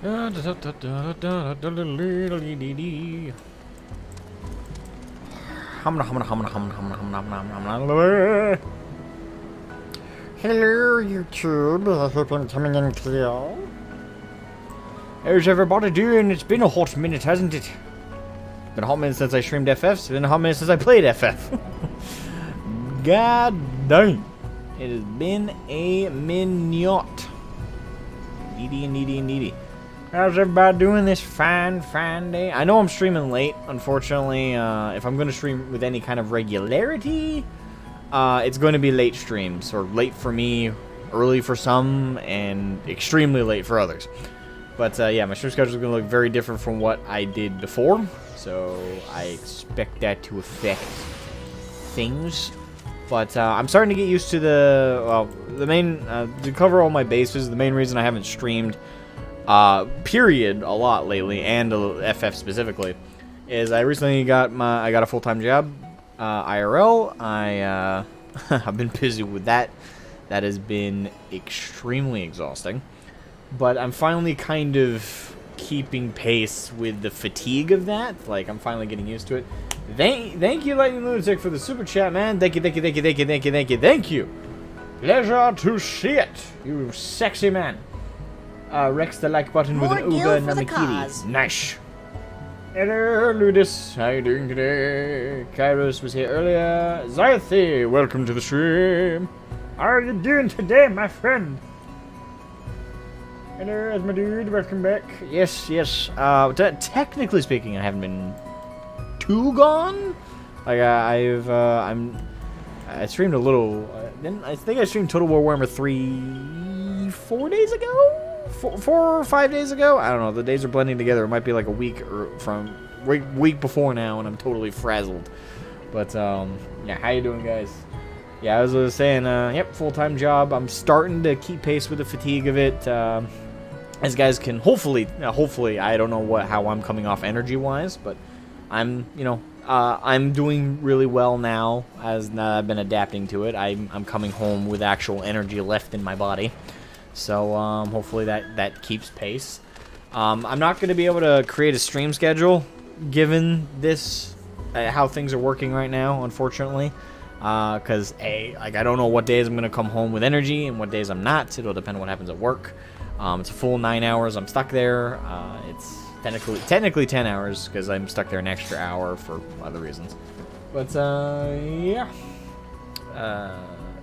Hello, YouTube. I hope I'm coming in clear. How's everybody doing? It's been a hot minute, hasn't it? Been a hot minute since I streamed FF. It's been a hot minute since I played FF. God dang. It has been a minute. Needy. How's everybody doing this fine day? I know I'm streaming late, unfortunately. If I'm going to stream with any kind of regularity, it's going to be late streams. Or late for me, early for some, and extremely late for others. But yeah, my stream schedule is going to look very different from what I did before. So I expect that to affect things. But I'm starting to get used to the main, to cover all my bases, the main reason I haven't streamed, period, a lot lately, and FF specifically, is I recently got a full-time job, IRL. I've been busy with that. That has been extremely exhausting. But I'm finally kind of keeping pace with the fatigue of that. Like, I'm finally getting used to it. Thank you, Lightning Lunatic, for the super chat, man. Thank you. Pleasure to see it, you sexy man. Rex the like button with an Uga Namakiri. Nice. Hello, Ludus. How you doing today? Kairos was here earlier. Zythi, welcome to the stream. How are you doing today, my friend? Hello, my dude. Welcome back. Yes. Technically speaking, I haven't been too gone. Like I streamed a little. I think I streamed Total War Warhammer 4 days ago. 4 or 5 days ago. I don't know. The days are blending together. It might be like a week or week before now, and I'm totally frazzled. But yeah, how you doing, guys? Yeah, as I was saying, yep, full-time job. I'm starting to keep pace with the fatigue of it. As guys can hopefully, I don't know how I'm coming off energy-wise, but I'm doing really well now as I've been adapting to it. I'm coming home with actual energy left in my body, so hopefully that keeps pace. I'm not going to be able to create a stream schedule given this how things are working right now, unfortunately. Because I don't know what days I'm going to come home with energy and what days I'm not. It'll depend on what happens at work. It's a full 9 hours. I'm stuck there. It's technically 10 hours because I'm stuck there an extra hour for other reasons. But yeah.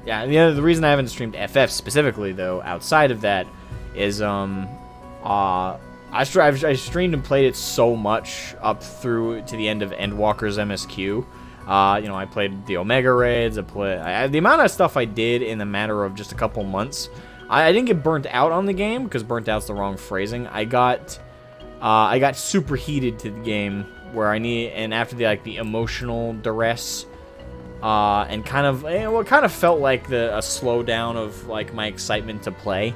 Yeah, the reason I haven't streamed FF specifically, though, outside of that, is I streamed and played it so much up through to the end of Endwalker's MSQ. I played the Omega raids. The amount of stuff I did in the matter of just a couple months. I didn't get burnt out on the game because burnt out's the wrong phrasing. I got super heated to the game and after the emotional duress, and kind of what kind of felt like a slowdown of like my excitement to play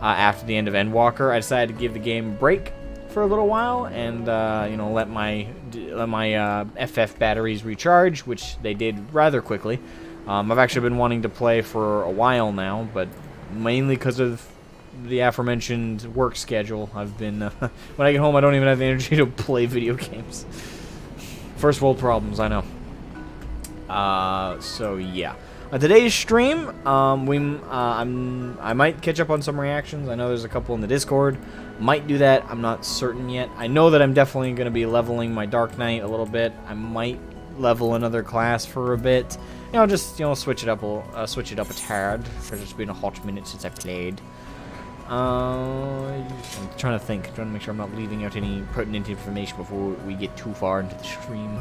after the end of Endwalker. I decided to give the game a break for a little while and let my FF batteries recharge, which they did rather quickly. I've actually been wanting to play for a while now, but mainly because of the aforementioned work schedule, I've been when I get home I don't even have the energy to play video games. First world problems, I know. So yeah. Today's stream, I might catch up on some reactions. I know there's a couple in the Discord. Might do that. I'm not certain yet. I know that I'm definitely going to be leveling my Dark Knight a little bit. I might level another class for a bit. Just switch it up a tad. Because it's been a hot minute since I played. I'm trying to think. Trying to make sure I'm not leaving out any pertinent information before we get too far into the stream.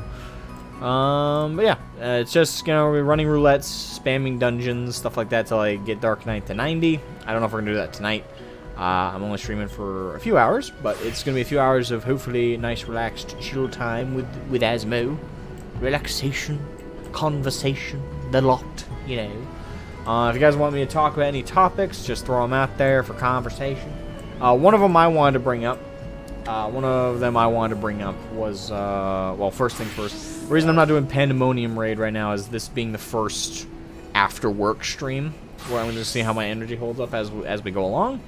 But yeah, it's just, we're running roulettes, spamming dungeons, stuff like that till I get Dark Knight to 90. I don't know if we're going to do that tonight. I'm only streaming for a few hours, but it's going to be a few hours of hopefully nice, relaxed, chill time with Asmo. Relaxation, conversation, the lot, If you guys want me to talk about any topics, just throw them out there for conversation. One of them I wanted to bring up was, well, first thing first. The reason I'm not doing Pandemonium Raid right now is this being the first after work stream, where I'm going to see how my energy holds up as we go along.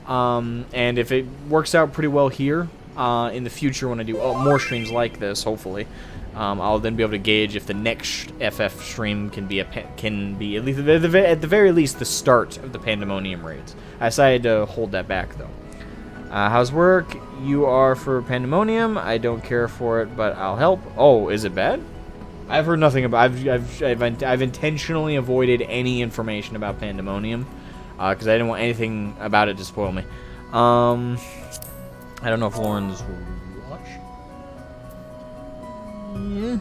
And if it works out pretty well here, in the future when I do more streams like this, hopefully, I'll then be able to gauge if the next FF stream can be at least at the very least the start of the Pandemonium raids. I decided to hold that back though. How's work? You are for Pandemonium. I don't care for it, but I'll help. Oh, is it bad? I've heard nothing about. I've intentionally avoided any information about Pandemonium because I didn't want anything about it to spoil me. I don't know if Lauren's watch. Yeah.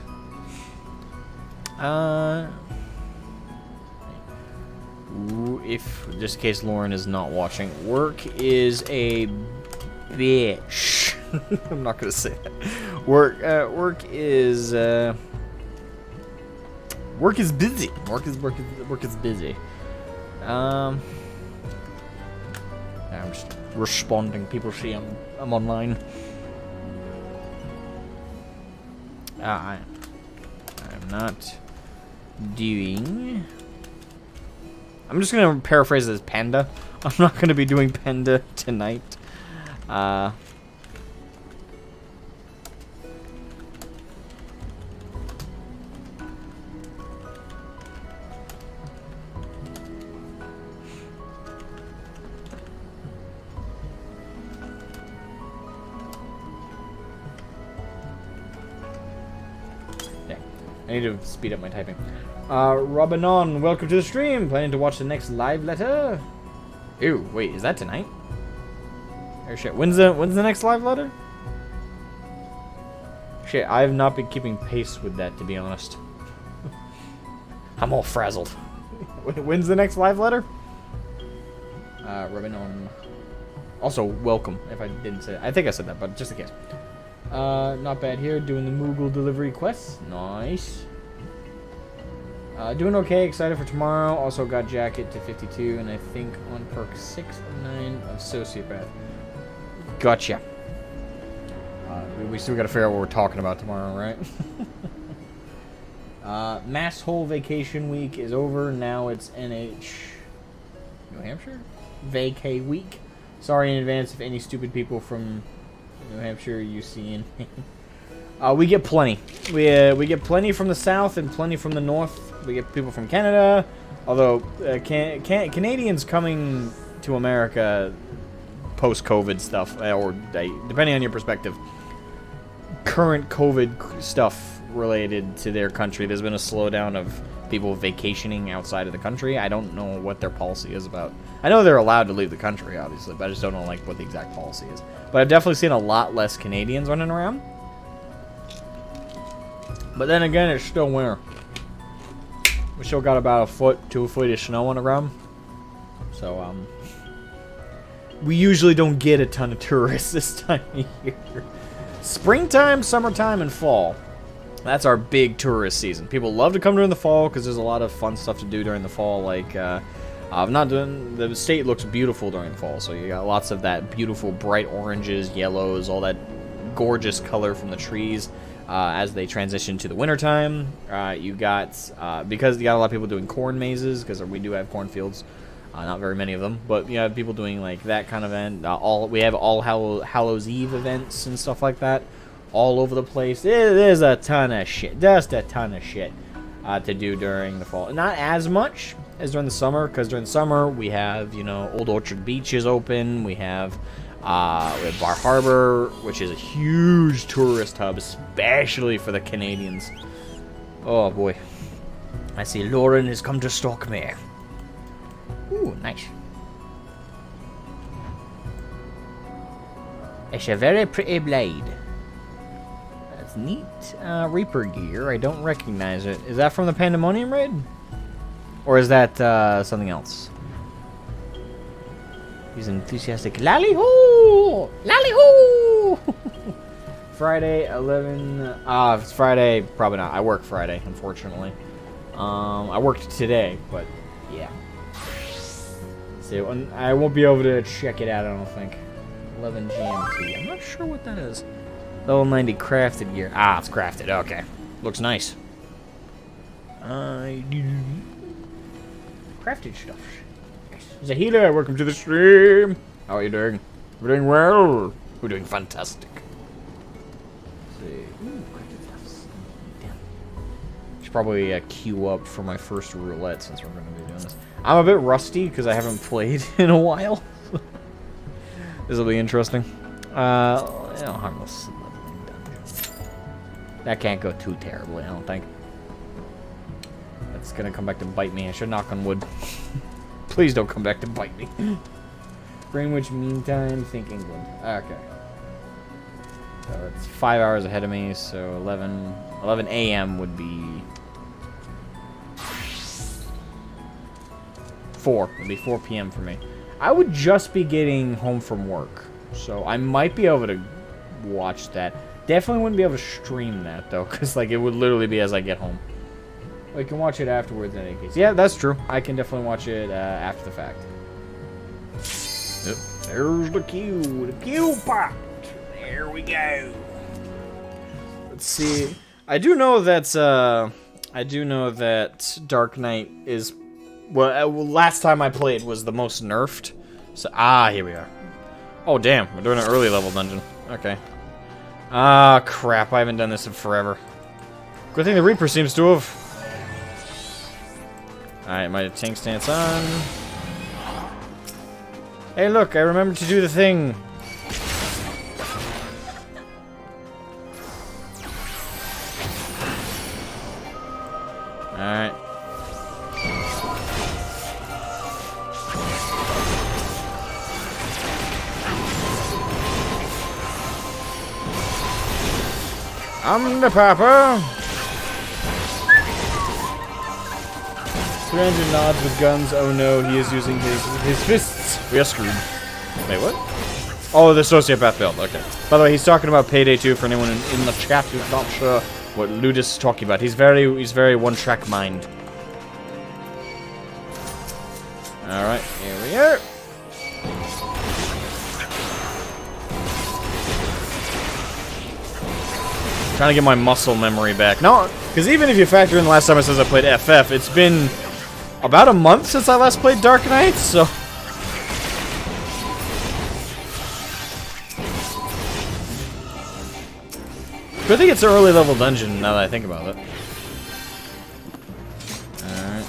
If just in case Lauren is not watching, work is a bitch. I'm not gonna say that. Work is busy. Work is busy. I'm just responding. People see I'm online. I'm not doing. I'm just gonna paraphrase it as Panda. I'm not gonna be doing Panda tonight. I need to speed up my typing. Robinon, welcome to the stream. Planning to watch the next live letter? Ew, wait, is that tonight? Oh shit, when's the next live letter? Shit, I have not been keeping pace with that, to be honest. I'm all frazzled. When's the next live letter? Robinon. Also, welcome, if I didn't say that. I think I said that, but just in case. Not bad here, doing the Moogle delivery quests. Nice. Doing okay, excited for tomorrow. Also got jacket to 52, and I think on perk 6 of 9 of Sociopath. Gotcha. We still gotta figure out what we're talking about tomorrow, right? Mass Hole Vacation Week is over. Now it's NH... New Hampshire? Vacay Week. Sorry in advance if any stupid people from New Hampshire you see in. We get plenty. We get plenty from the south and plenty from the north. We get people from Canada, although Canadians coming to America post-COVID stuff, or depending on your perspective, current COVID stuff related to their country. There's been a slowdown of people vacationing outside of the country. I don't know what their policy is about. I know they're allowed to leave the country, obviously, but I just don't know like what the exact policy is. But I've definitely seen a lot less Canadians running around. But then again, it's still winter. We still got about 1 foot, 2 feet of snow on the ground. So, we usually don't get a ton of tourists this time of year. Springtime, summertime, and fall. That's our big tourist season. People love to come during the fall because there's a lot of fun stuff to do during the fall. Like, the state looks beautiful during the fall. So you got lots of that beautiful bright oranges, yellows, all that gorgeous color from the trees. As they transition to the wintertime, you got, because you got a lot of people doing corn mazes, because we do have cornfields, not very many of them, but you have people doing like that kind of event. We have all Hallows Eve events and stuff like that, all over the place. There's a ton of shit, just a ton of shit to do during the fall. Not as much as during the summer, because during the summer we have, you know, Old Orchard Beach is open. We have Bar Harbor, which is a huge tourist hub, especially for the Canadians. Oh boy. I see Lauren has come to stalk me. Ooh, nice. It's a very pretty blade. That's neat. Reaper gear. I don't recognize it. Is that from the Pandemonium raid? Or is that something else? He's enthusiastic. Lally-hoo! Lally-hoo! Friday, 11... it's Friday. Probably not. I work Friday, unfortunately. I worked today, but yeah. So I won't be able to check it out, I don't think. 11 GMT. I'm not sure what that is. Level 90 crafted gear. Ah, it's crafted. Okay. Looks nice. Crafted stuff. Zahida, welcome to the stream. How are you doing? We're doing well. We're doing fantastic. Let's see. Ooh, damn. Should probably queue up for my first roulette since we're going to be doing this. I'm a bit rusty because I haven't played in a while. This will be interesting. Harmless leveling dungeon. That can't go too terribly, I don't think. That's gonna come back to bite me. I should knock on wood. Please don't come back to bite me. Greenwich meantime, think England. Okay. So it's 5 hours ahead of me, so 11 a.m. would be 4. It'd be 4 p.m. for me. I would just be getting home from work, so I might be able to watch that. Definitely wouldn't be able to stream that, though, because like, it would literally be as I get home. I can watch it afterwards in any case. Yeah, that's true. I can definitely watch it after the fact. Yep. There's the queue. The queue popped. There we go. Let's see. I do know that Dark Knight is... Well, last time I played was the most nerfed. So, here we are. Oh, damn. We're doing an early level dungeon. Okay. Crap. I haven't done this in forever. Good thing the Reaper seems to have. Alright, my tank stance on. Hey, look. I remembered to do the thing. Alright. I'm the Papa. 300 nods with guns. Oh no, he is using his fists. We are screwed. Wait, what? Oh, the sociopath build. Okay. By the way, he's talking about Payday 2 for anyone in the chat who's not sure what Ludus is talking about. He's very one-track mind. All right, here we are. Trying to get my muscle memory back. No, because even if you factor in the last time I played FF, it's been about a month since I last played Dark Knight, so... Good thing it's an early level dungeon now that I think about it. Alright.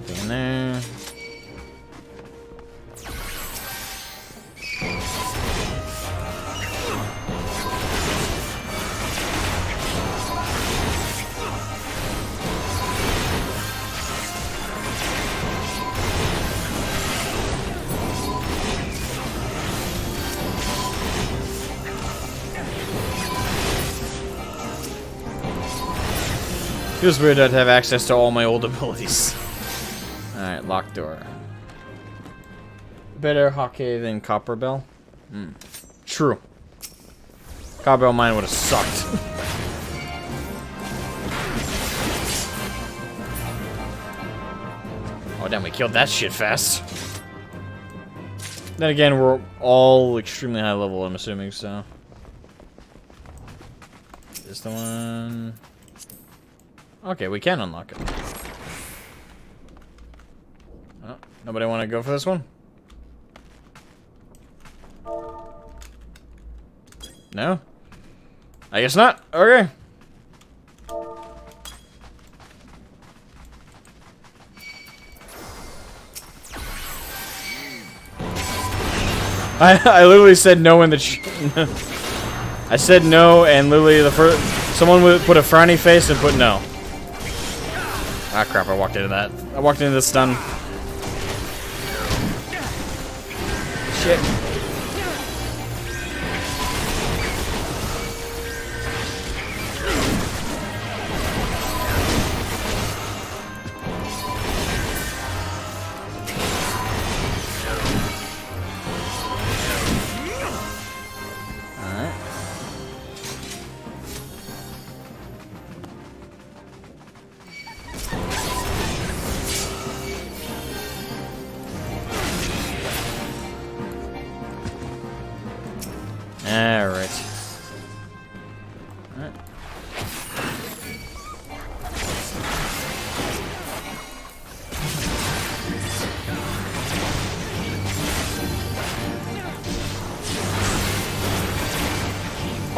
Nothing in there. Feels weird not to have access to all my old abilities. Alright, locked door. Better hockey than Copper Bell? True. Copper Bell mine would have sucked. Oh damn, we killed that shit fast. Then again, we're all extremely high level, I'm assuming, so. Is the one... Okay, we can unlock it. Oh, nobody want to go for this one? No? I guess not. Okay. I literally said no in the I said no, and literally the first someone would put a frowny face and put no. Ah crap, I walked into that. I walked into the stun. Shit. Alright.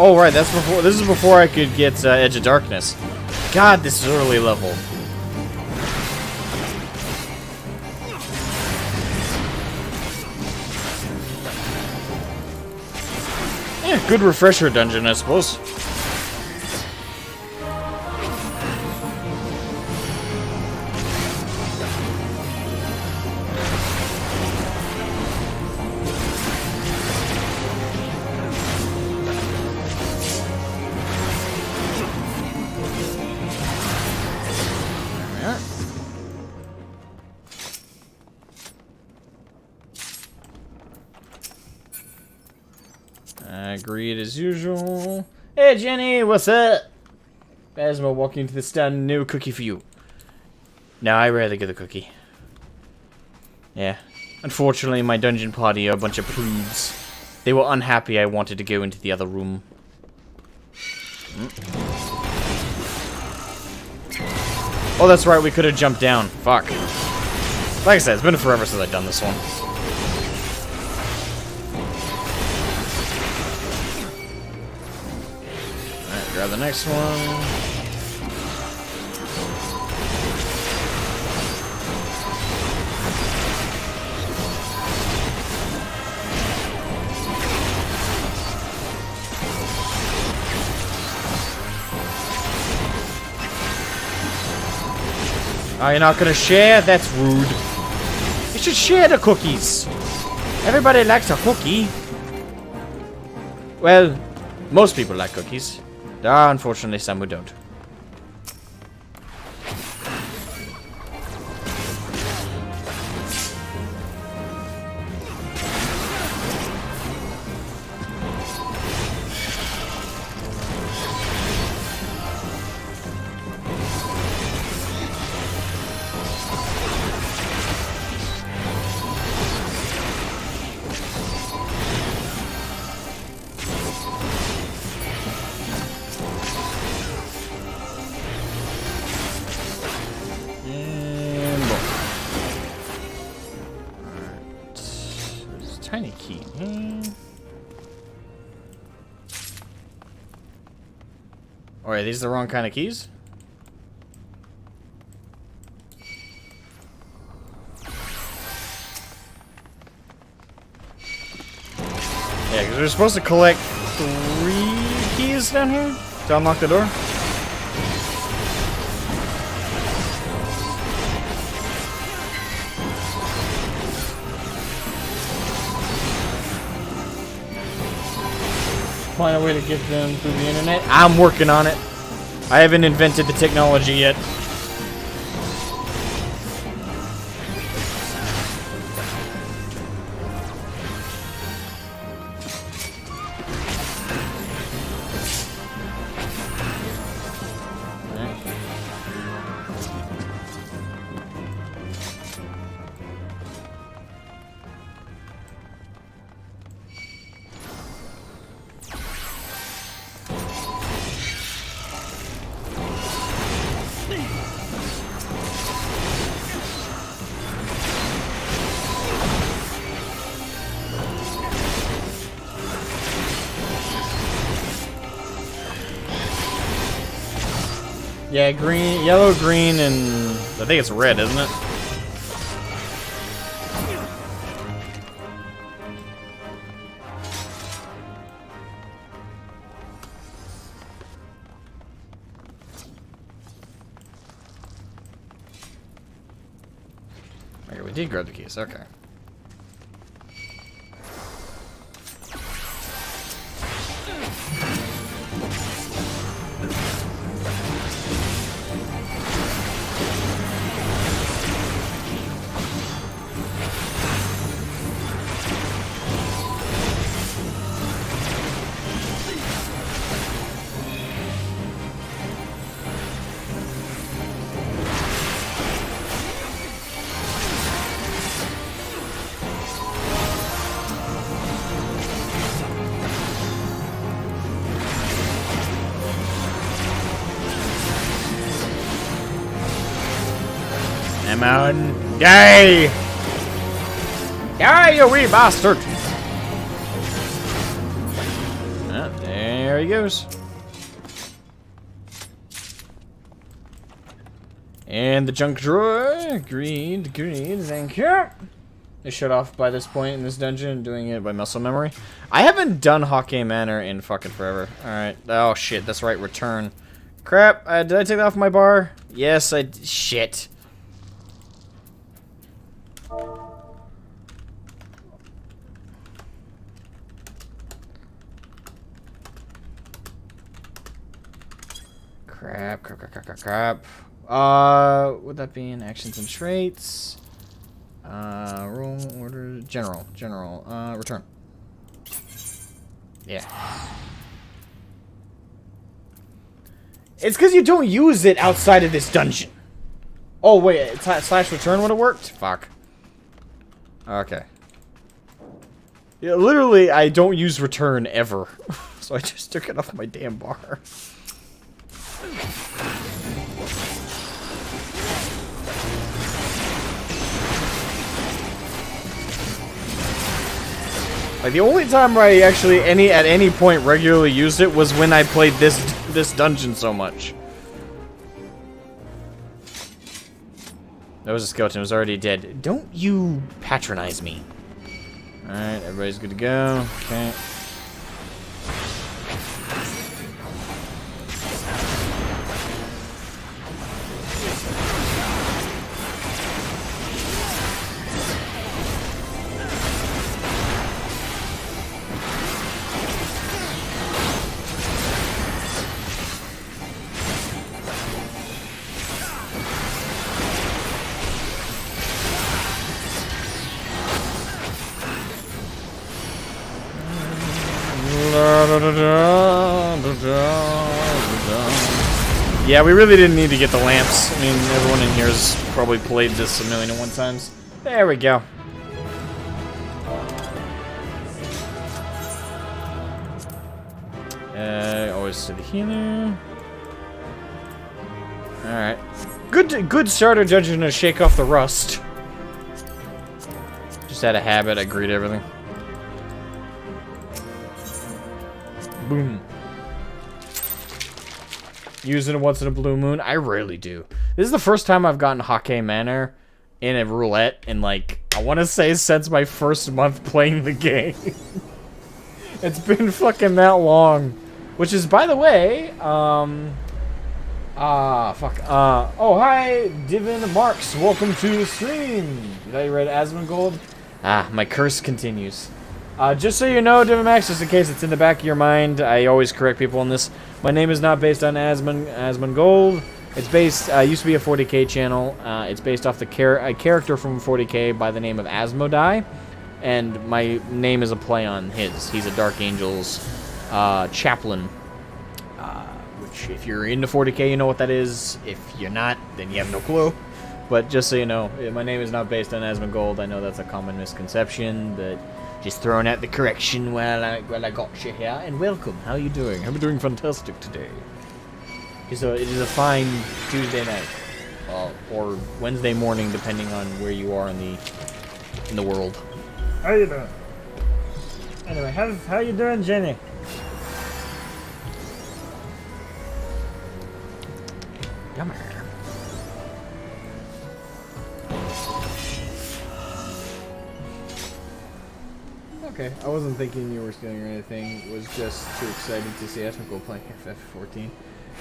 Oh, right, that's before. This is before I could get Edge of Darkness. God, this is early level. Yeah, good refresher dungeon, I suppose. Agreed as usual. Hey Jenny, what's up? Asmo walking into the stand, new cookie for you. No, I rarely get a cookie. Yeah. Unfortunately, my dungeon party are a bunch of plebes. They were unhappy I wanted to go into the other room. Oh, that's right, we could have jumped down. Fuck. Like I said, it's been forever since I've done this one. Alright, grab the next one. Oh, you're not gonna share? That's rude. You should share the cookies. Everybody likes a cookie. Well, most people like cookies. There are unfortunately some who don't. Tiny key. Or are these the wrong kind of keys? Yeah, because we're supposed to collect 3 keys down here to unlock the door. Find a way to get them through the internet. I'm working on it. I haven't invented the technology yet. Yeah, green, yellow, green, and I think it's red, isn't it? Okay, we did grab the keys, okay. Come on, die! Die, you wee bastard! Oh, there there he goes. And the junk drawer. Agreed, thank you. Is shut off by this point in this dungeon, doing it by muscle memory. I haven't done Hawkeye Manor in fucking forever. Alright. Oh, shit. That's right. Return. Crap. Did I take that off my bar? Yes, I... Shit. Crap. Would that be in actions and traits? Roll order, general, return. Yeah. It's because you don't use it outside of this dungeon. Oh, wait, slash return would have worked? Fuck. Okay. Yeah, literally, I don't use return ever. So I just took it off my damn bar. Like, the only time where I actually at any point regularly used it was when I played this dungeon so much. That was a skeleton, it was already dead. Don't you patronize me. Alright, everybody's good to go. Okay. Yeah, we really didn't need to get the lamps. I mean, everyone in here has probably played this 1,000,001 times. There we go. Always to the healer. Alright. Good starter dungeon to shake off the rust. Just out of habit, I greet everything. Boom. Using it once in a blue moon? I rarely do. This is the first time I've gotten Hawkeye Manor in a roulette in, like, I want to say since my first month playing the game. It's been fucking that long. Which is, by the way, oh, hi, Divin Marks. Welcome to the stream. Did I read Asmogan? My curse continues. Just so you know, Divin Max, just in case it's in the back of your mind, I always correct people on this. My name is not based on Asmongold. It's based, used to be a 40k channel. It's based off a character from 40k by the name of Asmodai. And my name is a play on his. He's a Dark Angels chaplain. Which, if you're into 40k, you know what that is. If you're not, then you have no clue. But just so you know, my name is not based on Asmongold. I know that's a common misconception, but just throwing out the correction while I got you here. And welcome. How are you doing? I'm doing fantastic today. So it is a fine Tuesday night, or Wednesday morning, depending on where you are in the world. How you doing? Anyway, how you doing, Jenny? Yummer. Okay, I wasn't thinking you were stealing or anything. It was just too excited to see Asmogan playing FF14.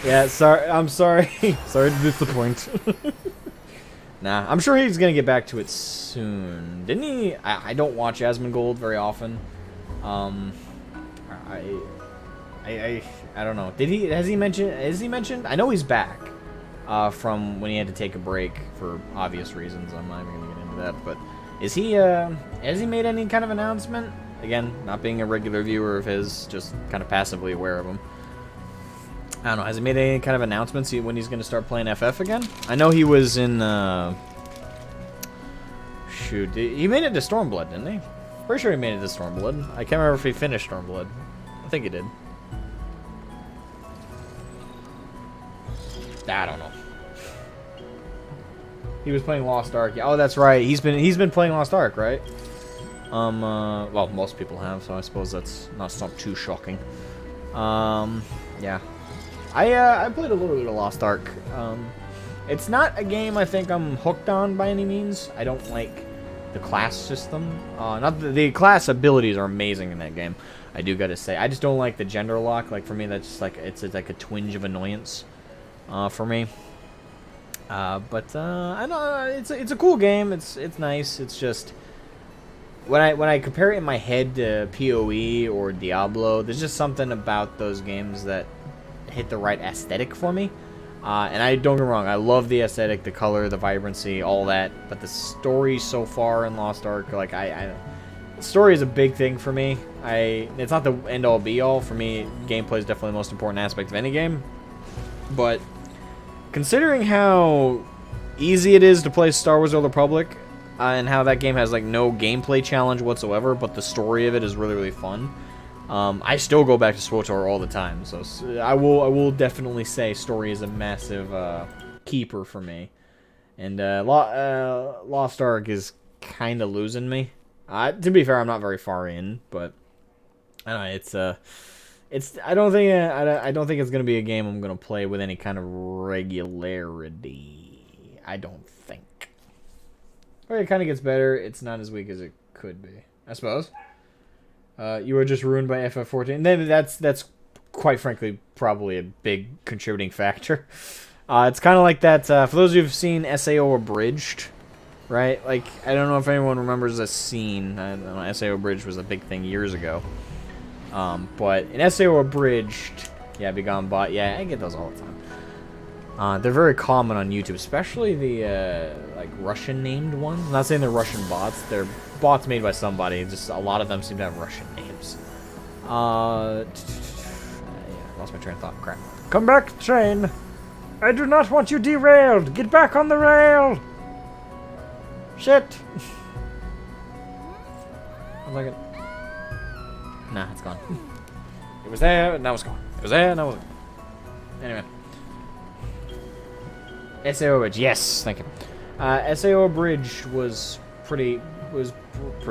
Yeah, sorry. I'm sorry. Sorry to disappoint. Nah, I'm sure he's gonna get back to it soon. Didn't he? I don't watch Asmongold very often. I don't know. Has he mentioned? I know he's back. From when he had to take a break for obvious reasons. I'm not even gonna get into that. But is he? Has he made any kind of announcement? Again, not being a regular viewer of his, just kind of passively aware of him. I don't know. Has he made any kind of announcements when he's going to start playing FF again? I know he was in, shoot. He made it to Stormblood, didn't he? Pretty sure he made it to Stormblood. I can't remember if he finished Stormblood. I think he did. I don't know. He was playing Lost Ark. Oh, that's right. He's been playing Lost Ark, right? Well, most people have, so I suppose that's not too shocking. Yeah. I played a little bit of Lost Ark. It's not a game I think I'm hooked on by any means. I don't like the class system. Not the class abilities are amazing in that game. I do gotta say, I just don't like the gender lock. Like for me, that's just like it's like a twinge of annoyance for me. But I know it's a cool game. It's nice. It's just when I compare it in my head to PoE or Diablo, there's just something about those games that hit the right aesthetic for me. And I don't get me wrong, I love the aesthetic, the color, the vibrancy, all that. But the story so far in Lost Ark, like story is a big thing for me. It's not the end all be all for me. Gameplay is definitely the most important aspect of any game. But considering how easy it is to play Star Wars: The Old Republic, and how that game has like no gameplay challenge whatsoever, but the story of it is really, really fun. I still go back to SWTOR all the time, so I will definitely say story is a massive keeper for me. And Lost Ark is kind of losing me. To be fair, I'm not very far in, but I don't know, I don't think it's gonna be a game I'm gonna play with any kind of regularity. I don't think. Or it kind of gets better. It's not as weak as it could be, I suppose. You were just ruined by FF14. And then that's quite frankly probably a big contributing factor. It's kind of like that. For those of you who've seen SAO Abridged, right? Like I don't know if anyone remembers a scene. I don't know, SAO Abridged was a big thing years ago. But in SAO Abridged, yeah, Begone Bot, yeah, I get those all the time. They're very common on YouTube, especially the like Russian named ones. I'm not saying they're Russian bots. They're bots made by somebody. Just a lot of them seem to have Russian names. Yeah, lost my train of thought. Crap. Come back, train. I do not want you derailed. Get back on the rail. Shit. I like it. Nah, it's gone. It was there, now it's gone. It was there, now it's gone. Anyway. SAO Abridged, yes, thank you. SAO Abridged was pretty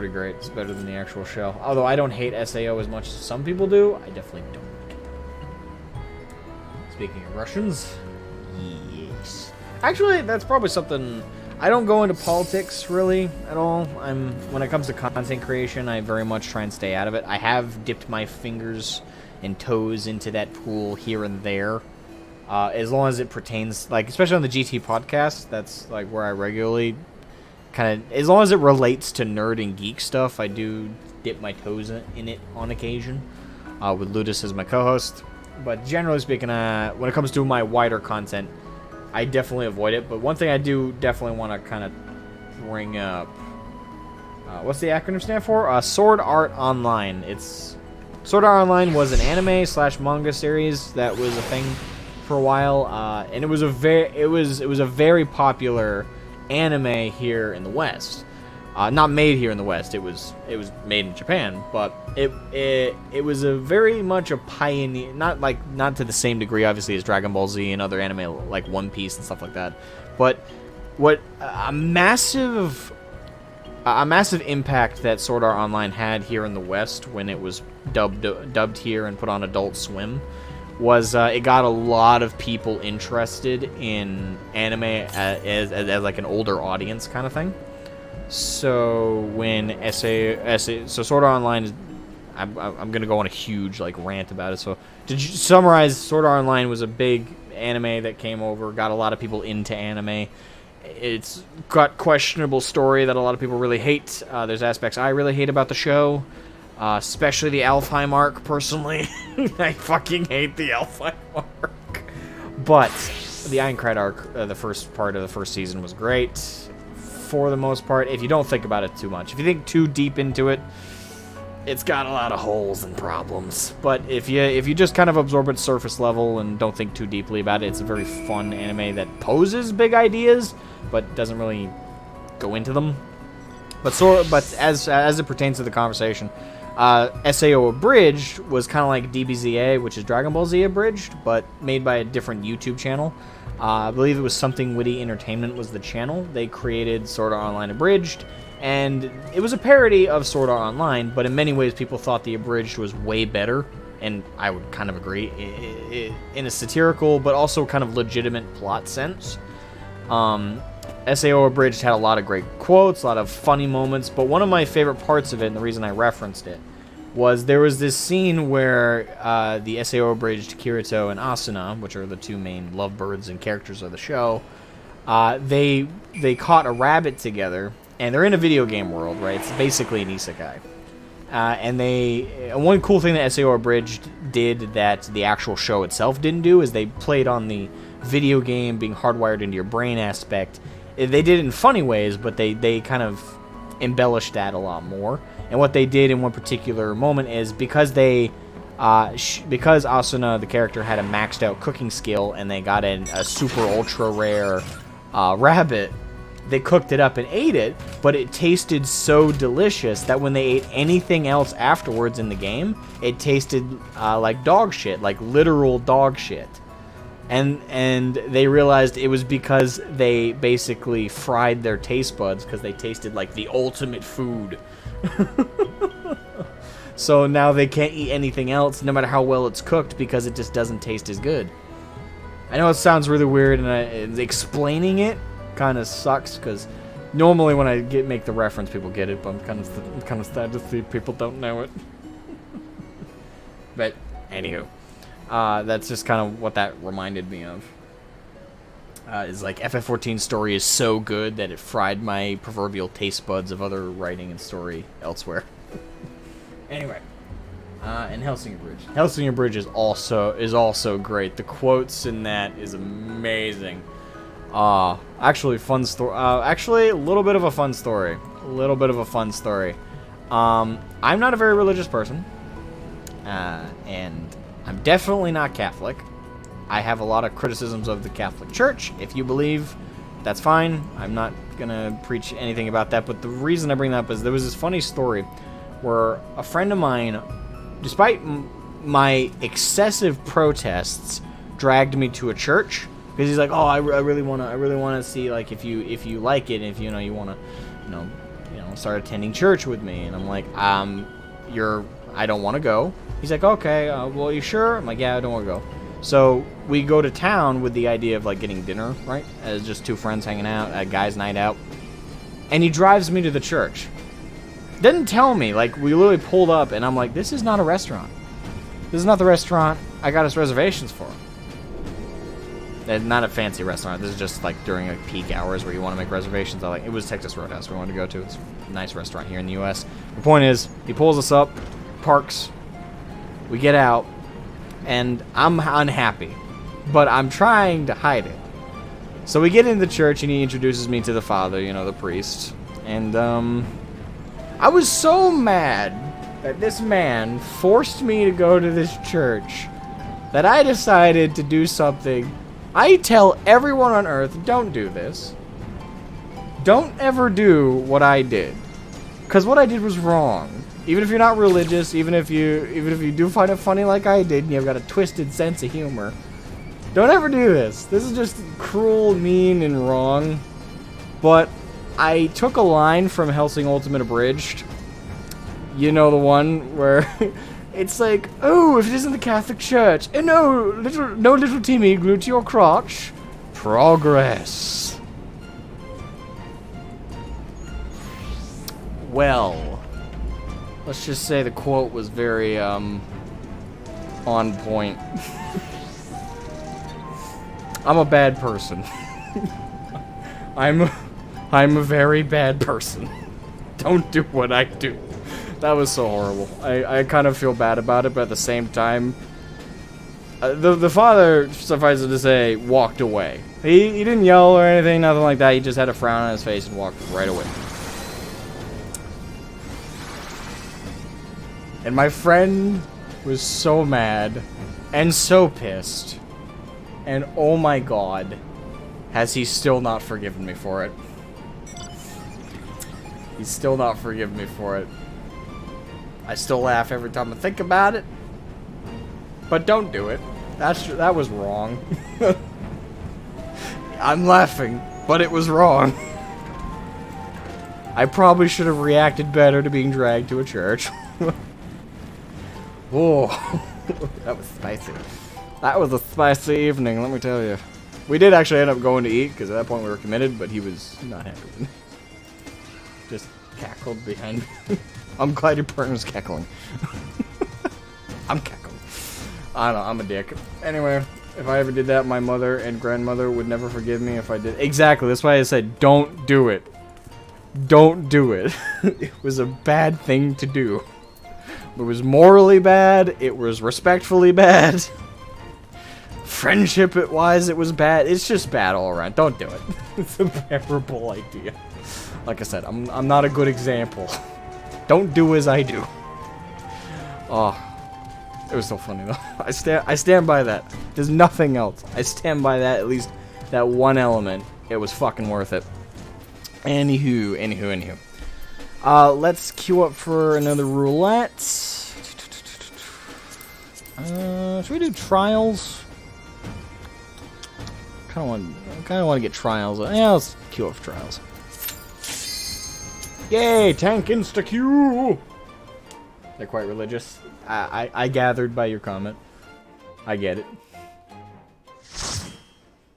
great. It's better than the actual show. Although I don't hate SAO as much as some people do, I definitely don't. Speaking of Russians, yes. Actually, that's probably something. I don't go into politics really at all. When it comes to content creation, I very much try and stay out of it. I have dipped my fingers and toes into that pool here and there. As long as it pertains, like, especially on the GT podcast, that's, like, where I regularly kind of, as long as it relates to nerd and geek stuff, I do dip my toes in it on occasion, with Ludus as my co-host. But generally speaking, when it comes to my wider content, I definitely avoid it. But one thing I do definitely want to kind of bring up, what's the acronym stand for? Sword Art Online. Sword Art Online was an anime/manga series that was a thing for a while, and it was a very popular anime here in the West. Not made here in the West. It was made in Japan, but it was a very much a pioneer. Not to the same degree, obviously, as Dragon Ball Z and other anime like One Piece and stuff like that. But a massive impact that Sword Art Online had here in the West when it was dubbed here and put on Adult Swim was it got a lot of people interested in anime as like an older audience kind of thing. So when so Sword Art Online is, I'm gonna go on a huge like rant about it. So to summarize, Sword Art Online was a big anime that came over, got a lot of people into anime. It's got questionable story that a lot of people really hate. There's aspects I really hate about the show. Especially the Alfheim arc, personally. I fucking hate the Alfheim arc. But the Ironclad arc, the first part of the first season, was great. For the most part, if you don't think about it too much. If you think too deep into it, it's got a lot of holes and problems. But if you just kind of absorb it surface level and don't think too deeply about it, it's a very fun anime that poses big ideas, but doesn't really go into them. But as it pertains to the conversation, SAO Abridged was kind of like DBZA, which is Dragon Ball Z Abridged, but made by a different YouTube channel. I believe it was Something Witty Entertainment was the channel. They created Sword Art Online Abridged, and it was a parody of Sword Art Online, but in many ways people thought the Abridged was way better and I would kind of agree, in a satirical but also kind of legitimate plot sense. SAO Abridged had a lot of great quotes, a lot of funny moments, but one of my favorite parts of it, and the reason I referenced it, was there was this scene where the SAO Abridged Kirito and Asuna, which are the two main lovebirds and characters of the show, they caught a rabbit together, and they're in a video game world, right? It's basically an isekai. And one cool thing that SAO Abridged did that the actual show itself didn't do is they played on the video game being hardwired into your brain aspect. They did it in funny ways, but they kind of embellished that a lot more. And what they did in one particular moment is because because Asuna, the character, had a maxed out cooking skill and they got a super ultra rare rabbit, they cooked it up and ate it, but it tasted so delicious that when they ate anything else afterwards in the game, it tasted like dog shit, like literal dog shit. And they realized it was because they basically fried their taste buds because they tasted like the ultimate food. So now they can't eat anything else, no matter how well it's cooked, because it just doesn't taste as good. I know it sounds really weird, and explaining it kind of sucks, because normally when I make the reference, people get it, but I'm kind of sad to see people don't know it. But anywho, that's just kind of what that reminded me of. Is like FF14's story is so good that it fried my proverbial taste buds of other writing and story elsewhere. Anyway, and Helsinger Bridge. Helsinger Bridge is also great. The quotes in that is amazing. Actually, fun story. Actually, a little bit of a fun story. I'm not a very religious person, and I'm definitely not Catholic. I have a lot of criticisms of the Catholic Church. If you believe, that's fine. I'm not gonna preach anything about that. But the reason I bring that up is there was this funny story where a friend of mine, despite my excessive protests, dragged me to a church because he's like, "Oh, I really want to see like if you like it, and if you want to start attending church with me." And I'm like, I don't want to go." He's like, "Okay, well, you sure?" I'm like, "Yeah, I don't want to go." So we go to town with the idea of like getting dinner, right? As just two friends hanging out, a guy's night out. And he drives me to the church. Didn't tell me, like we literally pulled up and I'm like, this is not a restaurant. This is not the restaurant I got us reservations for. And not a fancy restaurant. This is just like during like peak hours where you want to make reservations. It was Texas Roadhouse we wanted to go to. It's a nice restaurant here in the US. The point is, he pulls us up, parks, we get out, and I'm unhappy, but I'm trying to hide it. So we get into the church, and he introduces me to the father, the priest. And I was so mad that this man forced me to go to this church that I decided to do something I tell everyone on earth, don't do this. Don't ever do what I did. Because what I did was wrong. Even if you're not religious, even if you do find it funny like I did, and you've got a twisted sense of humor, don't ever do this. This is just cruel, mean, and wrong. But I took a line from Hellsing Ultimate Abridged. You know the one where it's like, "Oh, if it isn't the Catholic Church, and no little Timmy glued to your crotch. Progress." Well, let's just say the quote was very, on point. I'm a bad person. I'm a very bad person. Don't do what I do. That was so horrible. I kind of feel bad about it, but at the same time, the father, suffice it to say, walked away. He didn't yell or anything, nothing like that. He just had a frown on his face and walked right away. And my friend was so mad and so pissed. And oh my god, has he still not forgiven me for it. He's still not forgiven me for it. I still laugh every time I think about it. But don't do it. That was wrong. I'm laughing, but it was wrong. I probably should have reacted better to being dragged to a church. Oh. That was spicy. That was a spicy evening, let me tell you. We did actually end up going to eat, because at that point we were committed, but he was not happy with me. Just cackled behind me. I'm glad your partner's cackling. I'm cackling. I don't know, I'm a dick. Anyway, if I ever did that, my mother and grandmother would never forgive me if I did. Exactly, that's why I said, don't do it. Don't do it. It was a bad thing to do. It was morally bad. It was respectfully bad. Friendship-wise, it was bad. It's just bad all around. Don't do it. It's a terrible idea. Like I said, I'm not a good example. Don't do as I do. Oh, it was so funny though. I stand by that. There's nothing else. I stand by that. At least that one element. It was fucking worth it. Anywho. Let's queue up for another roulette. Should we do trials? Kind of want to get trials. Yeah, let's queue up for trials. Yay, tank insta queue. They're quite religious. I gathered by your comment. I get it.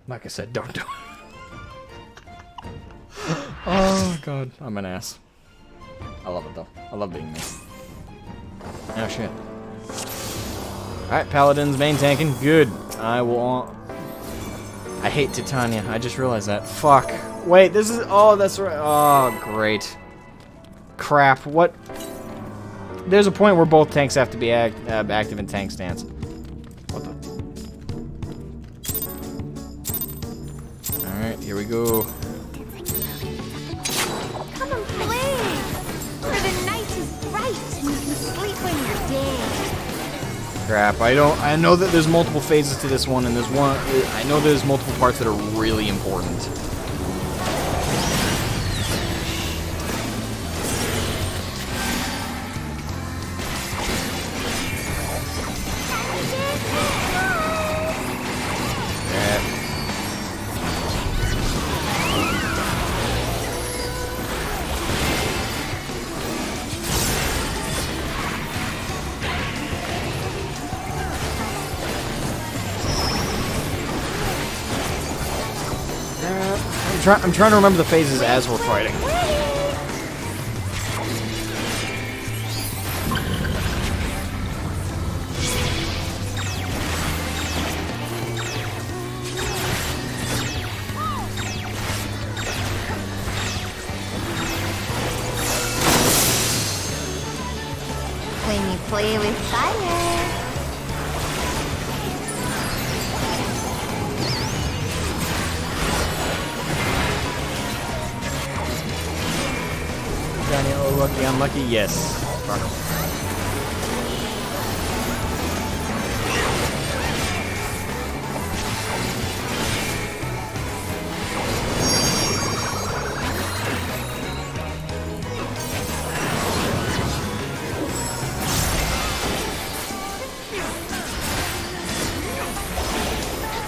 Like I said, don't do it. Oh god, I'm an ass. I love it though. I love being me. Oh shit. Alright, paladins, main tanking. Good. I will. I hate Titania. I just realized that. Fuck. Wait, this is. Oh, that's right. Oh, great. Crap. What? There's a point where both tanks have to be active in tank stance. What the? Alright, here we go. Come and play! Where the night is bright and you can sleep when you're dead. Crap, I know that there's multiple phases to this one, and I know there's multiple parts that are really important. I'm trying to remember the phases as we're fighting. When you play with fire. Johnny, oh, lucky, unlucky, yes. Fuck.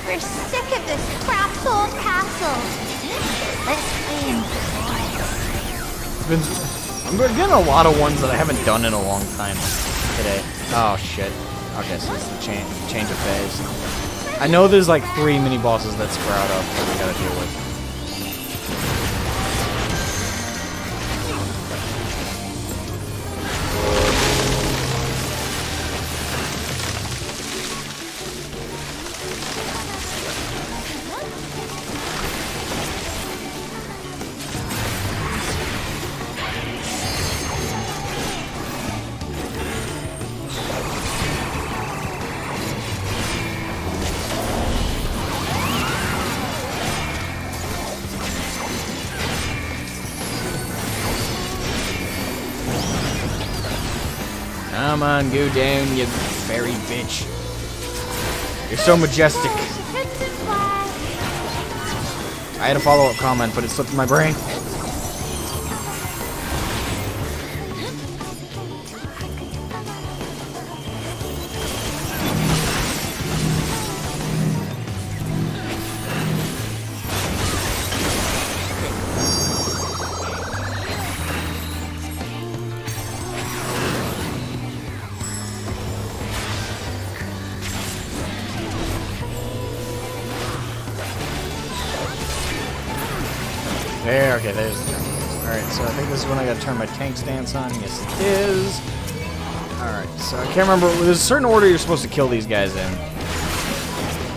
We're sick of this crap old castle. Let's win. I'm getting a lot of ones that I haven't done in a long time today. Oh shit. Okay, so it's the change of phase. I know there's like 3 mini bosses that sprout up that we gotta deal with. Come on, go down, you fairy bitch. You're so majestic. I had a follow-up comment, but it slipped my brain. There, okay, there's the turn. Alright, so I think this is when I gotta turn my tank stance on. Yes, it is. Alright, so I can't remember. There's a certain order you're supposed to kill these guys in.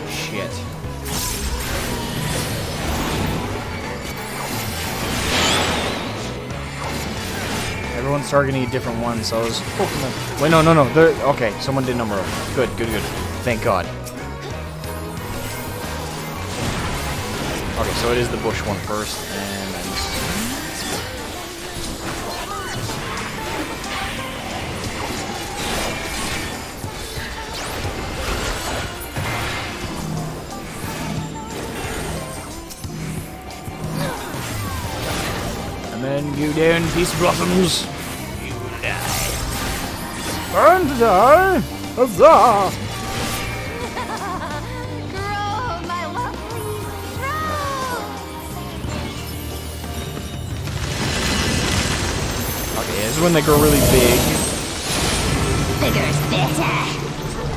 Shit. Everyone's targeting a different one, so I was hoping that... Wait, no. Okay, someone did number them. Good. Thank God. Okay, so it is the bush one first, and then this is... And then you down, peace blossoms. You die. Time to die! Huzzah! Grow, my lovely, grow! Okay, this is when they grow really big. Bigger's better.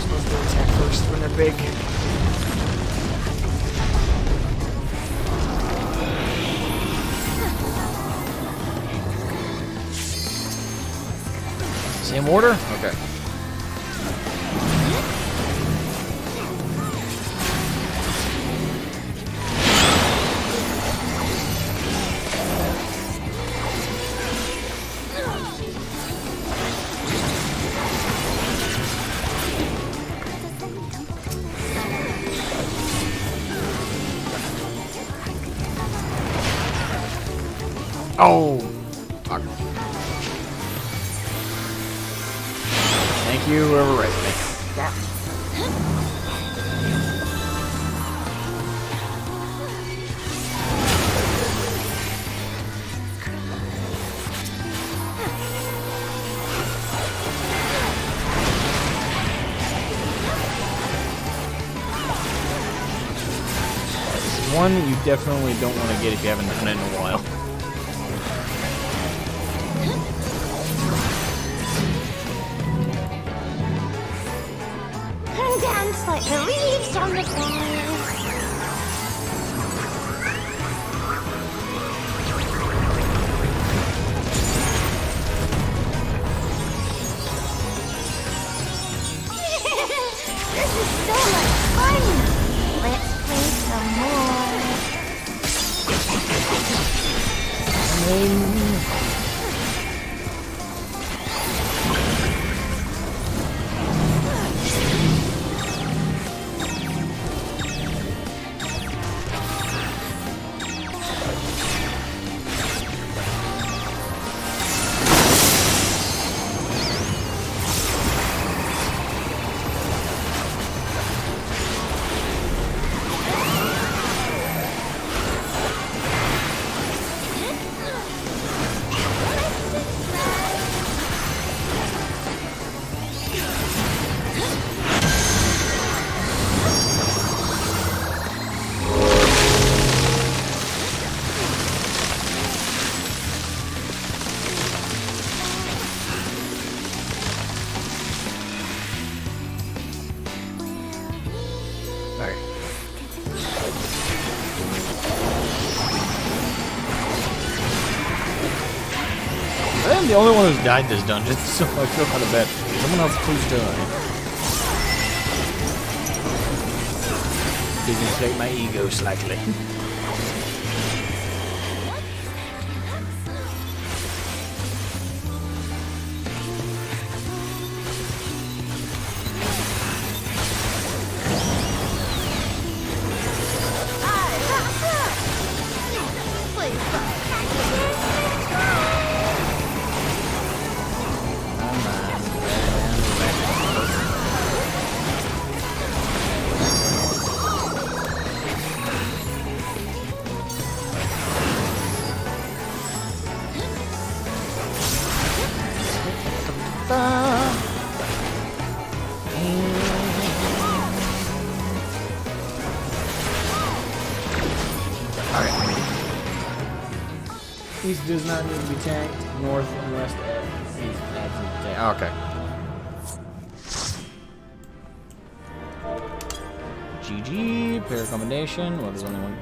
Supposed to attack first when they're big. Same order? Okay. Oh! Fuck. Thank you, whoever raised me. This is one that you definitely don't want to get if you haven't done it in a while. Dance like the leaves on the forest. This is so much fun. Let's play some more. I am the only one who's died this dungeon, so I feel kind of bad. Someone else please die. Did inflate my ego slightly. East does not need to be tanked. North and west east needs to be tanked. Okay. GG. Pair combination. Well, there's only one.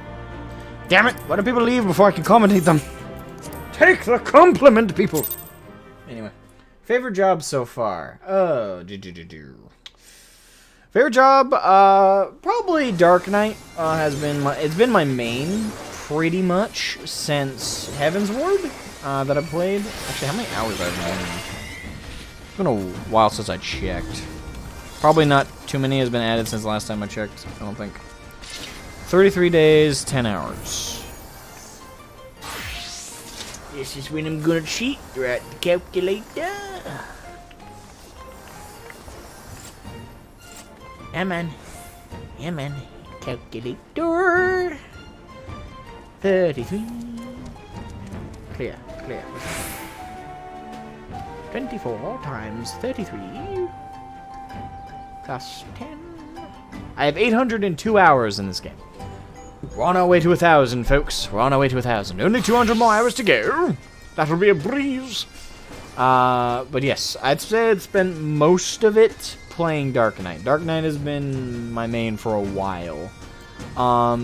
Damn it! Why do people leave before I can commentate them? Take the compliment, people. Anyway, favorite job so far. Favorite job, probably Dark Knight it's been my main pretty much since Heaven's Ward that I played. Actually, how many hours I've been in? It's been a while since I checked. Probably not too many has been added since the last time I checked, I don't think. 33 days, 10 hours. This is when I'm gonna cheat. Right, the calculator. Yeah, man. Yeah, man. Calculator. 33. Clear. 24 times 33 plus 10. I have 802 hours in this game. We're on our way to 1,000, folks. We're on our way to 1,000. Only 200 more hours to go. That'll be a breeze. But yes, I'd say I'd spent most of it playing Dark Knight. Dark Knight has been my main for a while.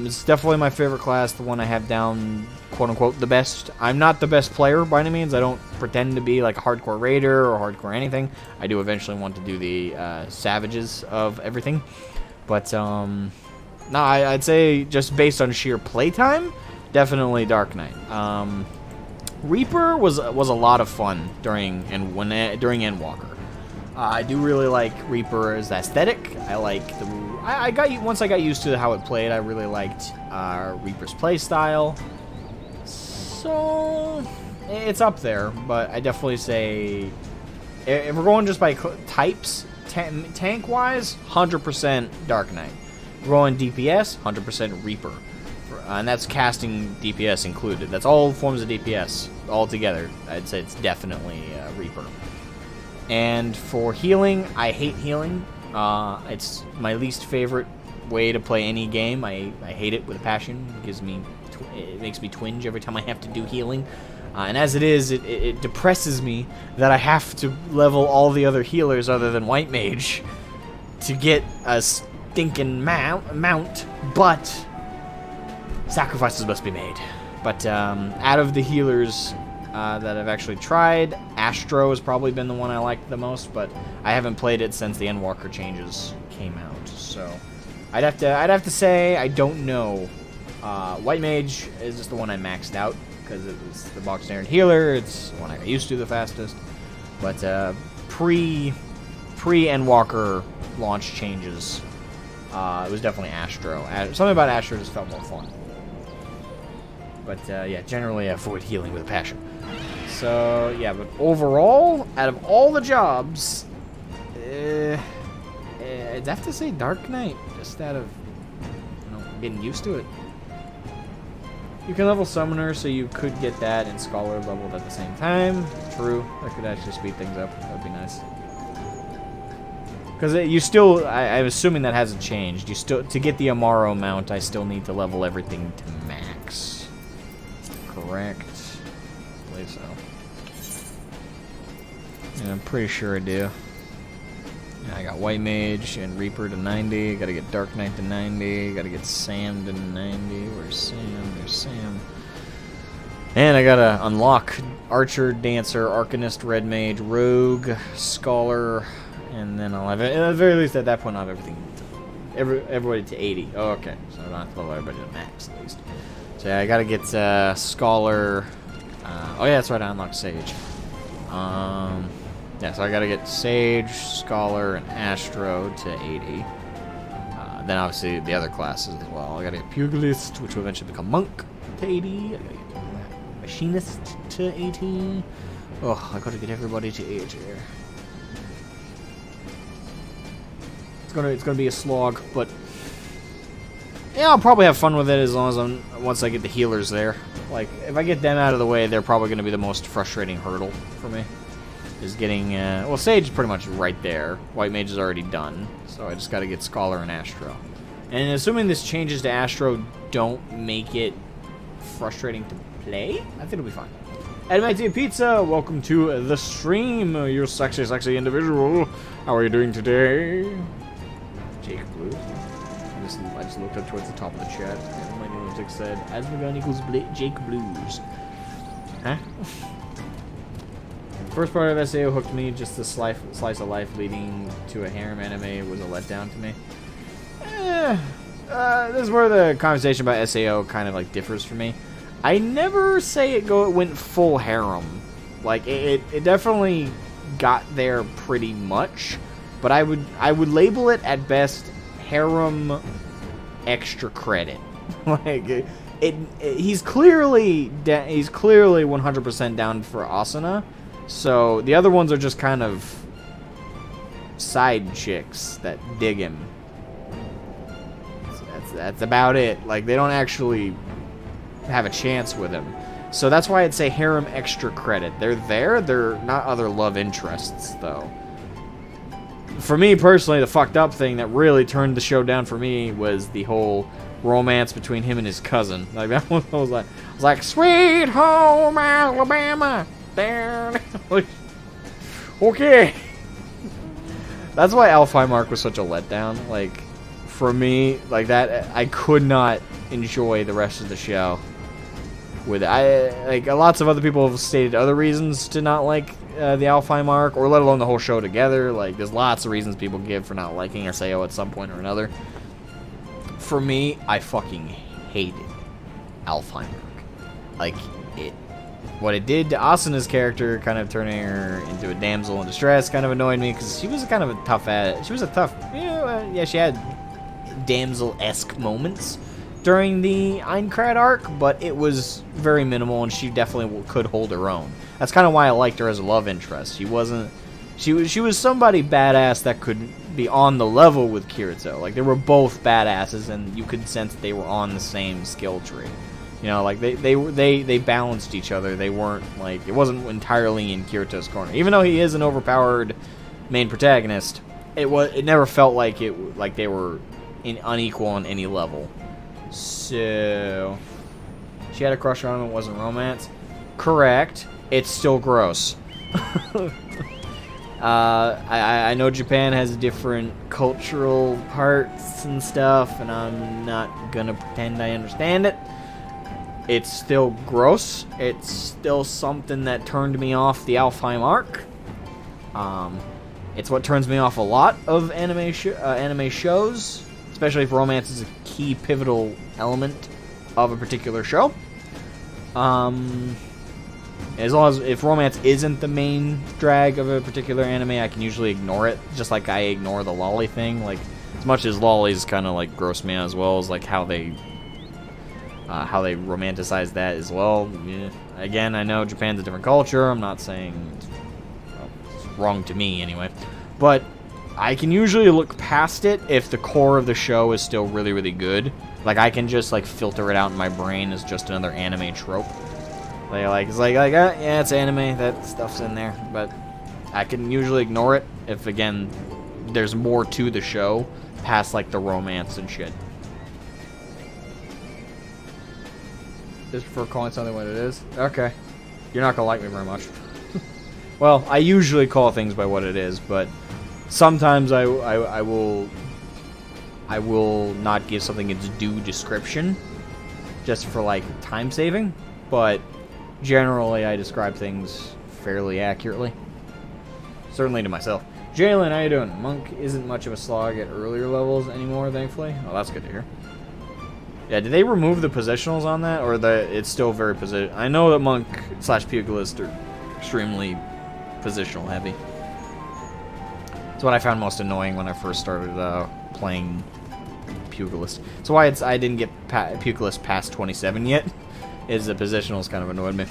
It's definitely my favorite class, the one I have down, quote-unquote, the best. I'm not the best player by any means. I don't pretend to be like a hardcore raider or hardcore anything. I do eventually want to do the savages of everything. But, no, I'd say just based on sheer playtime, definitely Dark Knight. Reaper was a lot of fun during Endwalker. I do really like Reaper's aesthetic. I like once I got used to how it played, I really liked Reaper's playstyle. So it's up there, but I definitely say if we're going just by types, tank wise, 100% Dark Knight. We're going DPS, 100% Reaper. And that's casting DPS included. That's all forms of DPS all together. I'd say it's definitely Reaper. And for healing, I hate healing. It's my least favorite way to play any game. I hate it with a passion. It makes me twinge every time I have to do healing. And as it is, it depresses me that I have to level all the other healers other than White Mage to get a stinking mount. But sacrifices must be made. But out of the healers that I've actually tried, Astro has probably been the one I liked the most, but I haven't played it since the Endwalker changes came out. So I'd have to say I don't know. White Mage is just the one I maxed out because it was the box standard healer. It's the one I got used to the fastest. But pre Endwalker launch changes, it was definitely Astro. Something about Astro just felt more fun. But yeah, generally I avoid healing with a passion. So yeah, but overall, out of all the jobs, I'd have to say Dark Knight, just out of getting used to it. You can level Summoner, so you could get that and Scholar leveled at the same time. True, that could actually speed things up. That would be nice. Because you still, I'm assuming that hasn't changed. You still, to get the Amaro mount, I still need to level everything to max. Correct? I believe so. And I'm pretty sure I do. Yeah, I got White Mage and Reaper to 90. Gotta get Dark Knight to 90. Gotta get Sam to 90. Where's Sam? There's Sam. And I gotta unlock Archer, Dancer, Arcanist, Red Mage, Rogue, Scholar, and then I'll have it. At the very least, at that point, I'll have everything. Everybody to 80. Oh, okay. So I don't have to level everybody to max, at least. So yeah, I gotta get Scholar. Oh yeah, that's right. I unlocked Sage. Yeah, so I gotta get Sage, Scholar, and Astro to 80. Then obviously the other classes as well. I gotta get Pugilist, which will eventually become Monk, to 80. I gotta get Machinist to 80. Oh, I gotta get everybody to 80 here. It's gonna be a slog, but yeah, I'll probably have fun with it as long as once I get the healers there. Like, if I get them out of the way, they're probably gonna be the most frustrating hurdle for me. Is getting, well, Sage is pretty much right there. White Mage is already done, so I just gotta get Scholar and Astro. And assuming this changes to Astro don't make it frustrating to play, I think it'll be fine. Adamantium Pizza, welcome to the stream, you sexy, sexy individual. How are you doing today? Jake Blue. I just looked up towards the top of the chat, and my lunatic said, Asmogan equals Jake Blues. Huh? First part of SAO hooked me, just the slice of life leading to a harem anime was a letdown to me. This is where the conversation about SAO kind of like differs for me. I never say it went full harem. Like it definitely got there pretty much, but I would label it at best harem extra credit. Like he's clearly 100% down for Asuna. So the other ones are just kind of side chicks that dig him. That's about it. Like they don't actually have a chance with him. So that's why I'd say harem extra credit. They're there. They're not other love interests though. For me personally, the fucked up thing that really turned the show down for me was the whole romance between him and his cousin. Like that one, I was like, Sweet Home Alabama. Like, okay. That's why Alfheim Arc was such a letdown. Like, for me, like that, I could not enjoy the rest of the show. With lots of other people have stated other reasons to not like the Alfheim Arc, or let alone the whole show together. Like, there's lots of reasons people give for not liking SAO at some point or another. For me, I fucking hated Alfheim Arc. Like, what it did to Asuna's character, kind of turning her into a damsel in distress, kind of annoyed me, because she was kind of a tough, she had damsel-esque moments during the Einkrad arc, but it was very minimal, and she definitely could hold her own. That's kind of why I liked her as a love interest. She was somebody badass that could be on the level with Kirito. Like, they were both badasses, and you could sense they were on the same skill tree. You know, like they balanced each other. They weren't like, it wasn't entirely in Kirito's corner. Even though he is an overpowered main protagonist, it never felt like they were unequal on any level. So she had a crush on him. It wasn't romance. Correct. It's still gross. I know Japan has different cultural parts and stuff, and I'm not gonna pretend I understand it. It's still gross. It's still something that turned me off the Alfheim Arc. It's what turns me off a lot of anime shows, especially if romance is a key pivotal element of a particular show. As long as if romance isn't the main drag of a particular anime, I can usually ignore it, just like I ignore the lolly thing. Like, as much as lollies kind of like gross me out, as well as like how they romanticize that as well. Yeah. Again, I know Japan's a different culture. I'm not saying it's wrong to me anyway, but I can usually look past it if the core of the show is still really, really good. Like, I can just like filter it out in my brain as just another anime trope. Yeah, it's anime. That stuff's in there, but I can usually ignore it if, again, there's more to the show past like the romance and shit. Just prefer calling something what it is? Okay. You're not gonna like me very much. Well, I usually call things by what it is, but sometimes I will not give something its due description just for like time saving, but generally I describe things fairly accurately. Certainly to myself. Jalen, how you doing? Monk isn't much of a slog at earlier levels anymore, thankfully. Oh, that's good to hear. Yeah, did they remove the positionals on that, or it's still very position? I know that Monk / Pugilist are extremely positional heavy. It's what I found most annoying when I first started playing Pugilist. So why I didn't get Pugilist past 27 yet is the positionals kind of annoyed me.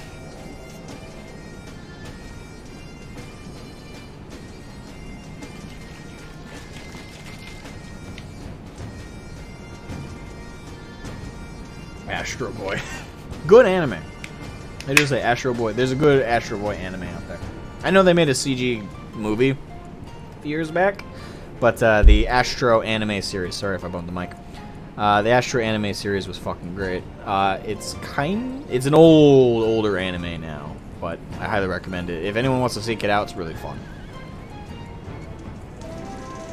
Astro Boy. Good anime. I just say Astro Boy. There's a good Astro Boy anime out there. I know they made a CG movie a few years back, but the Astro anime series, sorry if I bumped the mic. The Astro anime series was fucking great. It's an older anime now, but I highly recommend it. If anyone wants to seek it out, it's really fun.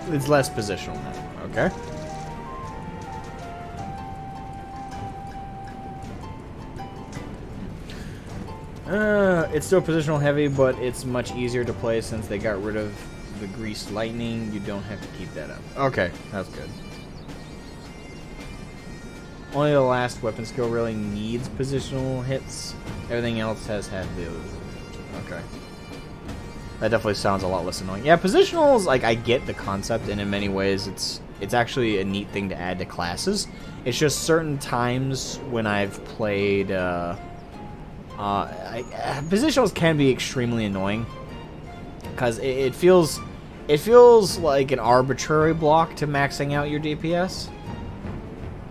It's less positional now, okay? It's still positional heavy, but it's much easier to play since they got rid of the greased lightning. You don't have to keep that up. Okay, that's good. Only the last weapon skill really needs positional hits. Everything else has had those. Okay. That definitely sounds a lot less annoying. Yeah, positionals, like, I get the concept, and in many ways it's actually a neat thing to add to classes. It's just certain times when I've played, positionals can be extremely annoying. Because it feels like an arbitrary block to maxing out your DPS.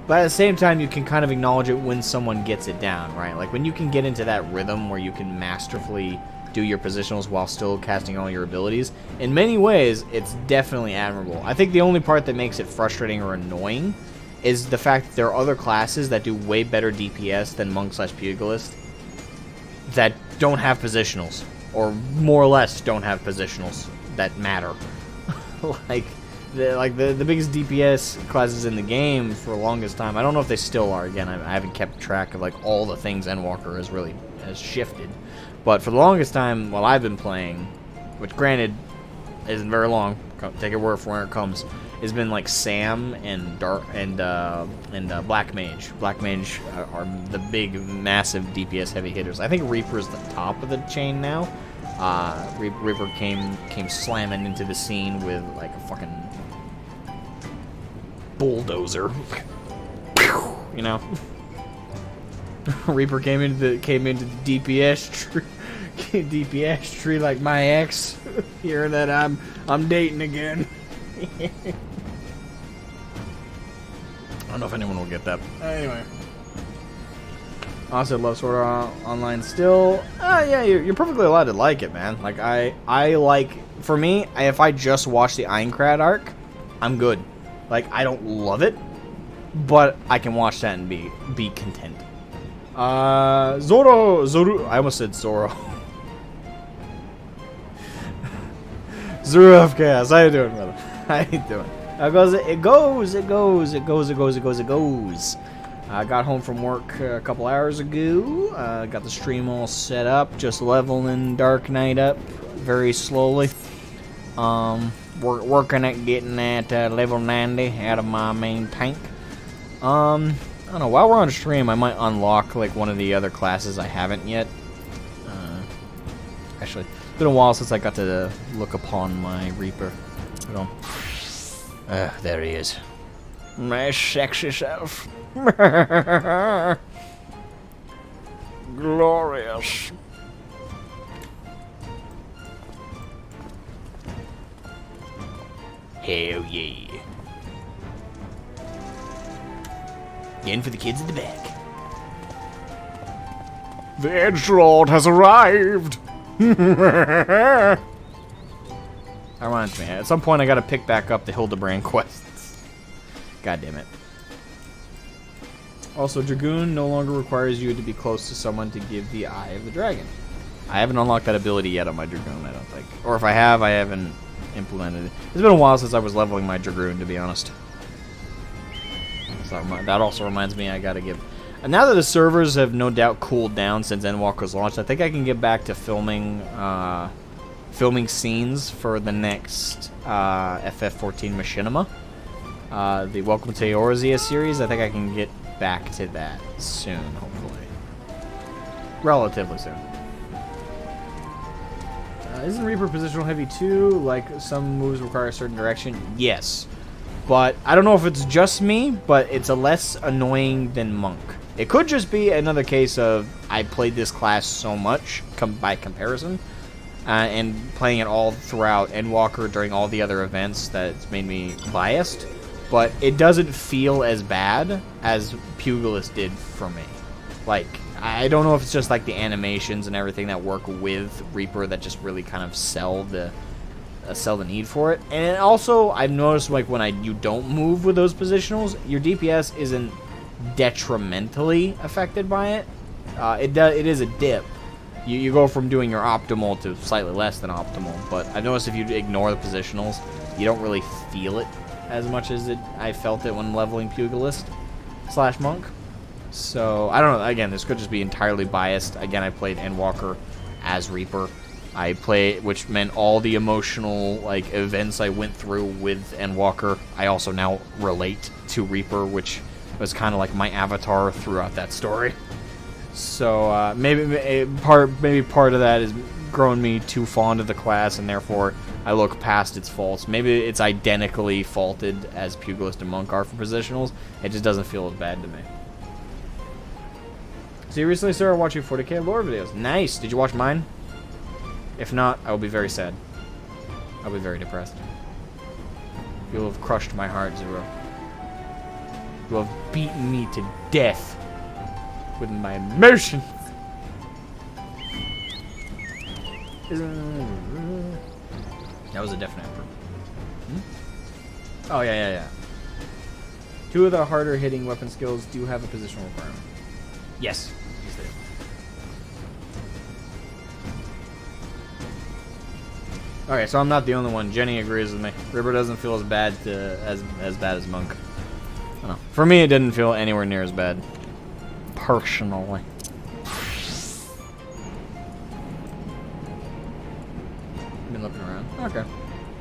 But at the same time, you can kind of acknowledge it when someone gets it down, right? Like, when you can get into that rhythm where you can masterfully do your positionals while still casting all your abilities, in many ways, it's definitely admirable. I think the only part that makes it frustrating or annoying is the fact that there are other classes that do way better DPS than Monk/Pugilist that don't have positionals, or more or less don't have positionals that matter. The biggest DPS classes in the game for the longest time. I don't know if they still are. Again, I haven't kept track of like all the things Endwalker has shifted. But for the longest time while I've been playing, which granted isn't very long, take your word for where it comes, has been like Sam and Black Mage. Black Mage are the big, massive DPS heavy hitters. I think Reaper's the top of the chain now. Reaper came slamming into the scene with like a fucking bulldozer, you know. Reaper came into the DPS tree like my ex, hearing that I'm dating again. I don't know if anyone will get that. Anyway. Honestly, love Sword Art Online still. Yeah, you're perfectly allowed to like it, man. Like, I like... For me, if I just watch the Aincrad arc, I'm good. Like, I don't love it, but I can watch that and be content. Zoru... I almost said Zoro. Zoro of Chaos. How you doing, brother? How you doing? It goes. I got home from work a couple hours ago. Got the stream all set up. Just leveling Dark Knight up very slowly. Working at getting that level 90 out of my main tank. I don't know. While we're on stream, I might unlock like one of the other classes I haven't yet. Actually, it's been a while since I got to look upon my Reaper. There he is. My sexy self. Glorious. Hell yeah. In for the kids in the back. The Edgelord has arrived. That reminds me, at some point I gotta pick back up the Hildebrand quests. God damn it. Also, Dragoon no longer requires you to be close to someone to give the Eye of the Dragon. I haven't unlocked that ability yet on my Dragoon, I don't think. Or if I have, I haven't implemented it. It's been a while since I was leveling my Dragoon, to be honest. So that also reminds me I gotta give... And now that the servers have no doubt cooled down since Endwalker's launched, I think I can get back to filming scenes for the next FF14 Machinima. The Welcome to Eorzea series. I think I can get back to that soon, hopefully. Relatively soon. Isn't Reaper positional heavy too? Like, some moves require a certain direction? Yes. But I don't know if it's just me, but it's a less annoying than Monk. It could just be another case of I played this class so much by comparison, and playing it all throughout Endwalker during all the other events that it's made me biased. But it doesn't feel as bad as Pugilist did for me. Like, I don't know if it's just like the animations and everything that work with Reaper that just really kind of sell the need for it. And also, I've noticed like when you don't move with those positionals, your DPS isn't detrimentally affected by it. It is a dip. You go from doing your optimal to slightly less than optimal. But I've noticed if you ignore the positionals, you don't really feel it as much as I felt it when leveling Pugilist / Monk. So, I don't know. Again, this could just be entirely biased. Again, I played Endwalker as Reaper. Which meant all the emotional, like, events I went through with Endwalker, I also now relate to Reaper, which was kind of like my avatar throughout that story. So, maybe part of that is growing me too fond of the class, and therefore I look past its faults. Maybe it's identically faulted as Pugilist and Monk are for positionals. It just doesn't feel as bad to me. So you recently started watching 40k lore videos. Nice. Did you watch mine? If not, I will be very sad. I'll be very depressed. You'll have crushed my heart, Zero. You'll have beaten me to death with my emotions. That was a definite effort. Oh, yeah. 2 of the harder hitting weapon skills do have a positional requirement. Yes. Yes, they do. Okay, so I'm not the only one. Jenny agrees with me. River doesn't feel as bad as bad as Monk. I don't know. For me, it didn't feel anywhere near as bad. Personally. Been looking around. Okay.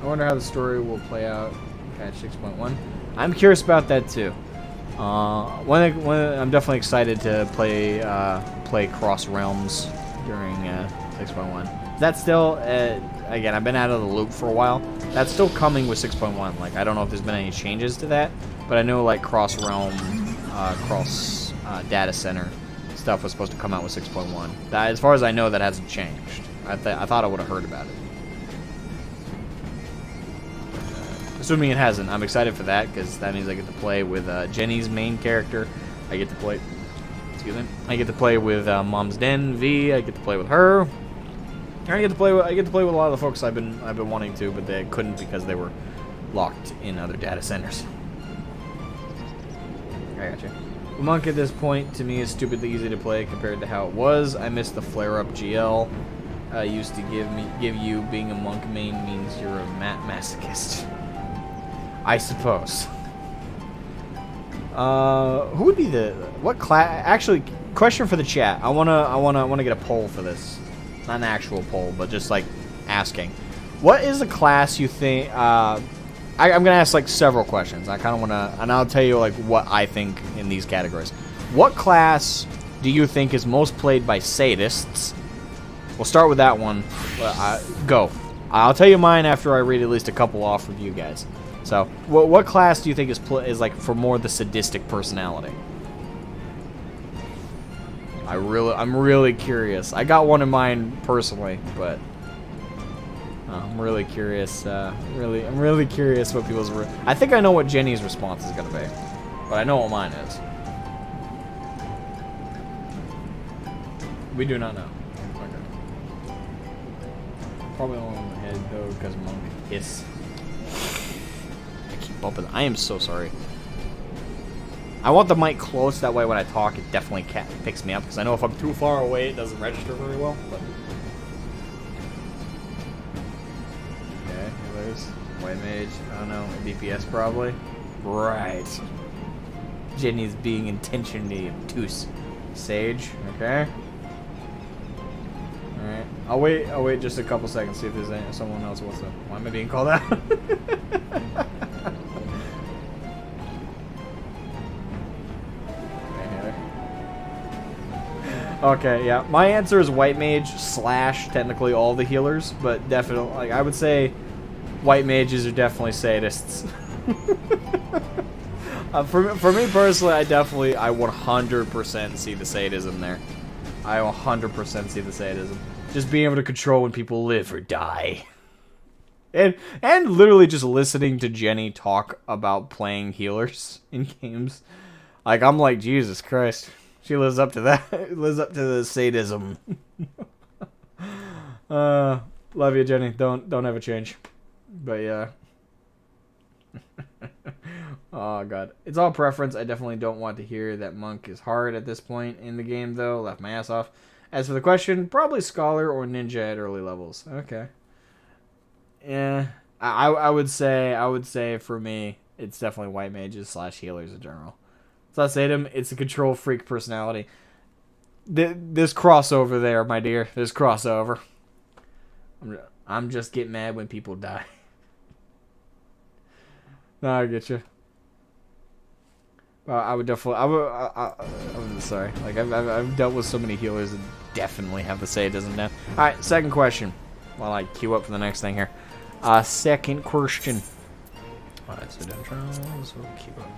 I wonder how the story will play out in patch 6.1. I'm curious about that too. I'm definitely excited to play Cross Realms during 6.1. That's still, again, I've been out of the loop for a while. That's still coming with 6.1. Like, I don't know if there's been any changes to that, but I know like Cross Realm, Cross Data Center stuff was supposed to come out with 6.1. That, as far as I know, that hasn't changed. I thought I would have heard about it. Assuming it hasn't, I'm excited for that because that means I get to play with Jenny's main character. I get to play. Excuse me. I get to play with Mom's Den V. I get to play with her. I get to play with a lot of the folks I've been wanting to, but they couldn't because they were locked in other data centers. I gotcha. Monk at this point to me is stupidly easy to play compared to how it was. I miss the flare up GL. Used to give you being a monk main means you're a masochist. I suppose. Who would be what class? Actually, question for the chat. I wanna get a poll for this. Not an actual poll, but just like asking. What is the class you think? I'm gonna ask like several questions. I kind of wanna, and I'll tell you like what I think in these categories. What class do you think is most played by sadists? We'll start with that one. Go. I'll tell you mine after I read at least a couple off with you guys. So, what class do you think is like for more the sadistic personality? I'm really curious. I got one in mind personally, but I'm really curious. I'm really curious what people's. I think I know what Jenny's response is gonna be, but I know what mine is. We do not know. Okay. Probably all in my head though, because Monk is. Bumping. I am so sorry. I want the mic close, that way when I talk it definitely picks me up, because I know if I'm too far away it doesn't register very well. But... Okay, healers. White mage. I don't know. DPS probably. Right. Jenny's being intentionally obtuse. Sage. Okay. Alright. I'll wait just a couple seconds, see if there's someone else wants to. Why am I being called out? Okay, yeah. My answer is white mage / technically all the healers, but definitely, like, I would say white mages are definitely sadists. For me personally, I 100% see the sadism there. I 100% see the sadism. Just being able to control when people live or die. And literally just listening to Jenny talk about playing healers in games. Like, I'm like, Jesus Christ. She lives up to that. Lives up to the sadism. Love you, Jenny. Don't ever change. But yeah. Oh god. It's all preference. I definitely don't want to hear that Monk is hard at this point in the game though. Left my ass off. As for the question, probably Scholar or Ninja at early levels. Okay. Yeah. I would say for me, it's definitely white mages / healers in general. Plus Adam, it's a control freak personality. There's crossover there, my dear. There's crossover. I'm just getting mad when people die. No, I get you. I would definitely. I'm sorry. Like I've dealt with so many healers that definitely have to say it doesn't know. All right, second question. While I queue up for the next thing here. Second question. Alright, so done trials. We'll queue up.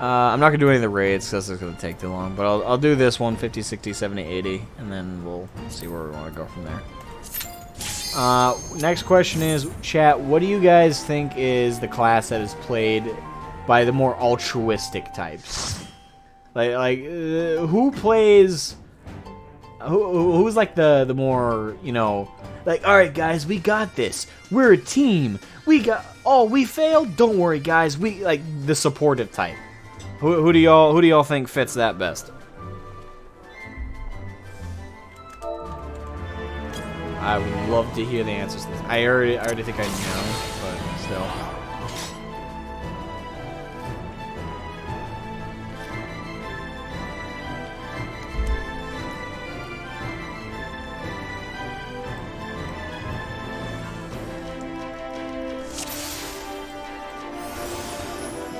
I'm not gonna do any of the raids because it's gonna take too long. But I'll do this one 50, 60, 70, 80, and then we'll see where we want to go from there. Next question is, chat, what do you guys think is the class that is played by the more altruistic types? Who plays... Who's like the more, you know... Like, alright guys, we got this. We're a team. We failed? Don't worry guys. We, like, the supportive type. Who do y'all think fits that best? I would love to hear the answers to this. I already think I know, but still.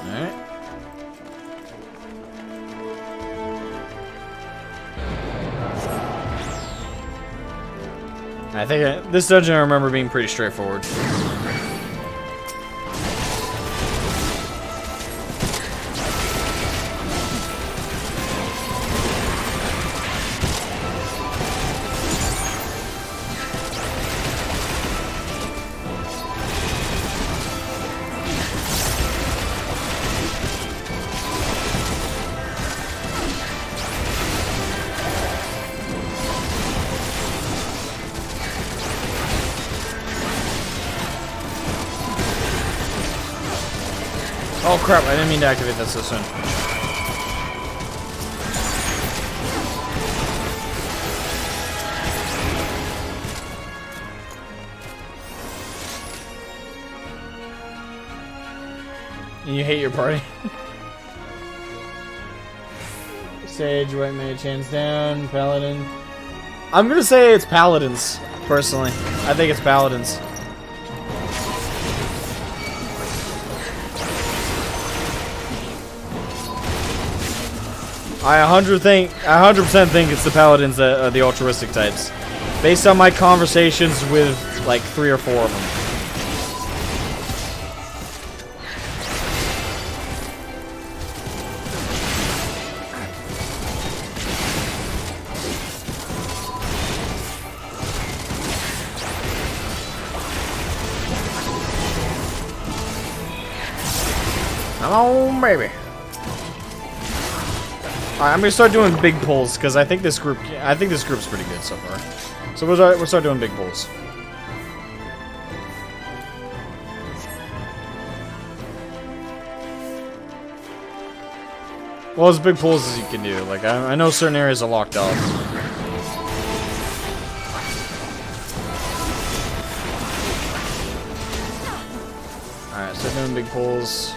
Alright. I think this dungeon I remember being pretty straightforward. Oh crap, I didn't mean to activate that so soon. And you hate your party? Sage, white mage, hands down, paladin. I'm gonna say it's paladins, personally. I think it's paladins. I 100% think it's the paladins that are the altruistic types, based on my conversations with like 3 or 4 of them. Come on, baby. Alright, I'm gonna start doing big pulls because I think this group's pretty good so far. So we'll start doing big pulls. Well, as big pulls as you can do. Like I know certain areas are locked off. Alright, start doing big pulls.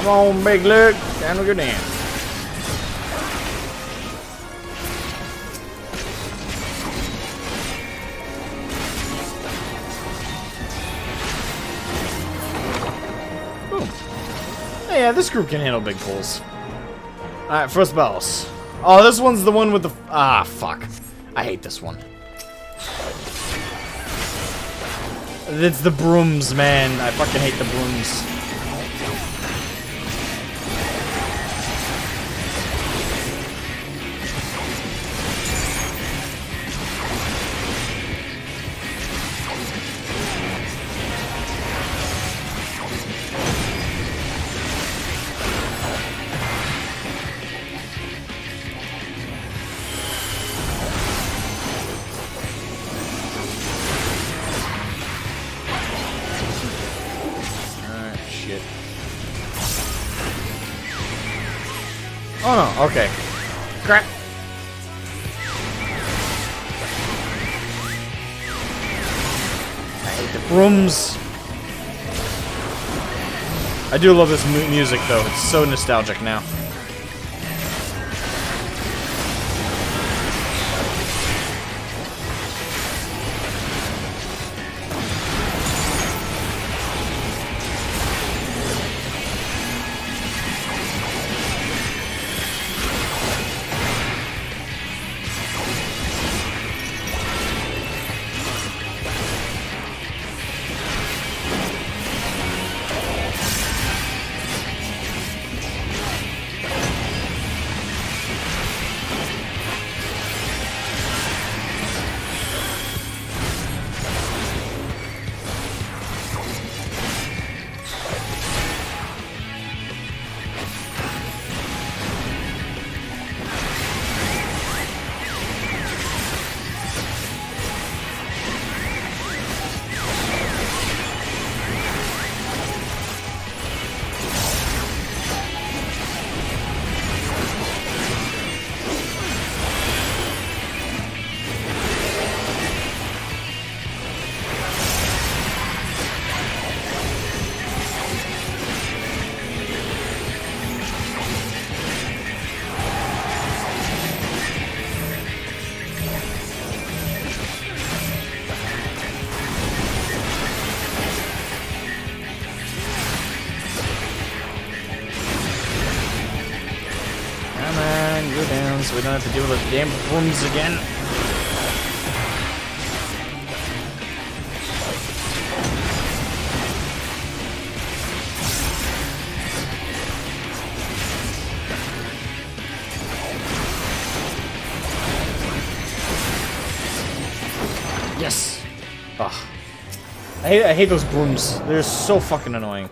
Come on, big leg. Down we go down. Boom. Hey, yeah, this group can handle big pulls. Alright, first boss. Oh, this one's the one with the... Ah, fuck. I hate this one. It's the brooms, man. I fucking hate the brooms. Oh no, okay. Crap. I hate the brooms. I do love this music though, it's so nostalgic now. So we don't have to deal with the damn brooms again. Yes! Ugh. I hate those brooms. They're so fucking annoying.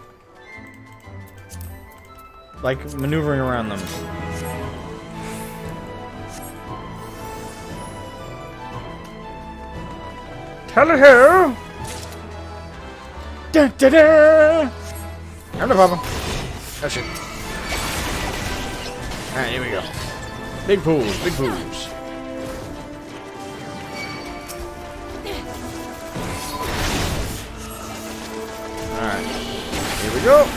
Like, maneuvering around them. Hello! Da da da! I'm the problem. Oh shit. Alright, here we go. Big pools, big pools. Alright. Here we go.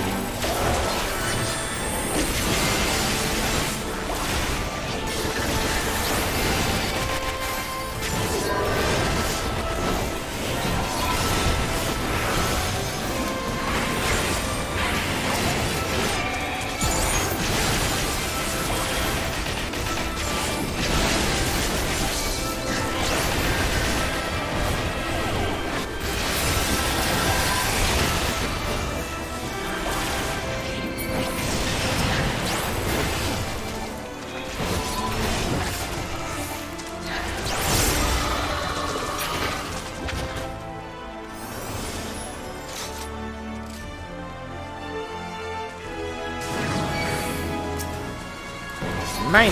Mine!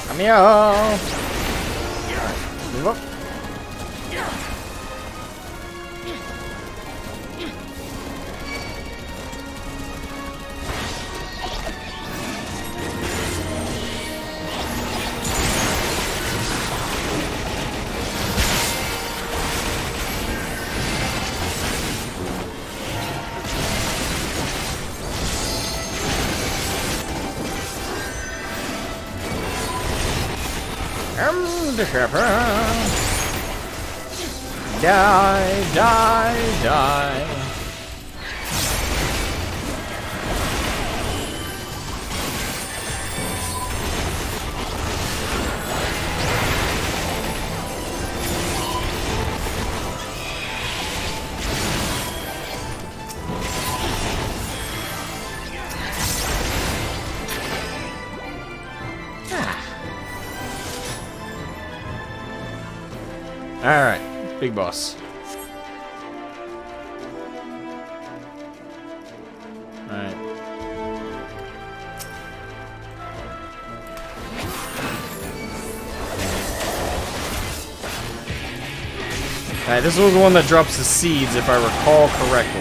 Come here! Move up. The shepherd. Die, die, die. Alright, big boss. Alright. Alright, this was the one that drops the seeds, if I recall correctly.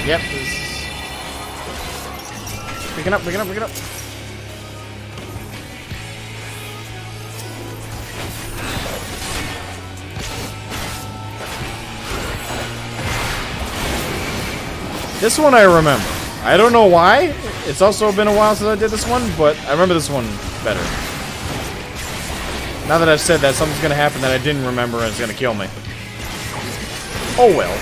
Yep. Picking up, picking up, picking up. This one I remember. I don't know why. It's also been a while since I did this one, but I remember this one better. Now that I've said that, something's gonna happen that I didn't remember and it's gonna kill me. Oh well.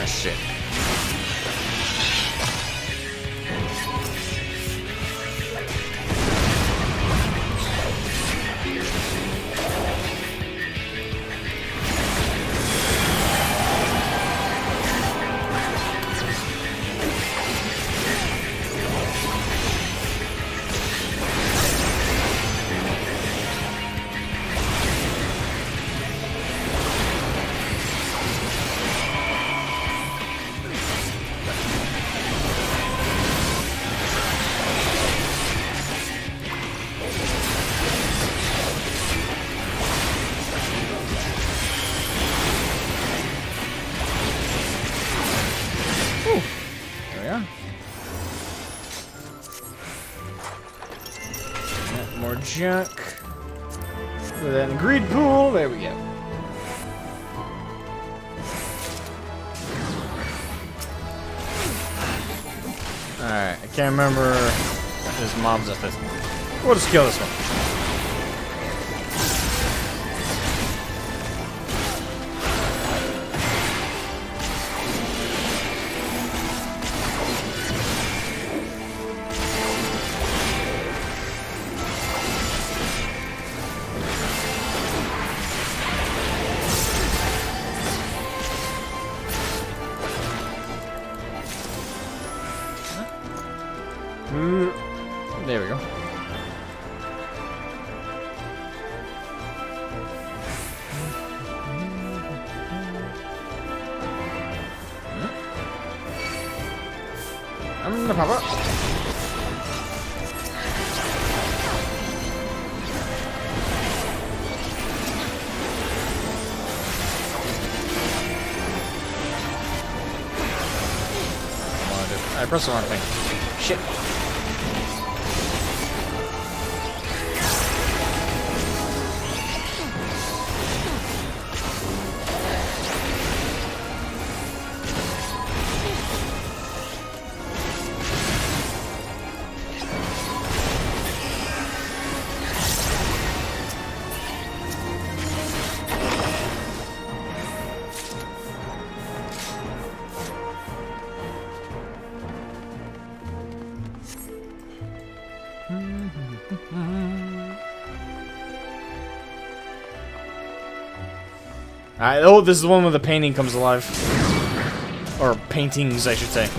Shit. More junk. Put that in the greed pool. There we go. Alright, I can't remember. There's mobs up this. We'll just kill this one. There we go. I'm gonna pop up. Come on, dude. I pressed the wrong thing. Shit. Oh, this is the one where the painting comes alive. Or paintings, I should say.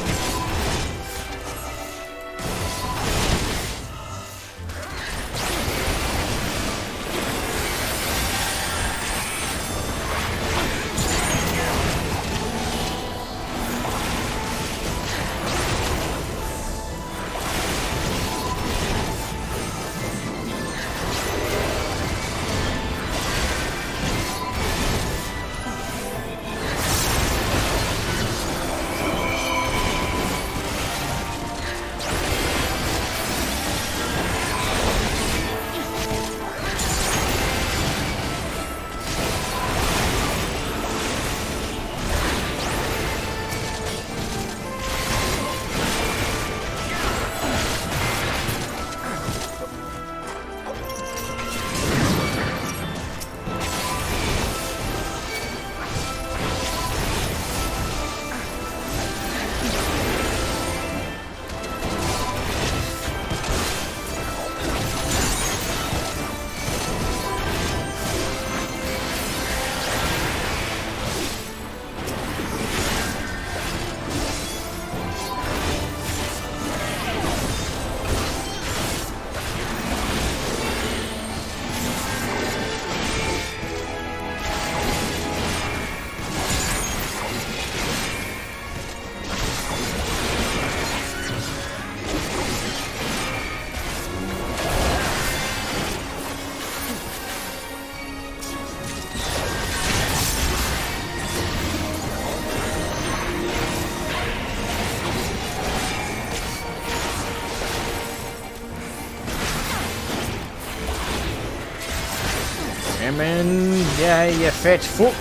Come in, yeah, you fat fuck.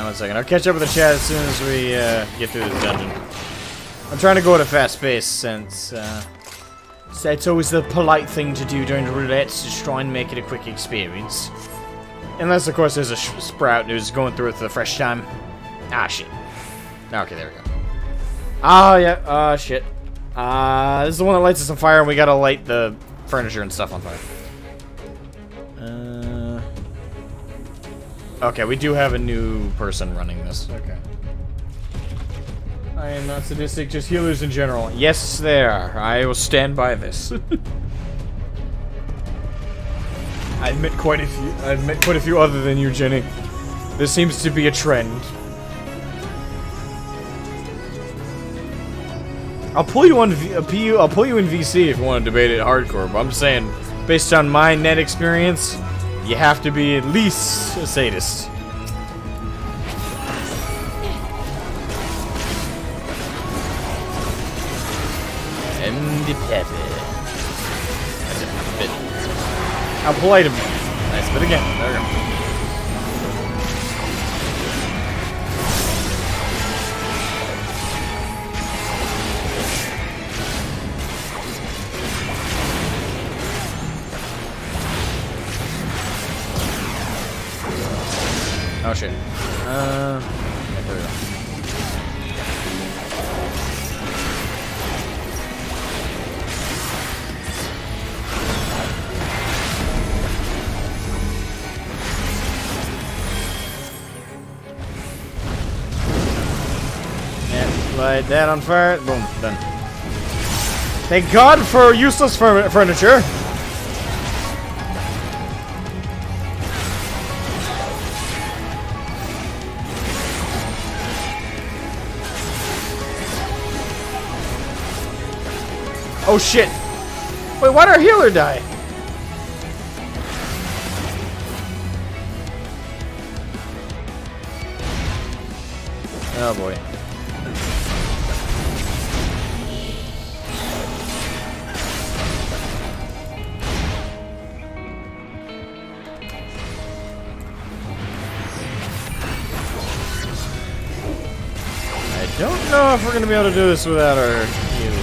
One second. I'll catch up with the chat as soon as we get through this dungeon. I'm trying to go at a fast pace since it's always the polite thing to do during the roulette, to just try and make it a quick experience. Unless, of course, there's a sprout who's going through it for the first time. Ah, shit. Okay, there we go. Oh, yeah. Shit. This is the one that lights us on fire, and we gotta light the furniture and stuff on fire. Okay, we do have a new person running this. Okay. I am not sadistic, just healers in general. Yes, they are. I will stand by this. I've met quite a few other than you, Jenny. This seems to be a trend. I'll pull you on I'll pull you in VC if you want to debate it hardcore, but I'm saying, based on my net experience, you have to be at least a sadist. And the pepper. That's a bit. How polite of me. Nice bit again. There we go. Oh shit. There we go. Yeah, light that on fire. Boom, done. Thank God for useless furniture. Oh shit! Wait, why'd our healer die? Oh boy. I don't know if we're gonna be able to do this without our healer.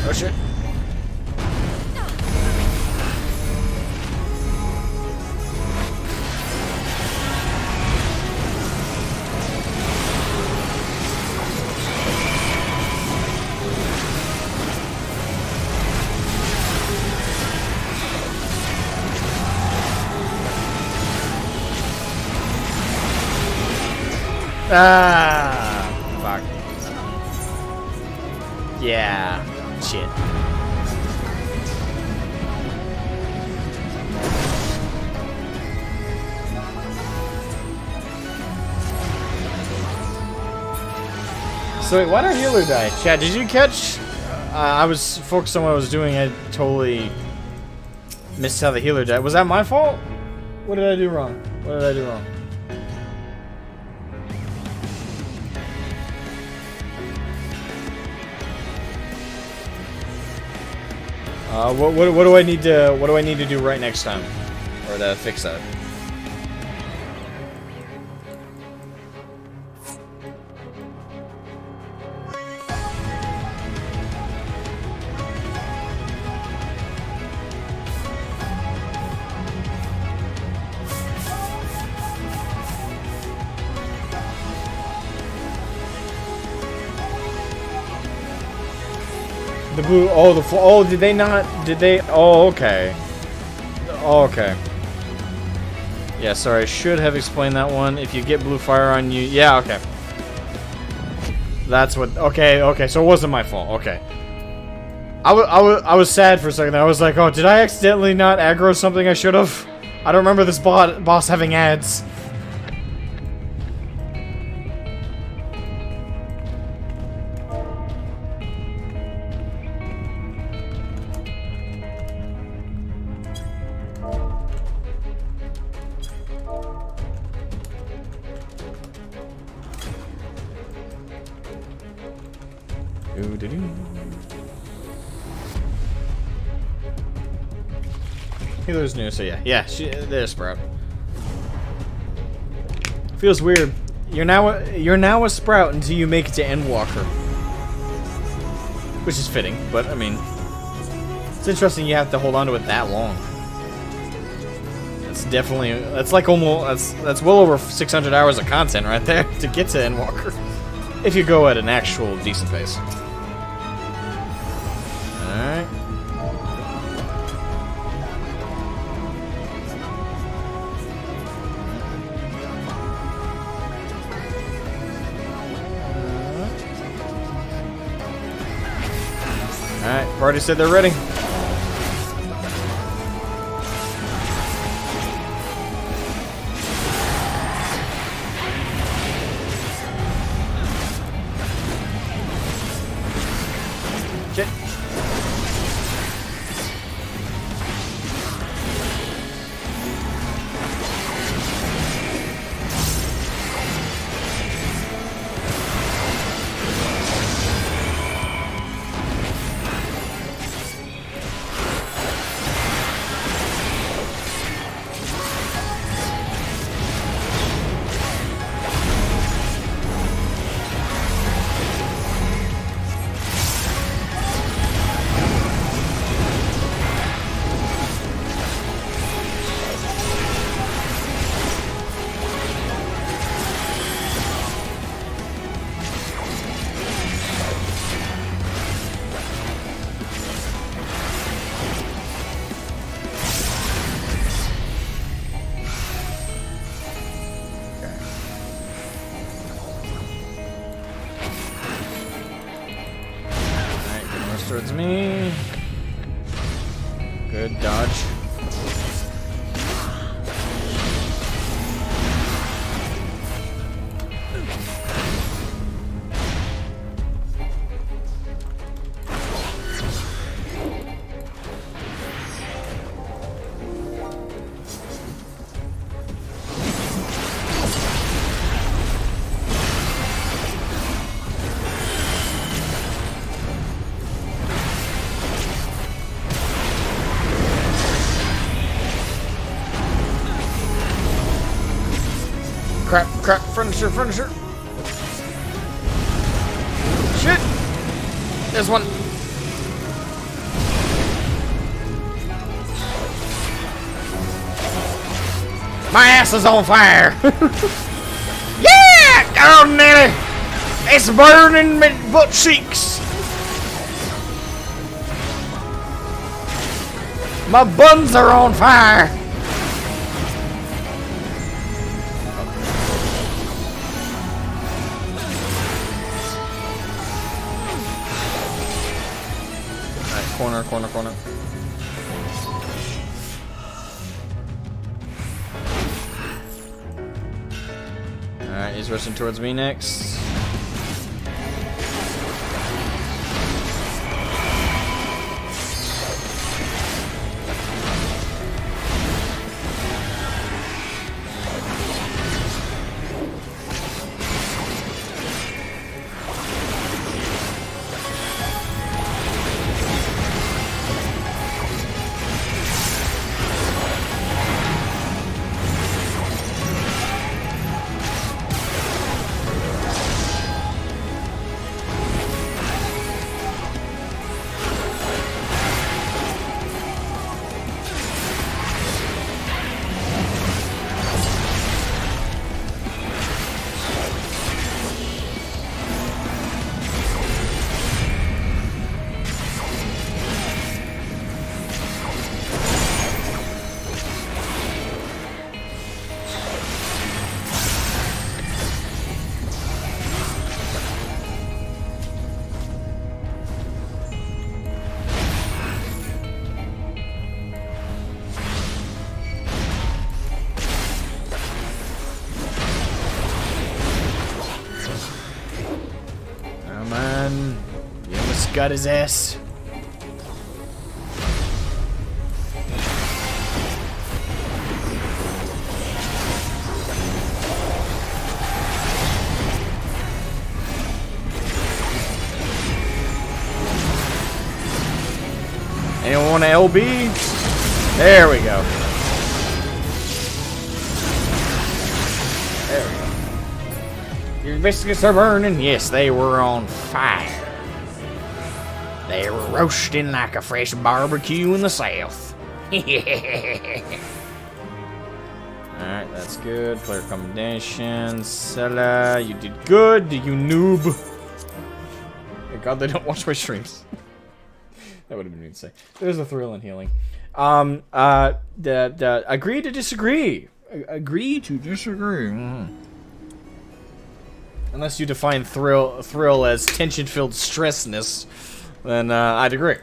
Oh shit. Ah, fuck. Yeah, shit. So wait, why'd our healer die? Chad, did you catch? I was focused on what I was doing. I totally missed how the healer died. Was that my fault? What did I do wrong? What did I do wrong? What do I need to do right next time, or to fix that? The blue, oh, did they not, oh, okay. Oh, okay. Yeah, sorry, I should have explained that one. If you get blue fire on you, yeah, okay. That's what, okay, so it wasn't my fault, okay. I was sad for a second. I was like, oh, did I accidentally not aggro something I should have? I don't remember this boss having ads. Healer's new, so yeah, there's Sprout. Feels weird. You're now a Sprout until you make it to Endwalker, which is fitting. But I mean, it's interesting you have to hold on to it that long. That's like almost that's well over 600 hours of content right there to get to Endwalker, if you go at an actual decent pace. Alright. Alright, party said they're ready. Shit. Towards me. Good dodge. Crap, furniture. Shit! There's one. My ass is on fire! Yeah! Oh, Nelly! It's burning my butt cheeks! My buns are on fire! Corner. Alright, he's rushing towards me next. on. You almost got his ass. Anyone want an LB? There we go. There we go. Your biscuits are burning. Yes, they were on fire. They were roasting like a fresh barbecue in the south. Alright, that's good. Player commendation. Sella, you did good, you noob. Thank God they don't watch my streams. That would have been mean to say. There's a thrill in healing. Agree to disagree. Agree to disagree. Unless you define thrill as tension-filled stressness, then I'd agree.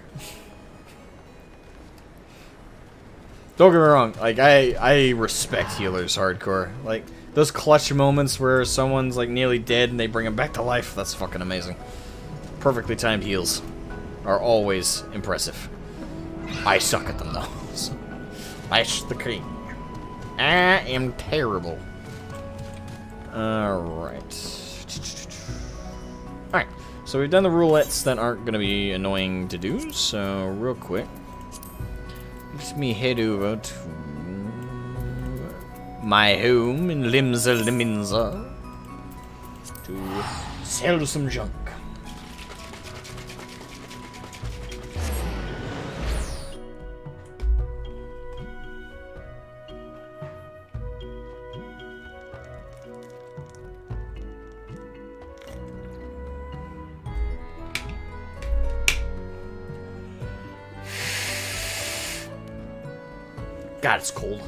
Don't get me wrong. Like I respect healers hardcore. Like those clutch moments where someone's like nearly dead and they bring them back to life. That's fucking amazing. Perfectly timed heals are always impressive. I suck at them though. So, that's the king. I am terrible. Alright. Alright. So we've done the roulettes that aren't going to be annoying to do. So real quick. Let me head over to my home in Limsa Liminza to sell some junk. God, it's cold.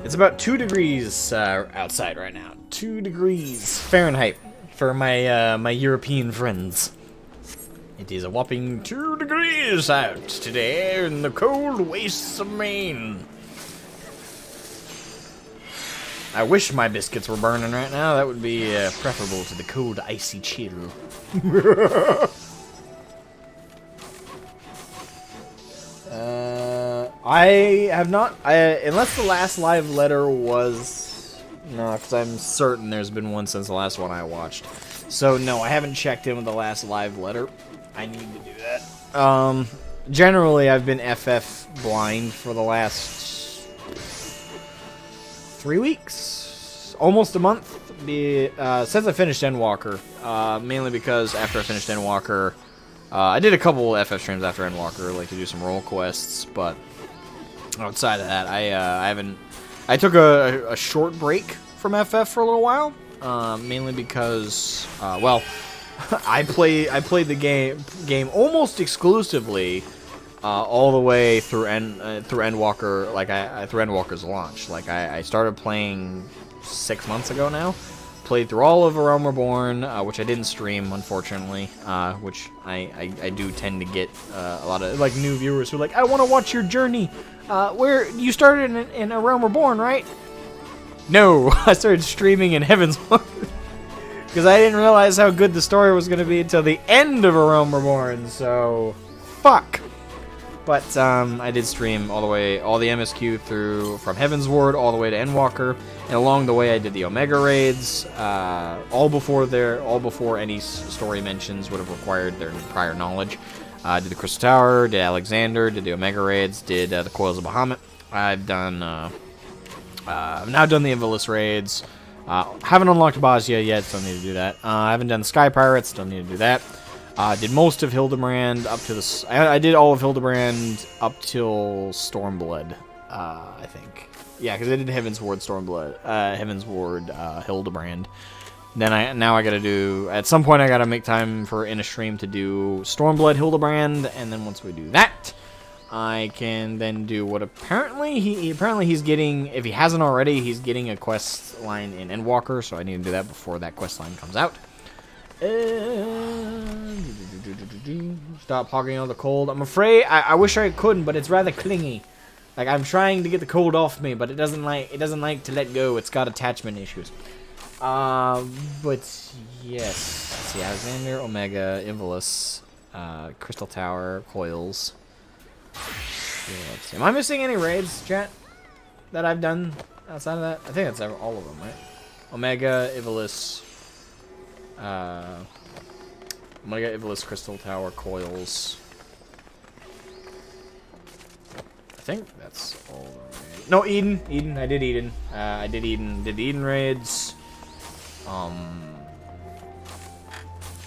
It's about 2 degrees outside right now. 2 degrees Fahrenheit for my my European friends. It is a whopping 2 degrees out today in the cold wastes of Maine. I wish my biscuits were burning right now. That would be preferable to the cold, icy chill. I have not, unless the last live letter was, no, because I'm certain there's been one since the last one I watched. So no, I haven't checked in with the last live letter. I need to do that. Generally I've been FF blind for the last 3 weeks, almost a month, since I finished Endwalker, mainly because after I finished Endwalker, I did a couple FF streams after Endwalker, like to do some role quests, but outside of that, I haven't. I took a short break from FF for a little while, mainly because, well, I played the game almost exclusively, all the way through Endwalker, like through Endwalker's launch. Like I started playing 6 months ago now. Played through all of A Realm Reborn, which I didn't stream, unfortunately, which I do tend to get a lot of like new viewers who are like, I want to watch your journey. Where you started in A Realm Reborn, right? No, I started streaming in Heavensward because I didn't realize how good the story was going to be until the end of A Realm Reborn. So, fuck. But I did stream all the MSQ through from Heavensward all the way to Endwalker, and along the way I did the Omega raids, all before any story mentions would have required their prior knowledge. Did the Crystal Tower, did Alexander, did the Omega raids, did the Coils of Bahamut. I've now done the Invilis raids. Haven't unlocked Bosnia yet, don't need to do that. I haven't done the Sky Pirates, don't need to do that. Did most of Hildebrand up to the... I did all of Hildebrand up till Stormblood, I think. Yeah, because I did Heavensward Stormblood, Heavensward Hildebrand. Then now I gotta do... At some point I gotta make time in a stream to do Stormblood Hildebrand, and then once we do that, I can then do what apparently he's getting... If he hasn't already, he's getting a quest line in Endwalker, so I need to do that before that quest line comes out. Stop hogging all the cold. I'm afraid I wish I couldn't, but it's rather clingy. Like I'm trying to get the cold off me, but it doesn't like to let go. It's got attachment issues. But yes. Let's see, Alexander, Omega, Involus, Crystal Tower, Coils. Yeah, let's see. Am I missing any raids, chat, that I've done outside of that? I think that's all of them, right? Omega, Involus, Omega, Involus, Crystal Tower, Coils. I think that's all the raids. No, Eden. Eden. I did Eden. I did Eden. Did the Eden raids.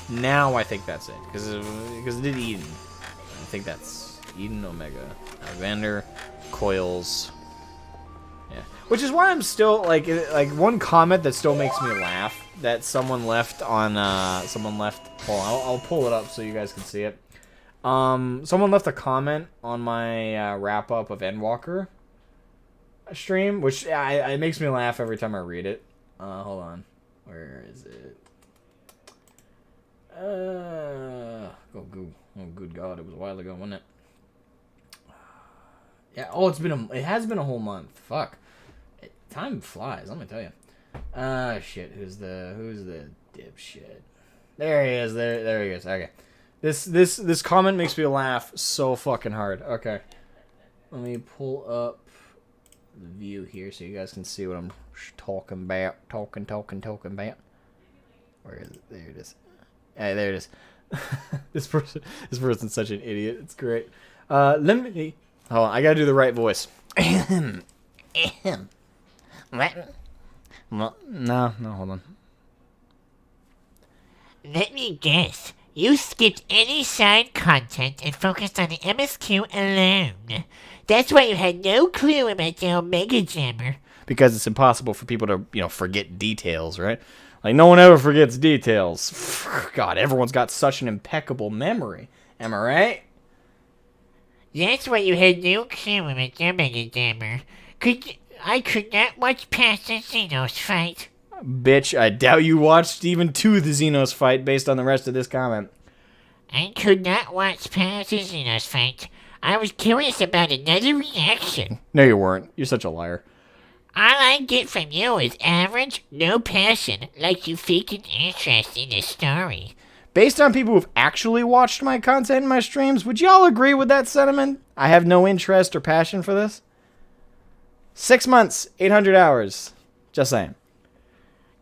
Now I think that's it. Because I did Eden. I think that's Eden, Omega, Alexander, Coils. Yeah. Which is why I'm still, like one comment that still makes me laugh that someone left on, hold on, I'll pull it up so you guys can see it. Someone left a comment on my wrap-up of Endwalker stream, which it makes me laugh every time I read it. Hold on. Where is it? Oh, good God, it was a while ago, wasn't it? Yeah, oh, it has been a whole month. Fuck. Time flies, let me tell you. Shit, who's the dipshit? There he is, there he is, okay. This comment makes me laugh so fucking hard. Okay. Let me pull up the view here so you guys can see what I'm talking about. Talking about. Where is it? There it is. Hey, there it is. This person's such an idiot. It's great. Let me... Hold on, I gotta do the right voice. No, hold on. Let me guess. You skipped any side content and focused on the MSQ alone. That's why you had no clue about the Omega Jammer. Because it's impossible for people to, forget details, right? Like, no one ever forgets details. God, everyone's got such an impeccable memory. Am I right? That's why you had no clue about the Omega Jammer. I could not watch past the Xenos fight. Bitch, I doubt you watched even to the Xenos fight based on the rest of this comment. I could not watch past the Xenos fight. I was curious about another reaction. No, you weren't. You're such a liar. All I get from you is average, no passion, like you fake an interest in the story. Based on people who've actually watched my content and my streams, would y'all agree with that sentiment? I have no interest or passion for this? 6 months, 800 hours. Just saying.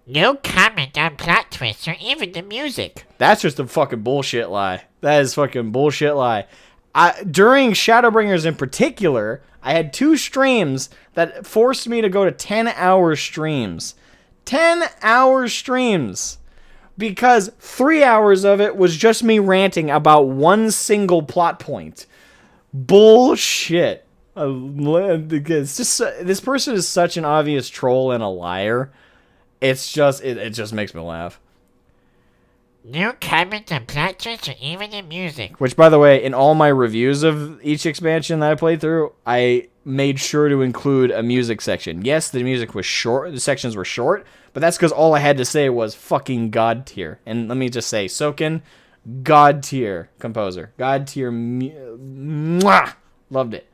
No comment on plot twists or even the music. That's just a fucking bullshit lie. That is fucking bullshit lie. During Shadowbringers in particular, I had 2 streams that forced me to go to 10-hour streams. 10-hour streams. Because 3 hours of it was just me ranting about one single plot point. Bullshit. It's just, this person is such an obvious troll and a liar. It's just, it just makes me laugh. No comment on plot twists or even the music. Which, by the way, in all my reviews of each expansion that I played through, I made sure to include a music section. Yes, the music was short, the sections were short, but that's because all I had to say was fucking God tier. And let me just say, Soken, God tier composer. God tier, mwah! Loved it.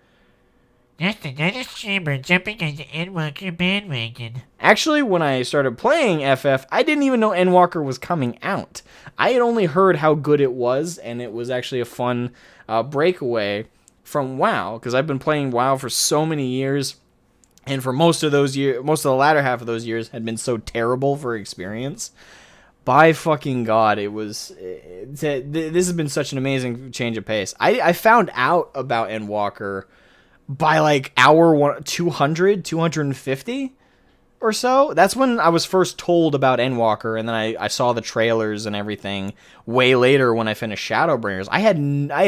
Just another streamer jumping on the Endwalker bandwagon. Actually, when I started playing FF, I didn't even know Endwalker was coming out. I had only heard how good it was, and it was actually a fun breakaway from WoW, because I've been playing WoW for so many years, and for most of the latter half of those years had been so terrible for experience. By fucking God, this has been such an amazing change of pace. I found out about Endwalker by like hour 200, 250 or so. That's when I was first told about Endwalker, and then I saw the trailers and everything way later when I finished Shadowbringers. I had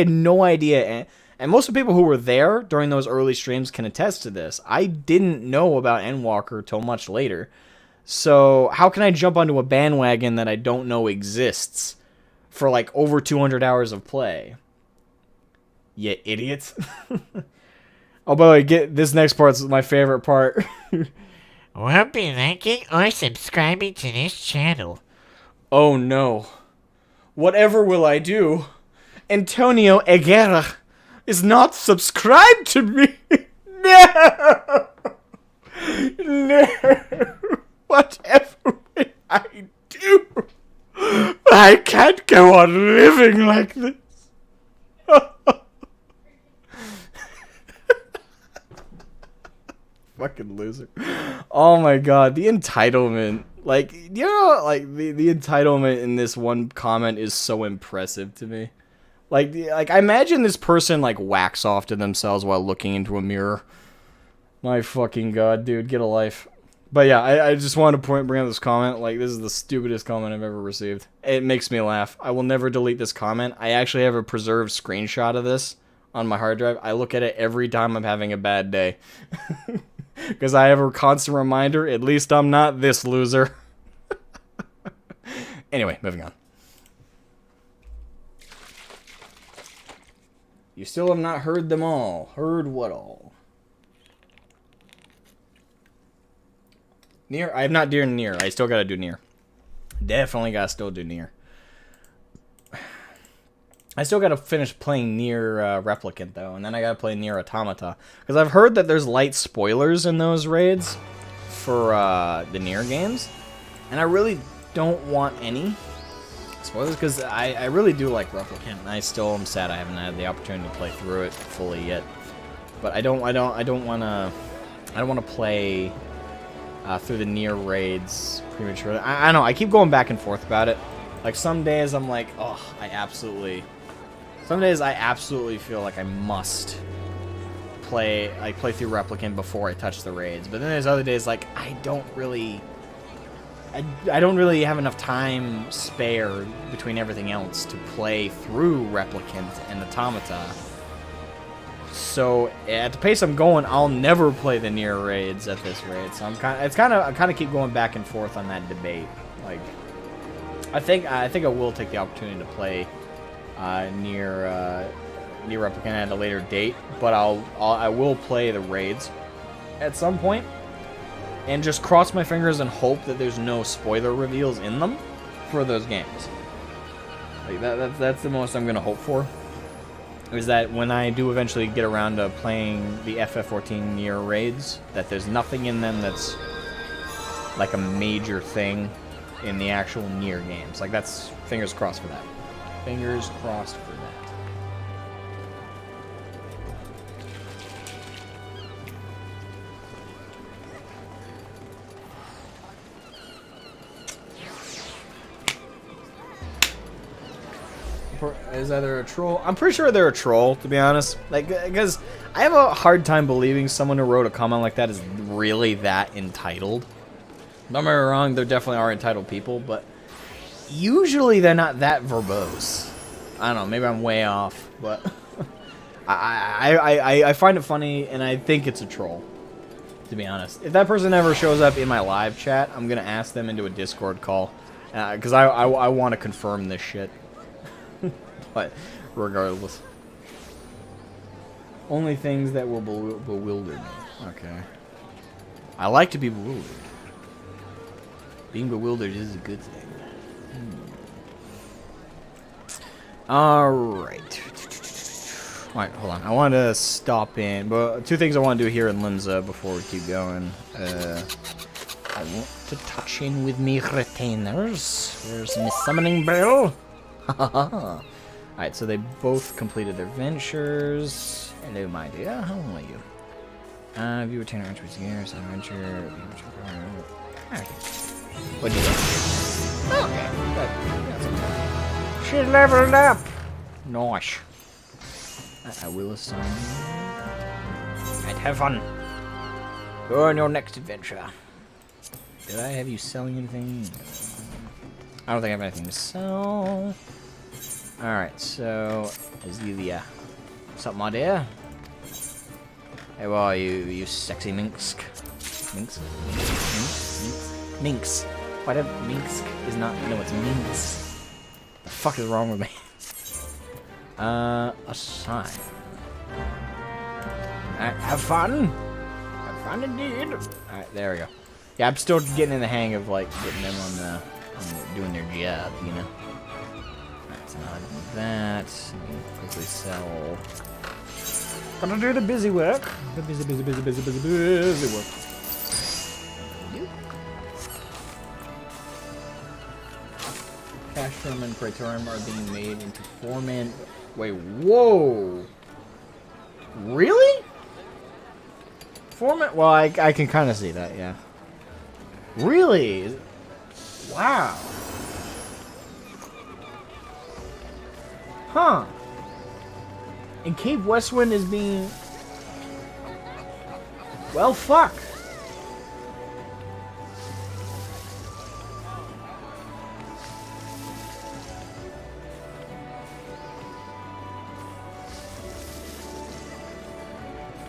no idea, and most of the people who were there during those early streams can attest to this. I didn't know about Endwalker till much later. So how can I jump onto a bandwagon that I don't know exists for like over 200 hours of play? You idiots. Oh, by the way, this next part's my favorite part. We'll be liking or subscribing to this channel. Oh no. Whatever will I do? Antonio Aguirre is not subscribed to me. No. No. Whatever will I can't go on living like this. Fucking loser. Oh my god, the entitlement. Like, you know, like the entitlement in this one comment is so impressive to me. Like I imagine this person like whacks off to themselves while looking into a mirror. My fucking god, dude, get a life. But yeah, I just wanted to bring up this comment. Like, this is the stupidest comment I've ever received. It makes me laugh. I will never delete this comment. I actually have a preserved screenshot of this on my hard drive. I look at it every time I'm having a bad day. Because I have a constant reminder, at least I'm not this loser. Anyway, moving on. You still have not heard them all. Heard what all? Nier? I have not done Nier. I still gotta do Nier. Definitely gotta still do Nier. I still gotta finish playing Nier Replicant, though, and then I gotta play Nier Automata. Because I've heard that there's light spoilers in those raids for the Nier games, and I really don't want any spoilers, because I really do like Replicant, and I still am sad I haven't had the opportunity to play through it fully yet. But I don't wanna play through the Nier raids prematurely. I don't know, I keep going back and forth about it. Like, some days I'm like, oh, some days I absolutely feel like I must play through Replicant before I touch the raids. But then there's other days like I don't really have enough time spare between everything else to play through Replicant and Automata. So at the pace I'm going, I'll never play the Nier raids at this rate. So I kind of keep going back and forth on that debate. Like, I think I will take the opportunity to play Nier Replicant at a later date, but I will play the raids at some point, and just cross my fingers and hope that there's no spoiler reveals in them for those games. Like that's the most I'm gonna hope for. Is that when I do eventually get around to playing the FF14 Nier raids, that there's nothing in them that's like a major thing in the actual Nier games. Like, that's fingers crossed for that. Fingers crossed for that. Is either a troll? I'm pretty sure they're a troll, to be honest. Like, because I have a hard time believing someone who wrote a comment like that is really that entitled. Don't get me wrong, there definitely are entitled people, but usually they're not that verbose. I don't know, maybe I'm way off, but I find it funny, and I think it's a troll, to be honest. If that person ever shows up in my live chat, I'm going to ask them into a Discord call, because I want to confirm this shit. But regardless. Only things that will bewilder me. Okay. I like to be bewildered. Being bewildered is a good thing. Alright. Alright, hold on. I want to stop in. But two things I want to do here in Linza before we keep going. I want to touch in with me retainers. There's my summoning bell. Alright, so they both completed their ventures. Hello, my dear. How are you? View retainer entries here. Side venture. Okay. What'd you do? Okay. That's okay. She leveled up. Nice. I will assign you. Alright, have fun. Go on your next adventure. Did I have you selling anything? I don't think I have anything to sell. Alright, so is the what's up, my dear? Hey, well, are you sexy minx? Minx? Minx. Why did minx is not? No, it's minx. The fuck is wrong with me? Assign. Alright, have fun. Have fun indeed. Alright, there we go. Yeah, I'm still getting in the hang of like getting them on doing their job, you know. Alright, so now I do that. Quickly sell. Gonna do the busy work. The busy work. Castrum and Praetorium are being made into 4-man... Wait, whoa! Really? 4-man... Well, I can kind of see that, yeah. Really? Wow. Huh. And Cape Westwind is being... Well, fuck.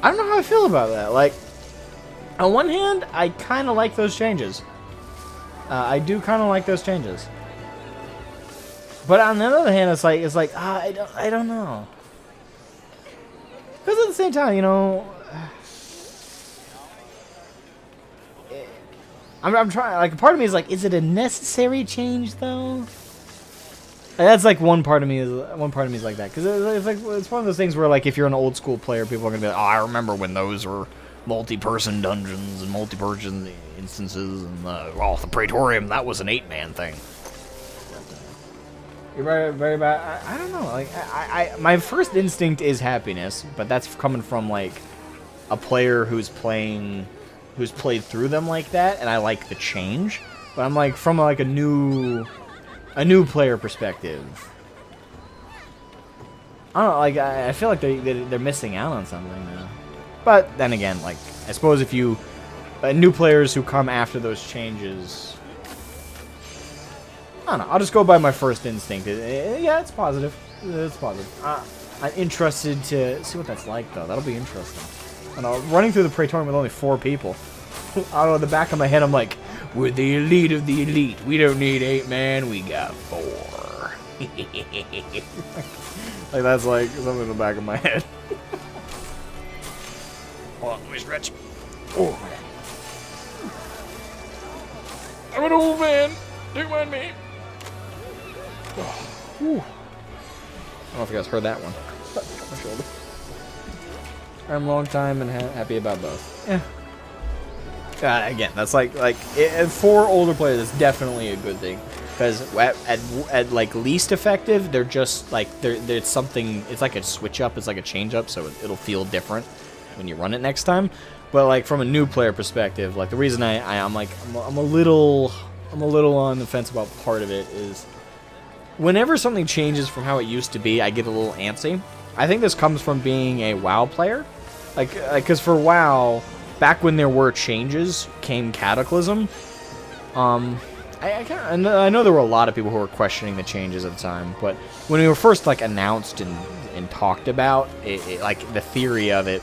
I don't know how I feel about that. Like, on one hand, I kind of like those changes. I do kind of like those changes. But on the other hand, it's like I don't know. Because at the same time, you know, I'm trying. Like, part of me is like, is it a necessary change though? That's like one part of me is like that, because it's one of those things where, like, if you're an old school player, people are gonna be like, oh, I remember when those were multi-person dungeons and multi-person instances, and well, the Praetorium, that was an 8-man thing. You're very, very bad. I don't know. Like, my first instinct is happiness, but that's coming from like a player who's played through them like that, and I like the change. But I'm like, from like a new player perspective, I don't know, like, I feel like they're missing out on something now. But then again, like, I suppose if you new players who come after those changes, I don't know, I'll just go by my first instinct. Yeah, it's positive. It's positive. I'm interested to see what that's like, though. That'll be interesting. I know, running through the Praetorium with only 4 people. I don't know, in the back of my head, I'm like, we're the elite of the elite. We don't need 8 man, we got 4. Like, that's like something in the back of my head. Hold on, let me stretch. Oh, man. I'm an old man. Don't mind me. Oh, I don't know if you guys heard that one. My shoulder. I'm long time and happy about both. Yeah. Again, that's like for older players, it's definitely a good thing, because at like least effective, they're just like there's something. It's like a switch up. It's like a change up, so it'll feel different when you run it next time. But like from a new player perspective, like the reason I'm a little on the fence about part of it is whenever something changes from how it used to be, I get a little antsy. I think this comes from being a WoW player, like because for WoW, back when there were changes, came Cataclysm. I know there were a lot of people who were questioning the changes at the time, but when they were first like announced and talked about, it like the theory of it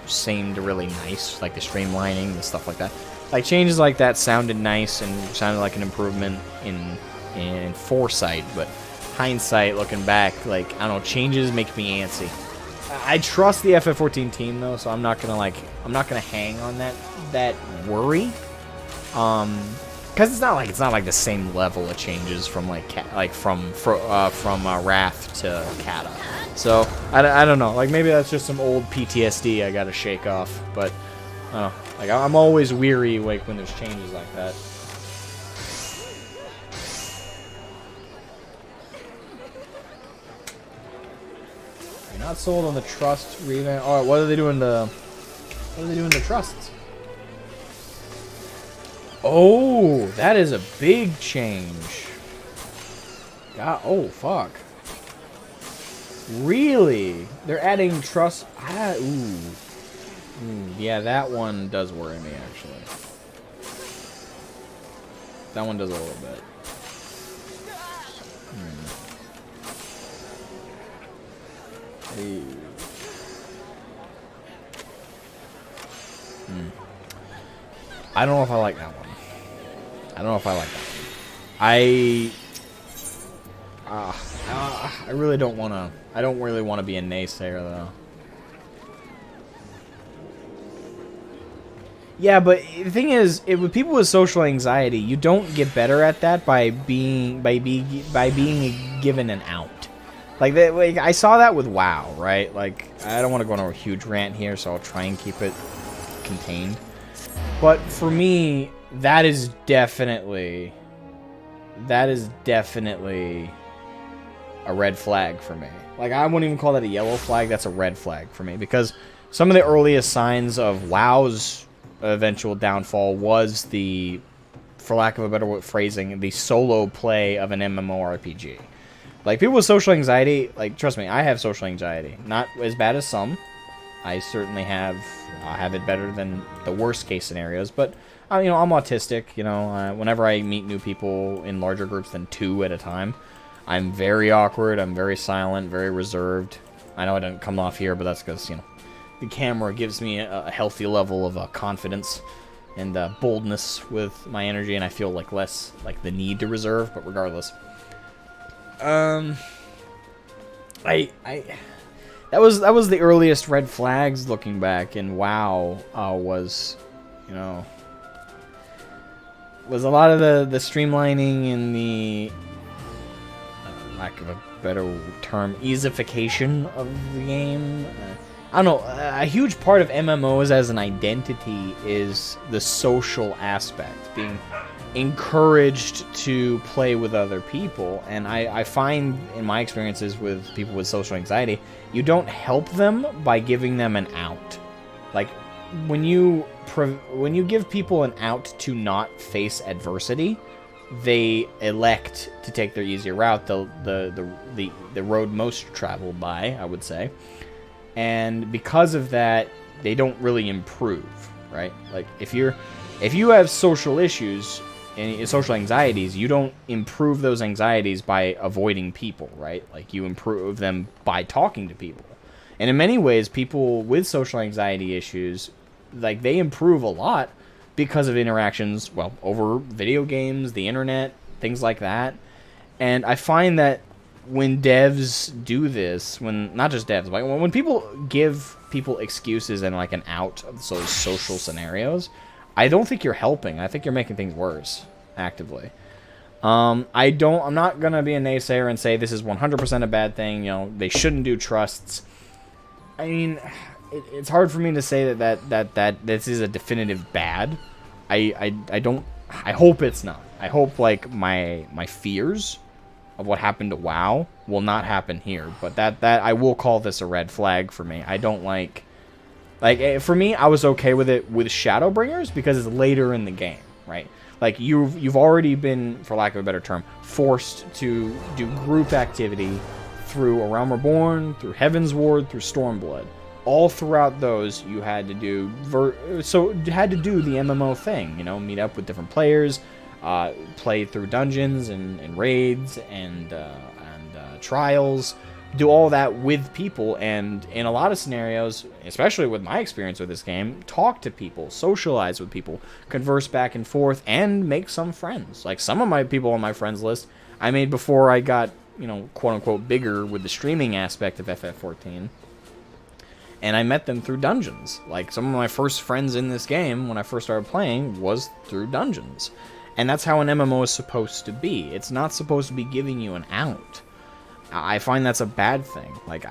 seemed really nice, like the streamlining and stuff like that. Like changes like that sounded nice and sounded like an improvement in foresight, but hindsight, looking back, like I don't know, changes make me antsy. I trust the FF14 team though, so I'm not gonna hang on that worry, because it's not like the same level of changes from from Wrath to Kata. So I don't know, like maybe that's just some old PTSD I gotta shake off. But I don't know, like I'm always weary like when there's changes like that. Not sold on the trust revamp. All right, what are they doing to trusts? Oh, that is a big change. God, oh fuck. Really? They're adding trust. Yeah, that one does worry me actually. That one does a little bit. I don't know if I like that one. I really don't want to. I don't really want to be a naysayer though. Yeah, but the thing is, with people with social anxiety, you don't get better at that by being given an out. Like I saw that with WoW, right? Like, I don't want to go on a huge rant here, so I'll try and keep it contained. But for me, that is definitely that is definitely a red flag for me. Like, I wouldn't even call that a yellow flag. That's a red flag for me. Because some of the earliest signs of WoW's eventual downfall was the, for lack of a better phrasing, the solo play of an MMORPG. Like, people with social anxiety, like, trust me, I have social anxiety. Not as bad as some. I certainly have it better than the worst case scenarios. But, you know, I'm autistic. You know, whenever I meet new people in larger groups than 2 at a time, I'm very awkward. I'm very silent, very reserved. I know I don't come off here, but that's because, you know, the camera gives me a healthy level of confidence and boldness with my energy, and I feel like less like the need to reserve. But regardless, that was the earliest red flags looking back, and WoW was, you know, was a lot of the streamlining and the lack of a better term, easification of the game. I don't know, a huge part of MMOs as an identity is the social aspect, being encouraged to play with other people. And I find, in my experiences with people with social anxiety, you don't help them by giving them an out. Like, when you give people an out to not face adversity, they elect to take their easier route, the road most traveled by, I would say. And because of that, they don't really improve, right? Like, if you have social issues and social anxieties, you don't improve those anxieties by avoiding people, right? Like, you improve them by talking to people. And in many ways, people with social anxiety issues, like, they improve a lot because of interactions, well, over video games, the internet, things like that. And I find that when devs do this, when not just devs, but when people give people excuses and like an out of those social scenarios, I don't think you're helping. I think you're making things worse actively. I'm not gonna be a naysayer and say this is 100% a bad thing. You know, they shouldn't do trusts. I mean, it's hard for me to say that this is a definitive bad. I hope it's not. I hope, like, my fears of what happened to WoW will not happen here, but that I will call this a red flag for me. I don't like for me, I was okay with it with Shadowbringers because it's later in the game, right? Like, you've already been, for lack of a better term, forced to do group activity through A Realm Reborn, through Heaven's Ward, through Stormblood. All throughout those, you had to do you had to do the MMO thing, you know, meet up with different players, play through dungeons and raids and trials, do all that with people, and in a lot of scenarios, especially with my experience with this game, talk to people, socialize with people, converse back and forth, and make some friends. Like, some of my people on my friends list I made before I got, you know, quote-unquote bigger with the streaming aspect of FF14. And I met them through dungeons. Like, some of my first friends in this game, when I first started playing, was through dungeons. And that's how an MMO is supposed to be. It's not supposed to be giving you an out. I find that's a bad thing. Like,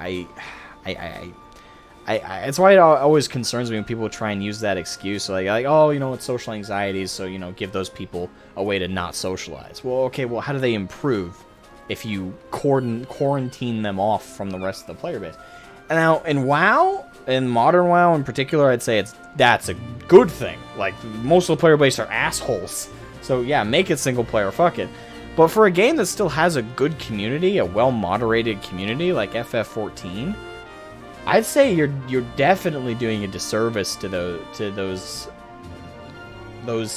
it's why it always concerns me when people try and use that excuse. Like, oh, you know, it's social anxieties, so, you know, give those people a way to not socialize. Well, okay, well, how do they improve if you quarantine them off from the rest of the player base? Now, in WoW, in modern WoW in particular, I'd say that's a good thing. Like, most of the player base are assholes. So, yeah, make it single player, fuck it. But for a game that still has a good community, a well-moderated community like FF14, I'd say you're definitely doing a disservice to those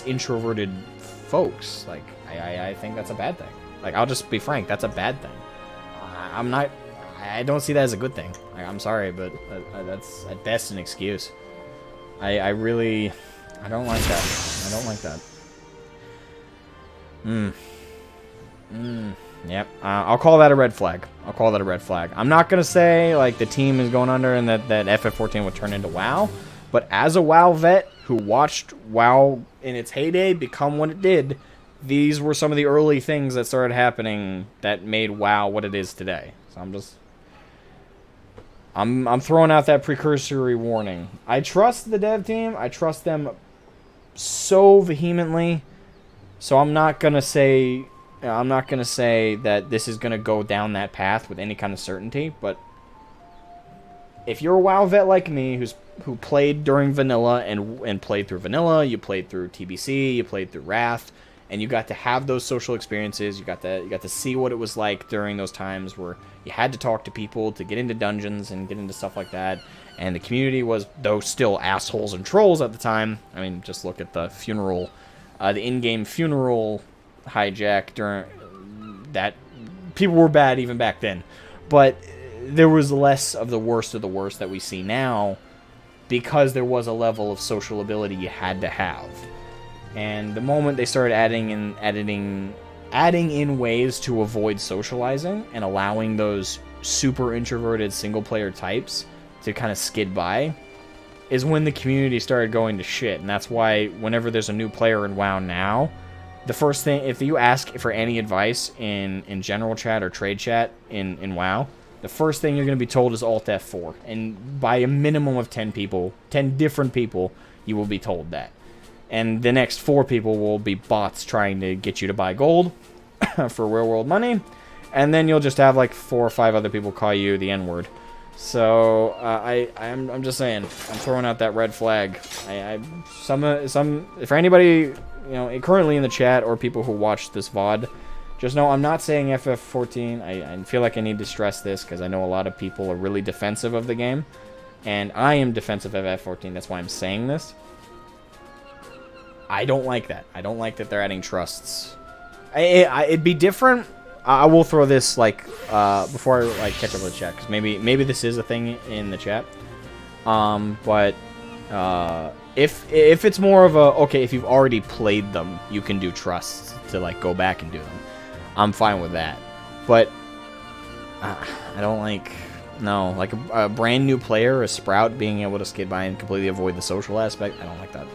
introverted folks. Like, I think that's a bad thing. Like, I'll just be frank, that's a bad thing. I don't see that as a good thing. I'm sorry, but that's at best an excuse. I don't like that. I don't like that. Yep. I'll call that a red flag. I'll call that a red flag. I'm not gonna say, like, the team is going under and that FF14 would turn into WoW, but as a WoW vet who watched WoW in its heyday become what it did, these were some of the early things that started happening that made WoW what it is today. So I'm throwing out that precursory warning. I trust the dev team. I trust them so vehemently. So I'm not going to say I'm not going to say that this is going to go down that path with any kind of certainty, but if you're a WoW vet like me who played during vanilla and played through vanilla, you played through TBC, you played through Wrath, and you got to have those social experiences, you got to see what it was like during those times where you had to talk to people to get into dungeons and get into stuff like that, and the community was, though still assholes and trolls at the time. I mean, just look at the funeral, the in-game funeral hijack during that. People were bad even back then, but there was less of the worst that we see now because there was a level of social ability you had to have. And the moment they started adding in ways to avoid socializing and allowing those super introverted single-player types to kind of skid by is when the community started going to shit. And that's why whenever there's a new player in WoW now, the first thing, if you ask for any advice in general chat or trade chat in WoW, the first thing you're going to be told is Alt F4. And by a minimum of 10 people, 10 different people, you will be told that. And the next 4 people will be bots trying to get you to buy gold for real world money. And then you'll just have like 4 or 5 other people call you the N-word. So I'm just saying, I'm throwing out that red flag. For anybody, currently in the chat or people who watch this VOD, just know I'm not saying FF14. I feel like I need to stress this because I know a lot of people are really defensive of the game, and I am defensive of FF14. That's why I'm saying this. I don't like that. I don't like that they're adding trusts. It'd be different. I will throw this before I catch up with the chat, because maybe this is a thing in the chat. But if it's more of a okay, if you've already played them, you can do trusts to go back and do them. I'm fine with that. But I don't like a brand new player, a Sprout, being able to skid by and completely avoid the social aspect. I don't like that.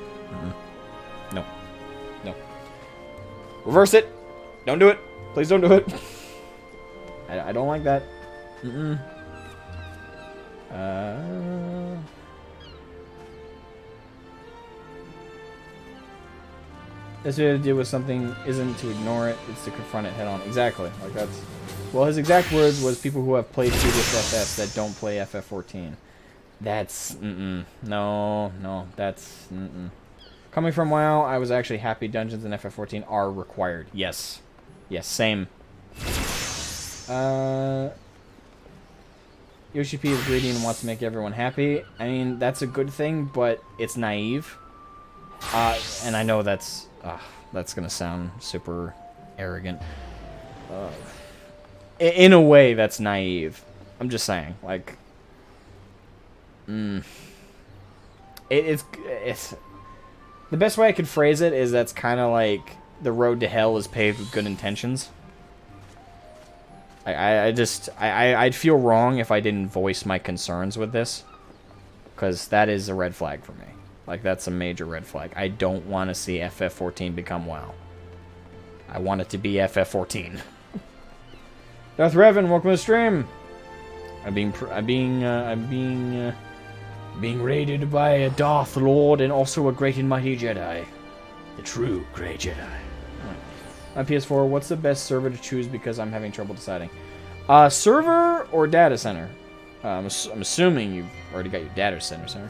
No. Reverse it. Don't do it. Please don't do it. I don't like that. This to deal with something isn't to ignore it, it's to confront it head on. Exactly. Well, his exact words was people who have played previous FFs that don't play FF14. That's no, that's Coming from WoW, I was actually happy dungeons in FF14 are required. Yes, same. Yoshi P is greedy and wants to make everyone happy. I mean, that's a good thing, but it's naive. And I know that's gonna sound super arrogant. In a way, that's naive. I'm just saying, it's the best way I could phrase it is that's kind of like the road to hell is paved with good intentions. I'd feel wrong if I didn't voice my concerns with this, because that is a red flag for me. That's a major red flag. I don't want to see FF14 become WoW. I want it to be FF14. Darth Revan, welcome to the stream. I'm being raided by a Darth Lord and also a great and mighty Jedi. The true Grey Jedi. On PS4, what's the best server to choose because I'm having trouble deciding? Server or data center? I'm assuming you've already got your data center, sir.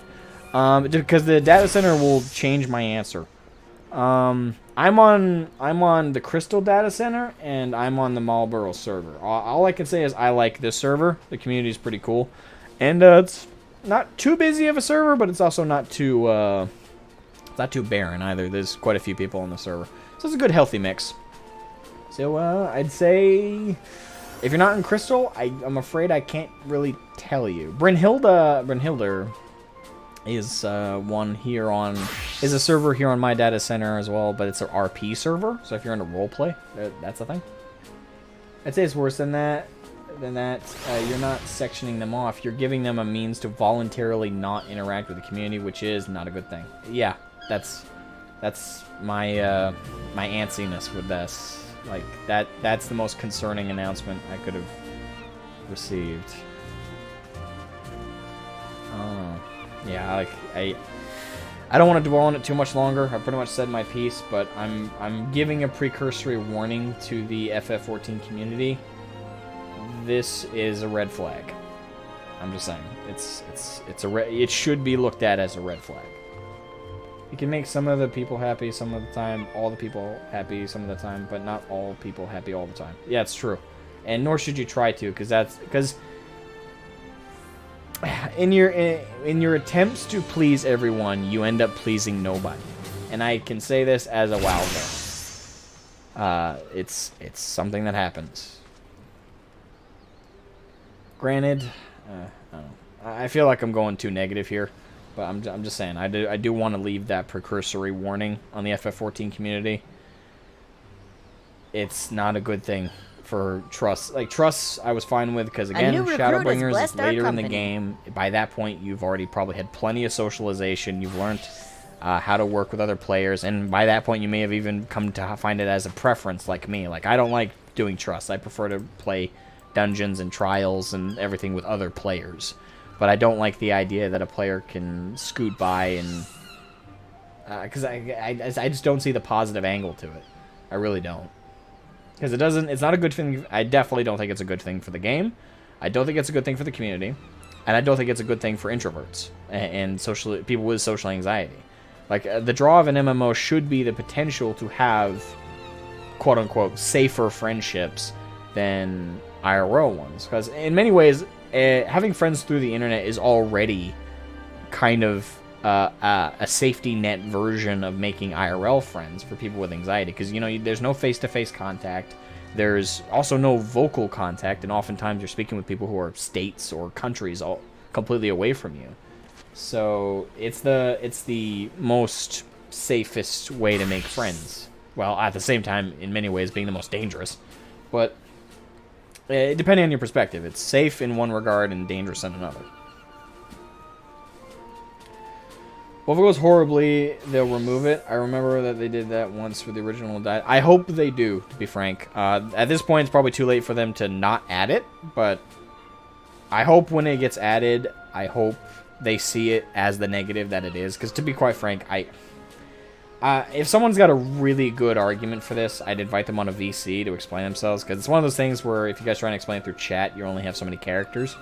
Because the data center will change my answer. I'm on the Crystal data center and I'm on the Marlborough server. All I can say is I like this server. The community is pretty cool, and it's not too busy of a server, but it's also not too barren either. There's quite a few people on the server, so it's a good healthy mix. So I'd say if you're not in Crystal, I'm afraid I can't really tell you. Brynhilder is is a server here on my data center as well, but it's an RP server. So if you're into roleplay, that's a thing. I'd say it's worse than that. You're not sectioning them off. You're giving them a means to voluntarily not interact with the community, which is not a good thing. Yeah, that's my my antsiness with this. That's the most concerning announcement I could have received. Yeah, I don't want to dwell on it too much longer. I've pretty much said my piece, but I'm giving a precursory warning to the FF14 community. This is a red flag. I'm just saying, it should be looked at as a red flag. You can make some of the people happy some of the time, all the people happy some of the time, but not all people happy all the time. Yeah, it's true, and nor should you try to, because in your attempts to please everyone, you end up pleasing nobody. And I can say this as a WoW fan. It's something that happens. Granted, I don't know. I feel like I'm going too negative here, but I'm just saying, I do want to leave that precursory warning on the FF14 community. It's not a good thing for trust. Like, trusts I was fine with, because again, Shadowbringers is later in the game. By that point, you've already probably had plenty of socialization. You've learned how to work with other players, and by that point, you may have even come to find it as a preference, like me. Like, I don't like doing trusts. I prefer to play dungeons and trials and everything with other players. But I don't like the idea that a player can scoot by and... because I just don't see the positive angle to it. I really don't. Because it's not a good thing. I definitely don't think it's a good thing for the game. I don't think it's a good thing for the community. And I don't think it's a good thing for introverts and people with social anxiety. Like, the draw of an MMO should be the potential to have, quote-unquote, safer friendships than IRL ones. Because in many ways, having friends through the internet is already kind of a safety net version of making IRL friends for people with anxiety, because there's no face-to-face contact, there's also no vocal contact, and oftentimes you're speaking with people who are states or countries all completely away from you. So it's the most safest way to make friends, while at the same time in many ways being the most dangerous. But depending on your perspective, it's safe in one regard and dangerous in another. Well, if it goes horribly, they'll remove it. I remember that they did that once with the original diet. I hope they do, to be frank. At this point, it's probably too late for them to not add it, but I hope when it gets added, I hope they see it as the negative that it is. Because to be quite frank, if someone's got a really good argument for this, I'd invite them on a VC to explain themselves. Because it's one of those things where if you guys try and explain it through chat, you only have so many characters.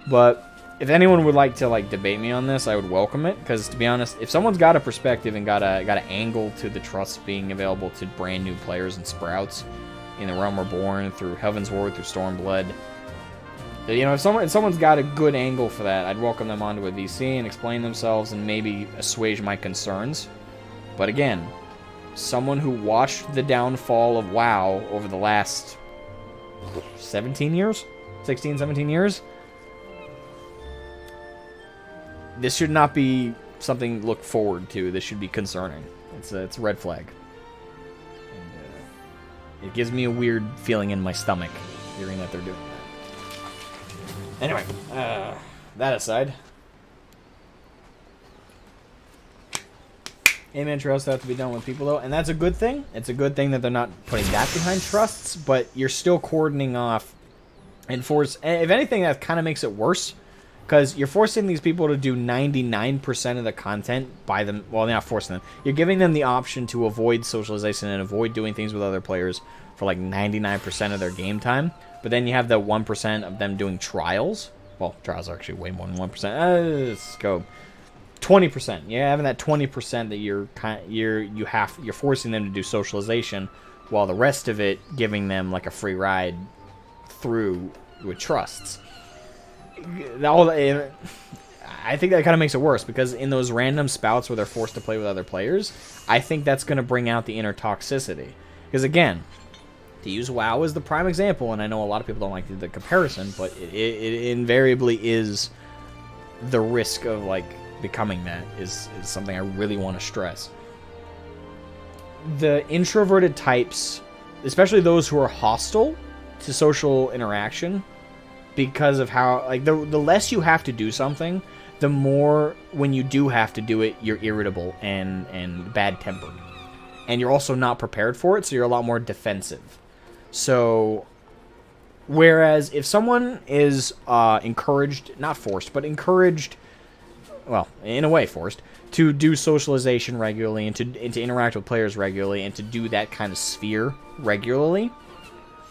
But if anyone would like to debate me on this, I would welcome it. Because to be honest, if someone's got a perspective and got an angle to the trust being available to brand new players and sprouts in the Realm Reborn, through Heaven's Ward, through Stormblood, if someone's got a good angle for that, I'd welcome them onto a VC and explain themselves and maybe assuage my concerns. But again, someone who watched the downfall of WoW over the last 17 years, 16, 17 years, this should not be something to look forward to. This should be concerning. It's a red flag. And, it gives me a weird feeling in my stomach hearing that they're doing that. Anyway, that aside, Amen trusts have to be done with people, though, and that's a good thing. It's a good thing that they're not putting that behind trusts, but you're still cordoning off and force. If anything, that kind of makes it worse. Because you're forcing these people to do 99% of the content by them. Well, not forcing them. You're giving them the option to avoid socialization and avoid doing things with other players for 99% of their game time. But then you have the 1% of them doing trials. Well, trials are actually way more than 1%. Let's go 20%. Yeah, having that 20% that you're forcing them to do socialization, while the rest of it giving them a free ride through with trusts. I think that kind of makes it worse, because in those random spouts where they're forced to play with other players, I think that's going to bring out the inner toxicity. Because again, to use WoW as the prime example, and I know a lot of people don't like the comparison, but it invariably is the risk of becoming that is something I really want to stress. The introverted types, especially those who are hostile to social interaction, because of how the less you have to do something, the more when you do have to do it, you're irritable and bad-tempered. And you're also not prepared for it, so you're a lot more defensive. So, whereas if someone is encouraged, not forced, but encouraged well, in a way forced, to do socialization regularly and to interact with players regularly and to do that kind of sphere regularly,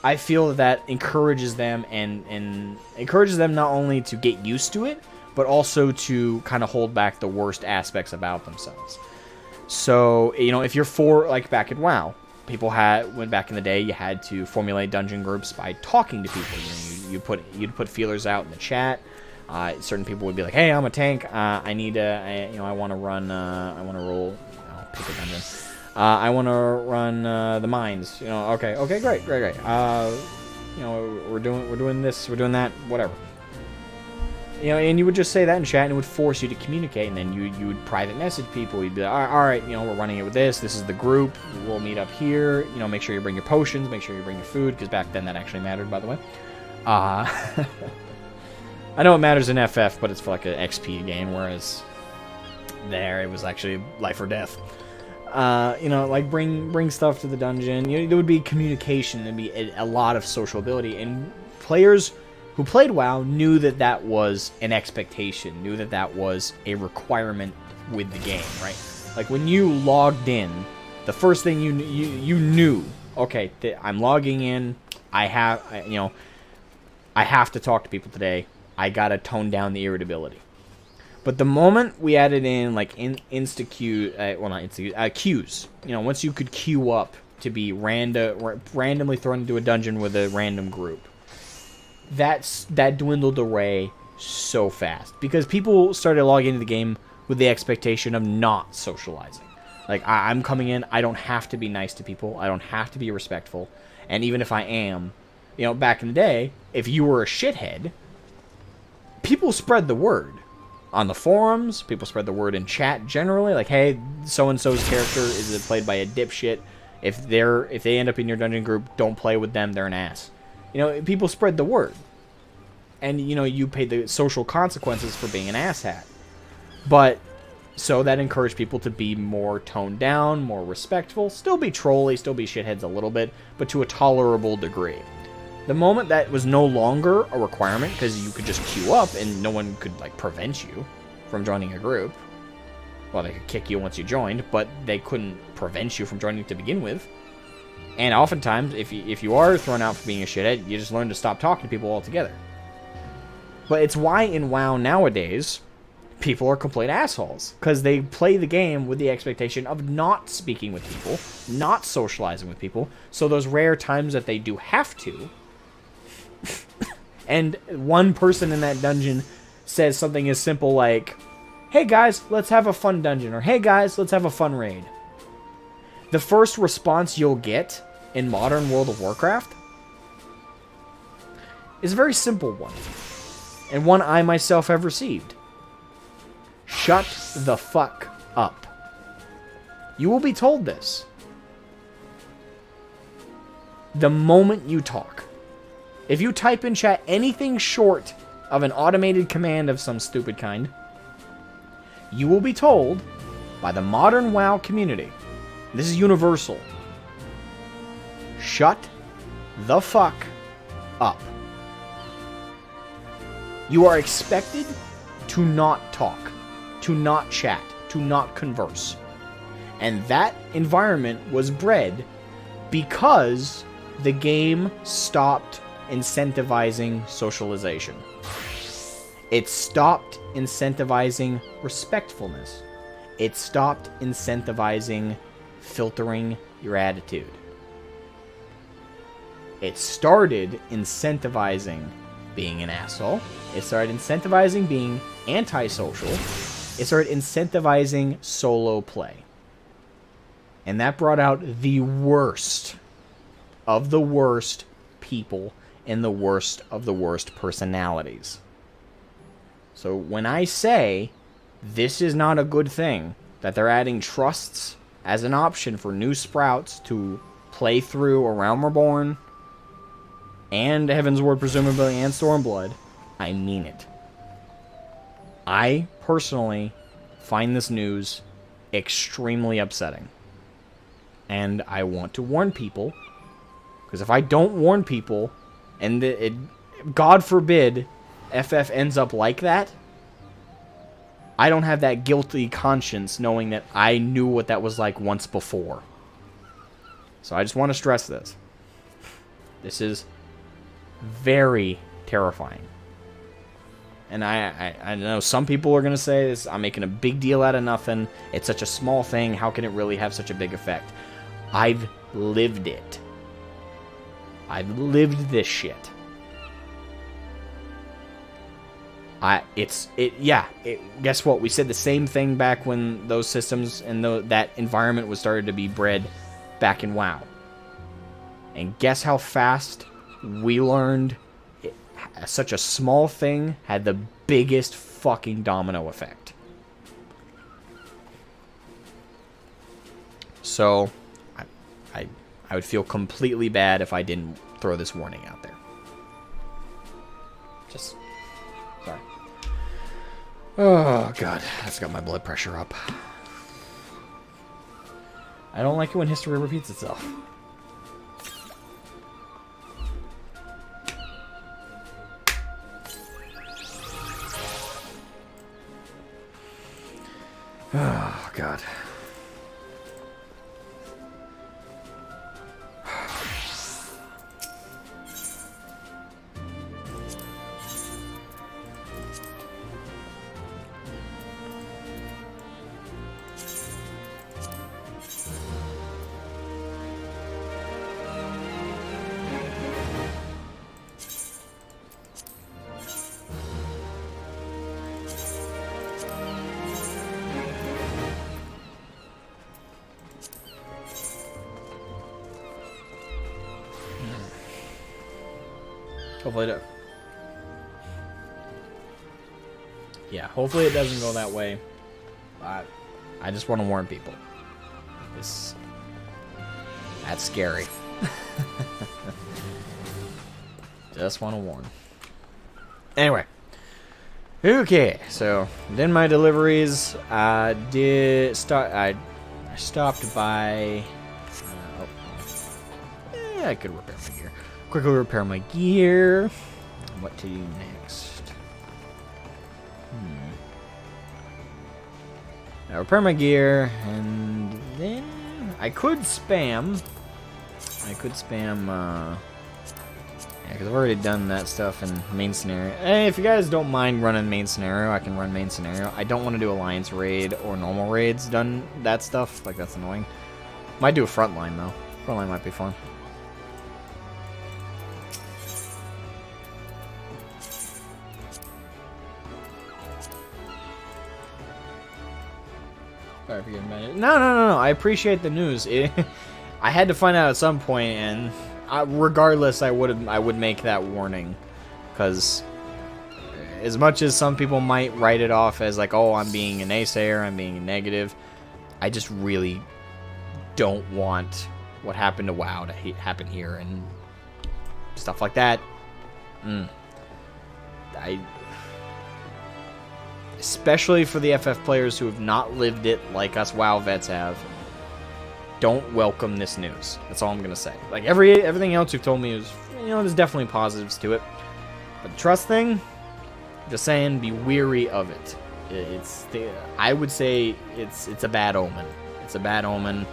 I feel that encourages them and encourages them not only to get used to it, but also to kind of hold back the worst aspects about themselves. So, you know, if you're like back at WoW, when back in the day, you had to formulate dungeon groups by talking to people. You know, you'd put feelers out in the chat. Certain people would be like, "Hey, I'm a tank. I want to run. I want to roll. I'll pick a dungeon. I want to run the mines. You know, okay, great. You know, we're doing this, we're doing that, whatever. You know, and you would just say that in chat, and it would force you to communicate, and then you would private message people. You'd be like, all right, you know, we're running it with this. This is the group. We'll meet up here. You know, make sure you bring your potions. Make sure you bring your food, because back then that actually mattered, by the way. I know it matters in FF, but it's for like an XP gain, whereas there it was actually life or death. You know, like bring stuff to the dungeon. You know, there would be communication. There'd be a lot of social ability, and players who played WoW knew that that was an expectation, knew that that was a requirement with the game, right? Like when you logged in, the first thing you knew, okay, I'm logging in. I have to talk to people today. I gotta tone down the irritability. But the moment we added in like insta queue, queues, you know, once you could queue up to be randomly thrown into a dungeon with a random group, that dwindled away so fast because people started logging into the game with the expectation of not socializing. Like, I'm coming in, I don't have to be nice to people, I don't have to be respectful, and even if I am, you know, back in the day, if you were a shithead, people spread the word. On the forums, people spread the word in chat generally, like, hey, so-and-so's character is played by a dipshit. If they end up in your dungeon group, don't play with them, they're an ass. You know, people spread the word. And, you know, you pay the social consequences for being an asshat. But, so that encouraged people to be more toned down, more respectful, still be trolly, still be shitheads a little bit, but to a tolerable degree. The moment that was no longer a requirement, because you could just queue up and no one could, like, prevent you from joining a group. Well, they could kick you once you joined, but they couldn't prevent you from joining to begin with. And oftentimes, if you are thrown out for being a shithead, you just learn to stop talking to people altogether. But it's why in WoW nowadays, people are complete assholes. Because they play the game with the expectation of not speaking with people, not socializing with people. So those rare times that they do have to, and one person in that dungeon says something as simple like, hey guys, let's have a fun dungeon, or hey guys, let's have a fun raid. The first response you'll get in modern World of Warcraft is a very simple one, and one I myself have received. Shut the fuck up. You will be told this the moment you talk. If you type in chat anything short of an automated command of some stupid kind, you will be told by the modern WoW community, this is universal, shut the fuck up. You are expected to not talk, to not chat, to not converse. And that environment was bred because the game stopped incentivizing socialization. It stopped incentivizing respectfulness. It stopped incentivizing filtering your attitude. It started incentivizing being an asshole. It started incentivizing being antisocial. It started incentivizing solo play. And that brought out the worst of the worst people and the worst of the worst personalities. So when I say this is not a good thing, that they're adding trusts as an option for new sprouts to play through A Realm Reborn and Heaven's Word presumably and Stormblood, I mean it. I personally find this news extremely upsetting. And I want to warn people, because if I don't warn people, and God forbid FF ends up like that, I don't have that guilty conscience knowing that I knew what that was like once before. So I just want to stress this. This is very terrifying. And I know some people are going to say this, I'm making a big deal out of nothing. It's such a small thing. How can it really have such a big effect? I've lived it. I've lived this shit. Guess what? We said the same thing back when those systems and that environment was started to be bred back in WoW. And guess how fast we learned such a small thing had the biggest fucking domino effect. So, I would feel completely bad if I didn't throw this warning out there. Just, sorry. Oh, God. That's got my blood pressure up. I don't like it when history repeats itself. Oh, God. Hopefully it... Yeah, hopefully it doesn't go that way. I just want to warn people. That's scary. Just want to warn. Anyway. Okay, so then my deliveries I stopped by I could repair my gear. Quickly repair my gear. What to do next? I repair my gear, and then I could spam. Yeah, because I've already done that stuff in main scenario. Hey, if you guys don't mind running main scenario, I can run main scenario. I don't want to do alliance raid or normal raids. Done that stuff. Like, that's annoying. Might do a frontline though. Frontline might be fun. Sorry for getting mad. No. I appreciate the news. I had to find out at some point, and regardless, I would make that warning, because as much as some people might write it off as like, oh, I'm being a naysayer, I'm being a negative, I just really don't want what happened to WoW to happen here and stuff like that. Especially for the FF players who have not lived it like us WoW vets have, don't welcome this news. That's all I'm gonna say. Like everything else you've told me is, there's definitely positives to it, but the trust thing, just saying, be weary of it. I would say it's a bad omen. It's a bad omen.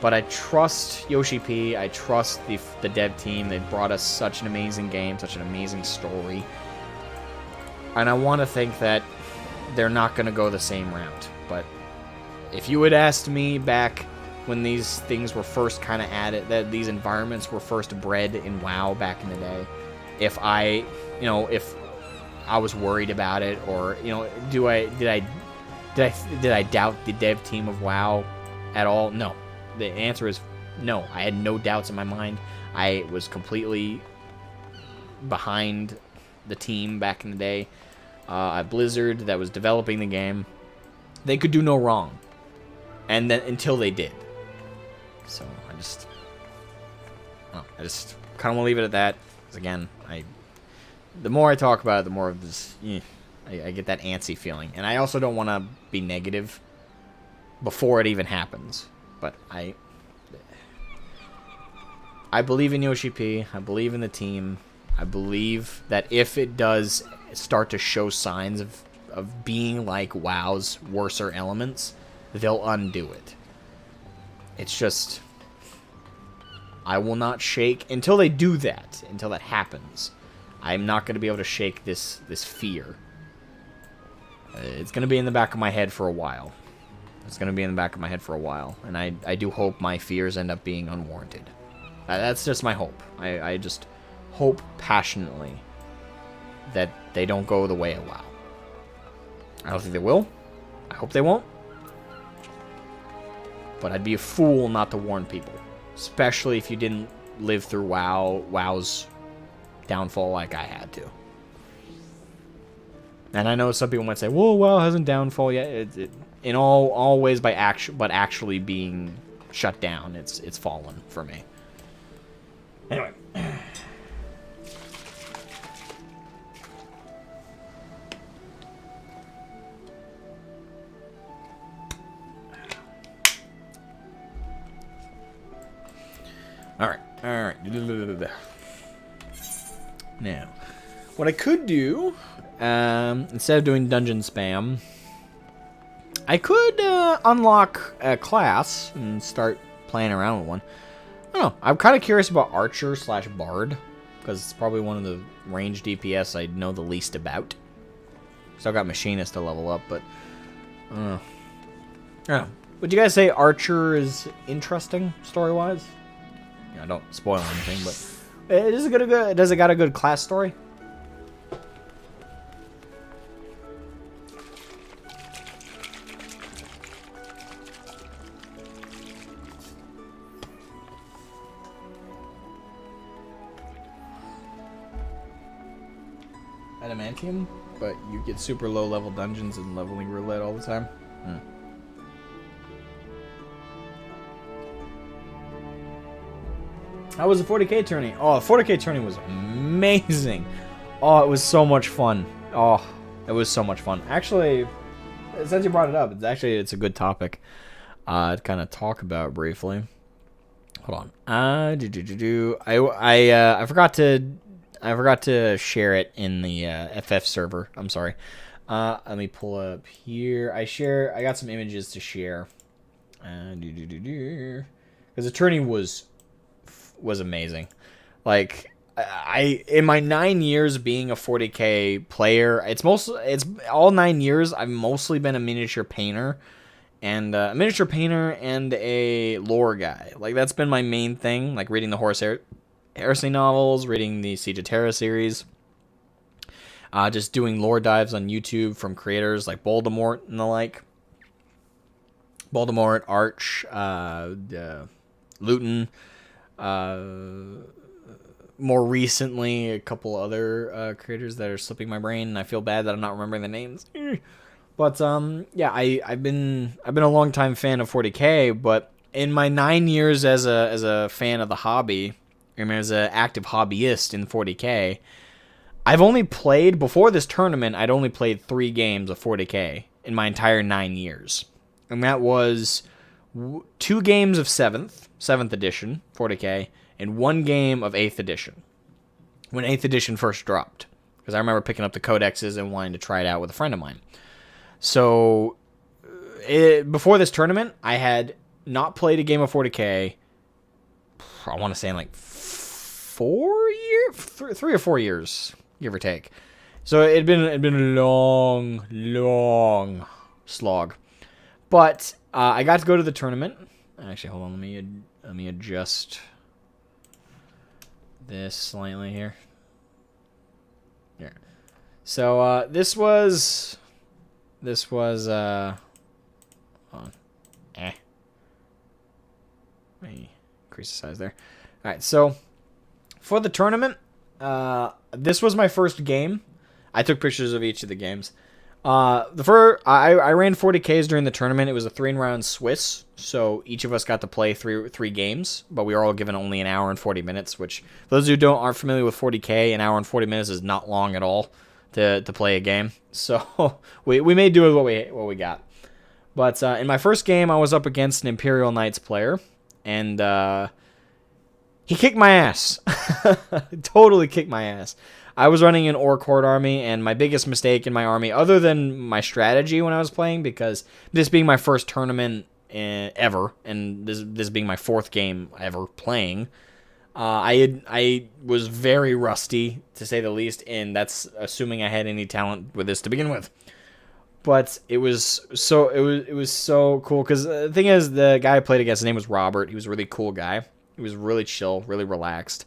But I trust Yoshi P. I trust the dev team. They brought us such an amazing game, such an amazing story, and I want to think that they're not going to go the same route. But if you had asked me back when these things were first kind of added, that these environments were first bred in WoW back in the day, if I was worried about it, or did I doubt the dev team of WoW at all? No. The answer is no. I had no doubts in my mind. I was completely behind the team back in the day. Blizzard that was developing the game, they could do no wrong, and then until they did. So I just kind of want to leave it at that. Because again, the more I talk about it, the more of this, I get that antsy feeling, and I also don't want to be negative before it even happens. But I believe in Yoshi P. I believe in the team. I believe that if it does start to show signs of being like WoW's worser elements, they'll undo it. It's just, I will not shake until they do that. Until that happens, I'm not going to be able to shake this fear. It's going to be in the back of my head for a while. It's going to be in the back of my head for a while, and I do hope my fears end up being unwarranted. That's just my hope. I just hope passionately that they don't go the way of WoW. I don't think they will. I hope they won't. But I'd be a fool not to warn people, especially if you didn't live through WoW's downfall like I had to. And I know some people might say, "Well, WoW hasn't downfall yet." In all ways, but actually being shut down, it's fallen for me. Anyway. All right. Now, what I could do, instead of doing dungeon spam, I could unlock a class and start playing around with one. I don't know. I'm kind of curious about Archer / Bard, because it's probably one of the range DPS I know the least about. Still got Machinist to level up, but I don't know. Would you guys say Archer is interesting story-wise? Yeah, don't spoil anything, but does it got a good class story? Adamantium, but you get super low level dungeons and leveling roulette all the time. How was the 40k tourney? Oh, the 40k tourney was amazing. Oh, it was so much fun. Oh, it was so much fun. Actually, since you brought it up, it's a good topic to kind of talk about briefly. Hold on. I forgot to share it in the FF server. I'm sorry. Let me pull up here. I got some images to share. Because the tourney was amazing. Like, in my 9 years being a 40k player, it's all 9 years I've mostly been a miniature painter and a lore guy. Like, that's been my main thing, like reading the Horus Heresy novels, reading the Siege of Terra series, just doing lore dives on YouTube from creators like Voldemort and the like. Voldemort, Arch, Luton, more recently a couple other creators that are slipping my brain, and I feel bad that I'm not remembering the names. But yeah, I've been a long time fan of 40k, but in my 9 years as a fan of the hobby, as an active hobbyist in 40k, I've only played, before this tournament, I'd only played 3 games of 40k in my entire 9 years. And that was 2 games of 7th edition 40k, and 1 game of 8th edition, when 8th edition first dropped. Because I remember picking up the codexes and wanting to try it out with a friend of mine. So, before this tournament, I had not played a game of 40k, I want to say in like 3 or 4 years, give or take. So it'd been a long slog. But I got to go to the tournament. Actually, hold on, let me adjust this slightly here. Here. So this was hold on. Let me increase the size there. All right, so for the tournament, this was my first game. I took pictures of each of the games. I ran 40Ks during the tournament. It was a 3-round Swiss, so each of us got to play three games, but we were all given only an hour and 40 minutes, which, for those who aren't familiar with 40K, an hour and 40 minutes is not long at all to play a game. So we made do with what we got. But in my first game, I was up against an Imperial Knights player, and He kicked my ass. Totally kicked my ass. I was running an Orc Horde army, and my biggest mistake in my army, other than my strategy when I was playing, because this being my first tournament ever, and this being my 4th game ever playing, I was very rusty, to say the least, and that's assuming I had any talent with this to begin with. But it was so cool, because the thing is, the guy I played against, his name was Robert. He was a really cool guy. He was really chill, really relaxed.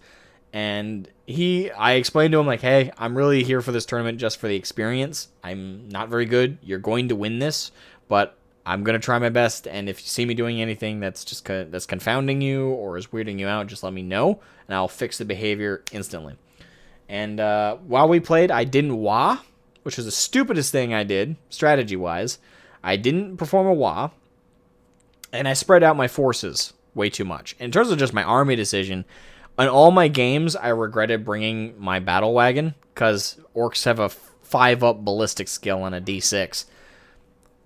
And I explained to him, like, hey, I'm really here for this tournament just for the experience. I'm not very good. You're going to win this, but I'm going to try my best. And if you see me doing anything that's confounding you or is weirding you out, just let me know, and I'll fix the behavior instantly. And while we played, I didn't wah, which was the stupidest thing I did, strategy-wise. I didn't perform a wah, and I spread out my forces way too much. In terms of just my army decision, in all my games, I regretted bringing my battle wagon, because orcs have a 5-up ballistic skill on a d6.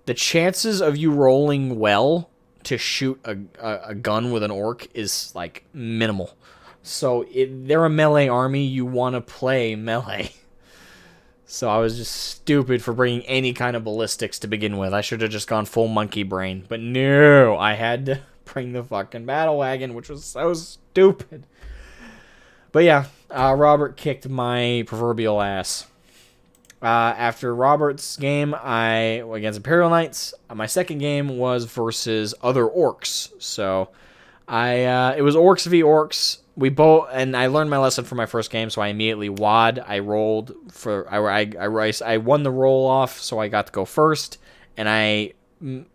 The chances of you rolling well to shoot a gun with an orc is, like, minimal. So they're a melee army. You want to play melee. So I was just stupid for bringing any kind of ballistics to begin with. I should have just gone full monkey brain. But no, I had to bring the fucking battle wagon, which was so stupid. But yeah, Robert kicked my proverbial ass. After Robert's game, against Imperial Knights, my second game was versus other orcs. So it was orcs v orcs. And I learned my lesson from my first game, so I immediately wad. I rolled I won the roll off, so I got to go first. And I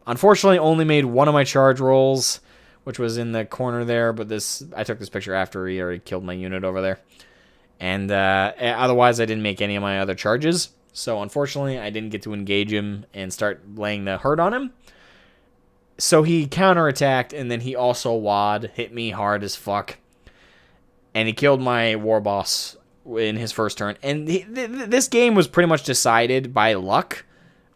unfortunately only made one of my charge rolls, which was in the corner there, but I took this picture after he already killed my unit over there. And otherwise, I didn't make any of my other charges. So unfortunately, I didn't get to engage him and start laying the hurt on him. So he counterattacked, and then he also wad, hit me hard as fuck. And he killed my war boss in his first turn. And this game was pretty much decided by luck,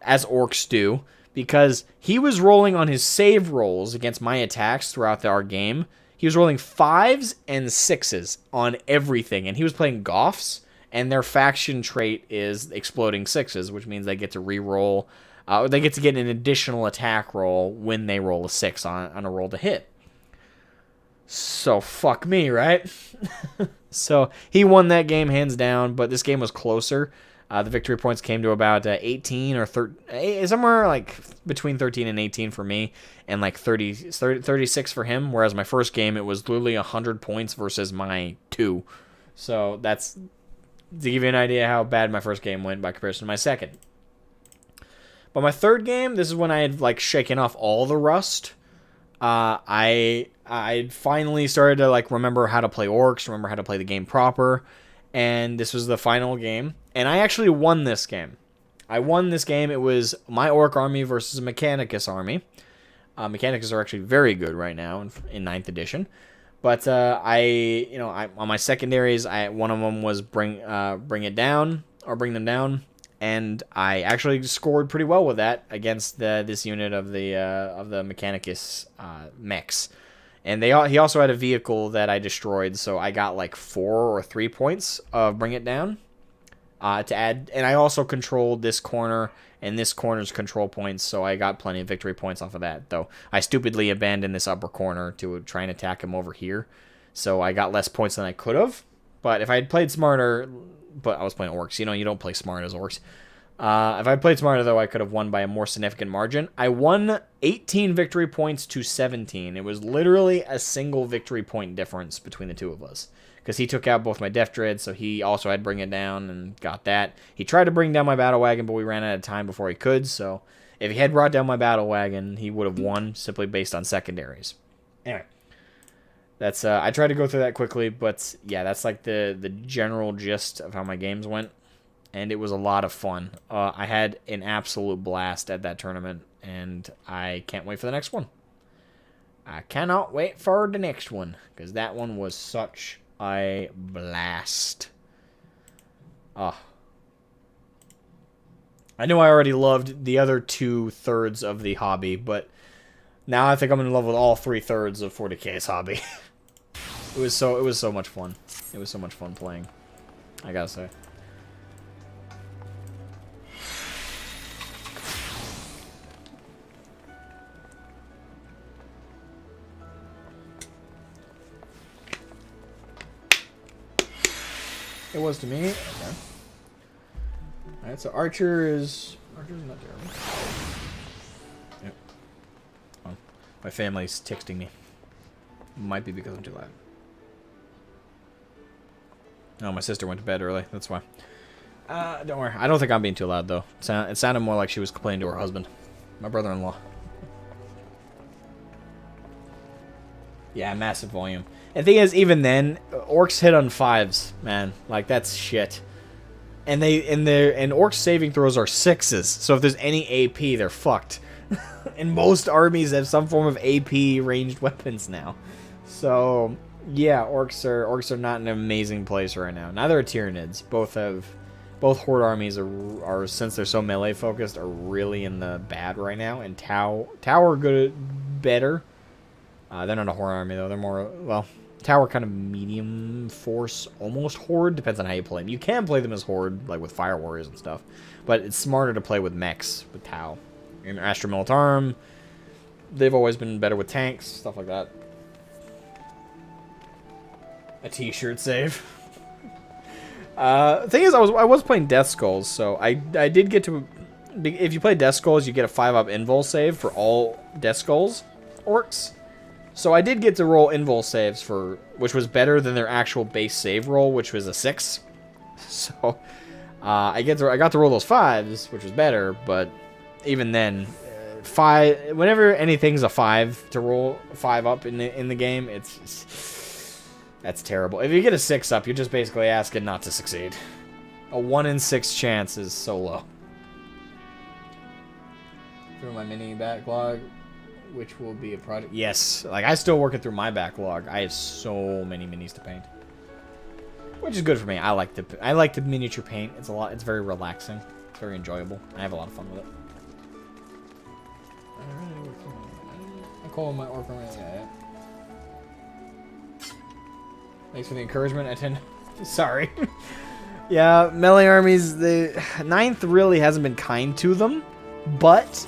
as orcs do, because he was rolling on his save rolls against my attacks throughout our game. He was rolling 5s and 6s on everything, and he was playing Goths, and their faction trait is exploding 6s, which means they get to re-roll. They get to get an additional attack roll when they roll a 6 on a roll to hit. So fuck me, right? So he won that game hands down, but this game was closer. The victory points came to about 18 or 30, somewhere like between 13 and 18 for me, and like 36 for him, whereas my first game, it was literally 100 points versus my 2. So that's to give you an idea how bad my first game went by comparison to my second. But my third game, this is when I had like shaken off all the rust. I finally started to like remember how to play orcs, remember how to play the game proper, and this was the final game, and I actually won this game. I won this game. It was my orc army versus a Mechanicus army. Mechanicus are actually very good right now in 9th edition, but on my secondaries, one of them was bring them down. And I actually scored pretty well with that against this unit of the Mechanicus mechs. And he also had a vehicle that I destroyed, so I got like 4 or 3 points of bring it down to add. And I also controlled this corner and this corner's control points, so I got plenty of victory points off of that. Though I stupidly abandoned this upper corner to try and attack him over here, so I got less points than I could have. But if I had played smarter... But I was playing orcs. You don't play smart as orcs. If I played smarter, though, I could have won by a more significant margin. I won 18 victory points to 17. It was literally a single victory point difference between the two of us. Because he took out both my Death Dread, so he also had Bring It Down and got that. He tried to bring down my Battle Wagon, but we ran out of time before he could. So if he had brought down my Battle Wagon, he would have won simply based on secondaries. Anyway. That's I tried to go through that quickly, but yeah, that's like the general gist of how my games went, and it was a lot of fun. I had an absolute blast at that tournament, and I can't wait for the next one. I cannot wait for the next one, because that one was such a blast. I knew I already loved the other 2/3 of the hobby, but now I think I'm in love with all 3/3 of 40K's hobby. It was so much fun. It was so much fun playing. I gotta say. It was to me. Okay. Alright, so Archer's not terrible. Yep. Oh, my family's texting me. Might be because I'm too loud. No, my sister went to bed early. That's why. Don't worry. I don't think I'm being too loud, though. It sounded more like she was complaining to her husband. My brother-in-law. Yeah, massive volume. And the thing is, even then, orcs hit on 5s, man. Like, that's shit. And orcs saving throws are 6s. So if there's any AP, they're fucked. And most armies have some form of AP ranged weapons now. So yeah, orcs are not in an amazing place right now. Neither are Tyranids. Both horde armies are since they're so melee focused, are really in the bad right now. And Tau are better. They're not a horde army though. They're more, well, Tau are kind of medium force, almost horde. Depends on how you play them. You can play them as horde, like with fire warriors and stuff, but it's smarter to play with mechs with Tau. In Astra Militarum, they've always been better with tanks, stuff like that. A t-shirt save. Thing is, I was playing Death Skulls, so I did get to. If you play Death Skulls, you get a 5-up invul save for all Death Skulls orcs. So I did get to roll invul saves for, which was better than their actual base save roll, which was a 6. So I got to roll those 5s, which was better, but even then, 5. Whenever anything's a 5 to roll 5 up in the game, that's terrible. If you get a 6 up, you're just basically asking not to succeed. A 1 in 6 chance is so low. Through my mini backlog, which will be a project. Yes, like I still working through my backlog. I have so many minis to paint, which is good for me. I like the miniature paint. It's very relaxing. It's very enjoyable. I have a lot of fun with it. I call my orc army. Yeah. Thanks for the encouragement. I tend. Sorry. Yeah, melee armies. The 9th really hasn't been kind to them, but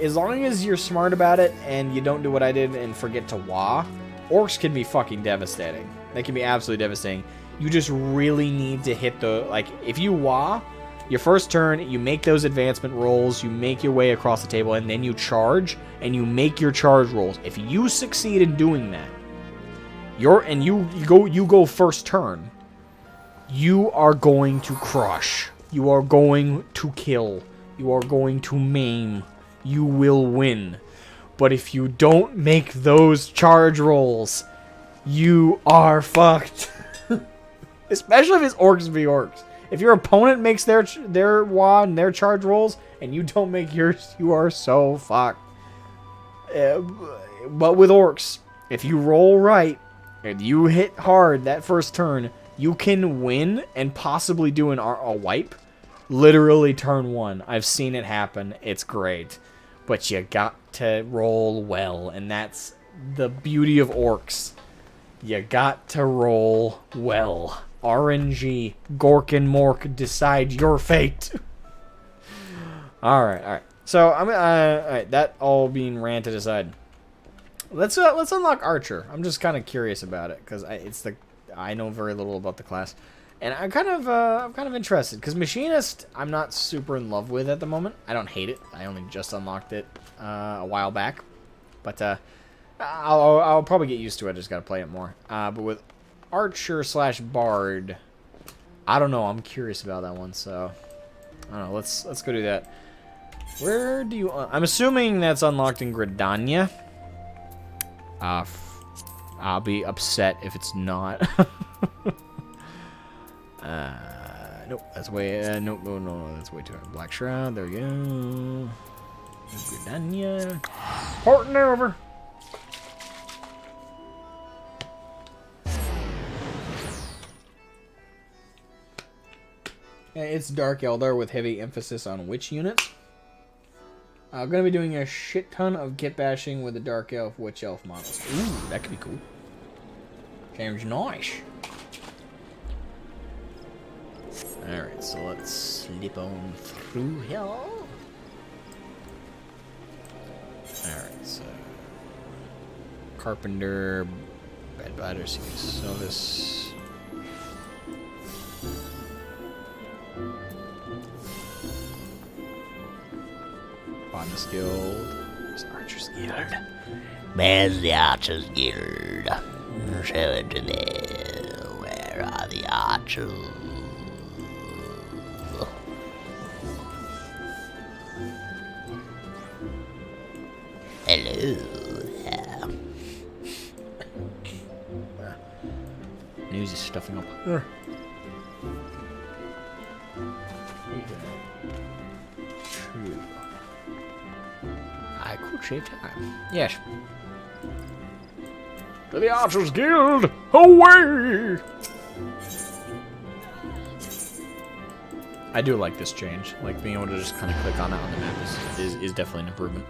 as long as you're smart about it and you don't do what I did and forget to wah, orcs can be fucking devastating. They can be absolutely devastating. You just really need to hit the, like, if you wah, your first turn, you make those advancement rolls, you make your way across the table, and then you charge, and you make your charge rolls. If you succeed in doing that, you go first turn, you are going to crush. You are going to kill. You are going to maim. You will win. But if you don't make those charge rolls, you are fucked. Especially if it's orcs v orcs. If your opponent makes their wand and their charge rolls, and you don't make yours, you are so fucked. But with orcs, if you roll right, and you hit hard that first turn, you can win and possibly do a wipe. Literally turn 1. I've seen it happen. It's great. But you got to roll well, and that's the beauty of orcs. You got to roll well. RNG, Gork and Mork, decide your fate. Alright. So, alright, that all being ranted aside. Let's unlock Archer. I'm just kind of curious about it, because I know very little about the class. And I'm kind of interested, because Machinist, I'm not super in love with at the moment. I don't hate it. I only just unlocked it a while back. But I'll probably get used to it. I just got to play it more. But with Archer/Bard, I don't know. I'm curious about that one, so I don't know. Let's go do that. Where do you? I'm assuming that's unlocked in Gridania. I'll be upset if it's not. Nope. That's way. Nope. No. That's way too hard. Black Shroud. There we go. Gridania. Porting over. It's Dark Eldar with heavy emphasis on witch units. I'm going to be doing a shit ton of kit bashing with the Dark Elf, Witch Elf models. Ooh, that could be cool. Sounds nice. Alright, so let's slip on through here. Alright, so... Carpenter... Bad bladder, so you can sell this... Botanist Guild. There's Archer's Guild. Where's the Archers Guild? Show it to me. Where are the archers? Hello there. News is stuffing up. True. I could save time. Yes. To the Archers Guild! Away! I do like this change. Like being able to just kind of click on it on the map is definitely an improvement.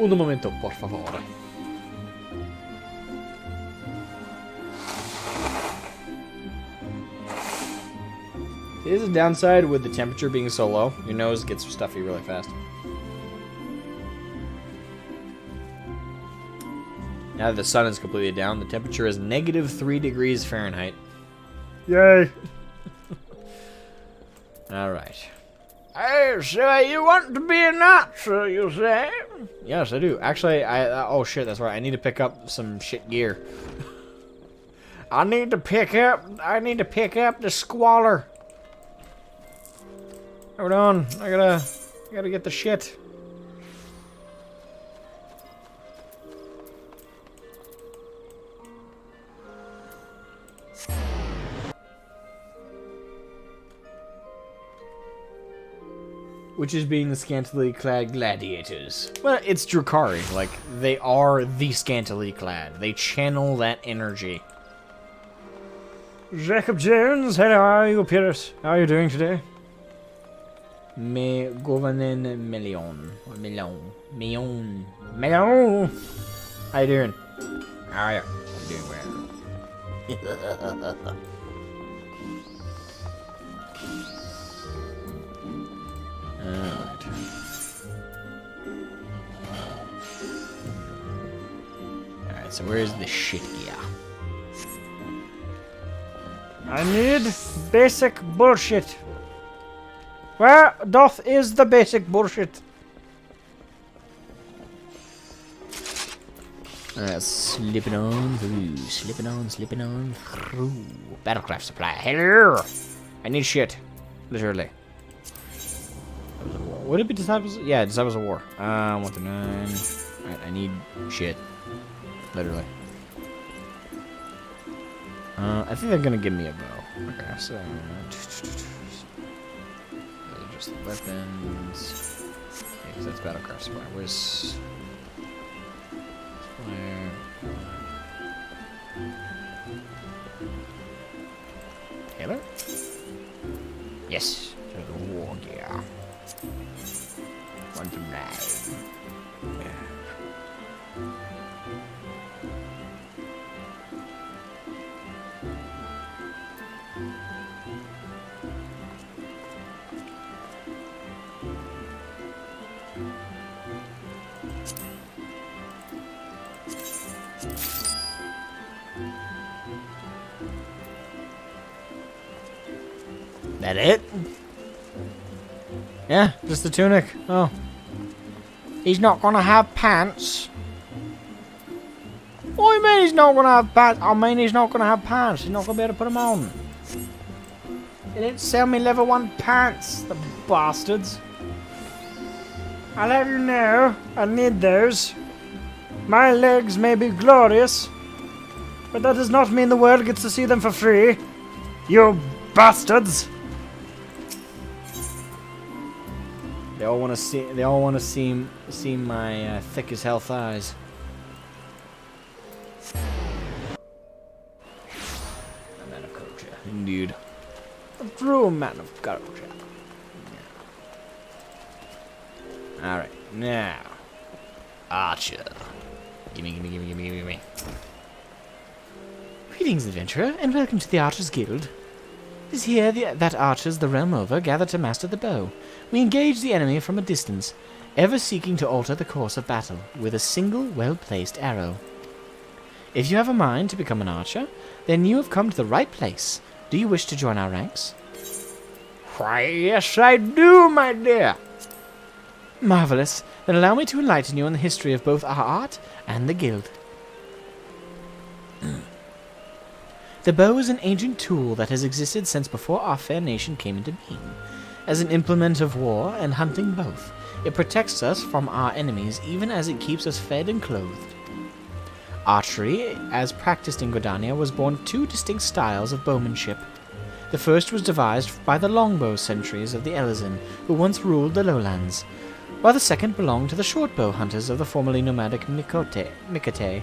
Un momento, por favor. There's a downside with the temperature being so low. Your nose gets stuffy really fast. Now that the sun is completely down, the temperature is -3 degrees Fahrenheit. Yay! Alright. Hey, so you want to be an archer, you say? Yes, I do. Actually, oh shit, that's right. I need to pick up some shit gear. I need to pick up the squalor. Hold on. I gotta get the shit. Which is being the scantily clad gladiators. Well, it's Drukhari. Like, they are the scantily clad. They channel that energy. Jacob Jones, hello, how are you, Pyrrhus? How are you doing today? Me governen million. Million. Meow. How you doing? How are you? I'm doing well. Alright. Alright, so where's the shit gear? I need basic bullshit. Where doth is the basic bullshit? Alright, slipping on through. Slipping on through. Battlecraft supply. Hello! I need shit. Literally. Would it be Disciples? Yeah, Disciples of War. 1 through 9. Alright, I need shit. Literally. I think they're gonna give me a bow. Okay, so... just weapons. Yeah, because that's Battlecraft supply. Where's... Where... Taylor? Yes. So the war gear. 1 through 9. That it? Yeah, just the tunic. Oh. He's not gonna have pants. What do you mean he's not gonna have pants? I mean he's not gonna have pants. He's not gonna be able to put them on. They didn't sell me level 1 pants, the bastards. I'll have you know, I need those. My legs may be glorious, but that does not mean the world gets to see them for free. You bastards! They all want to see. They all want to see my thick as hell thighs. culture, indeed. A true man of culture. Alright, now. Archer. Gimme. Greetings, adventurer, and welcome to the Archers Guild. It is here that archers the realm over gather to master the bow. We engage the enemy from a distance, ever seeking to alter the course of battle with a single well-placed arrow. If you have a mind to become an archer, then you have come to the right place. Do you wish to join our ranks? Why, yes, I do, my dear. Marvelous. Then allow me to enlighten you on the history of both our art and the guild. The bow is an ancient tool that has existed since before our fair nation came into being. As an implement of war and hunting both, it protects us from our enemies even as it keeps us fed and clothed. Archery, as practiced in Gridania, was born of two distinct styles of bowmanship. The first was devised by the longbow sentries of the Elizin, who once ruled the lowlands, while the second belonged to the shortbow hunters of the formerly nomadic Mikate.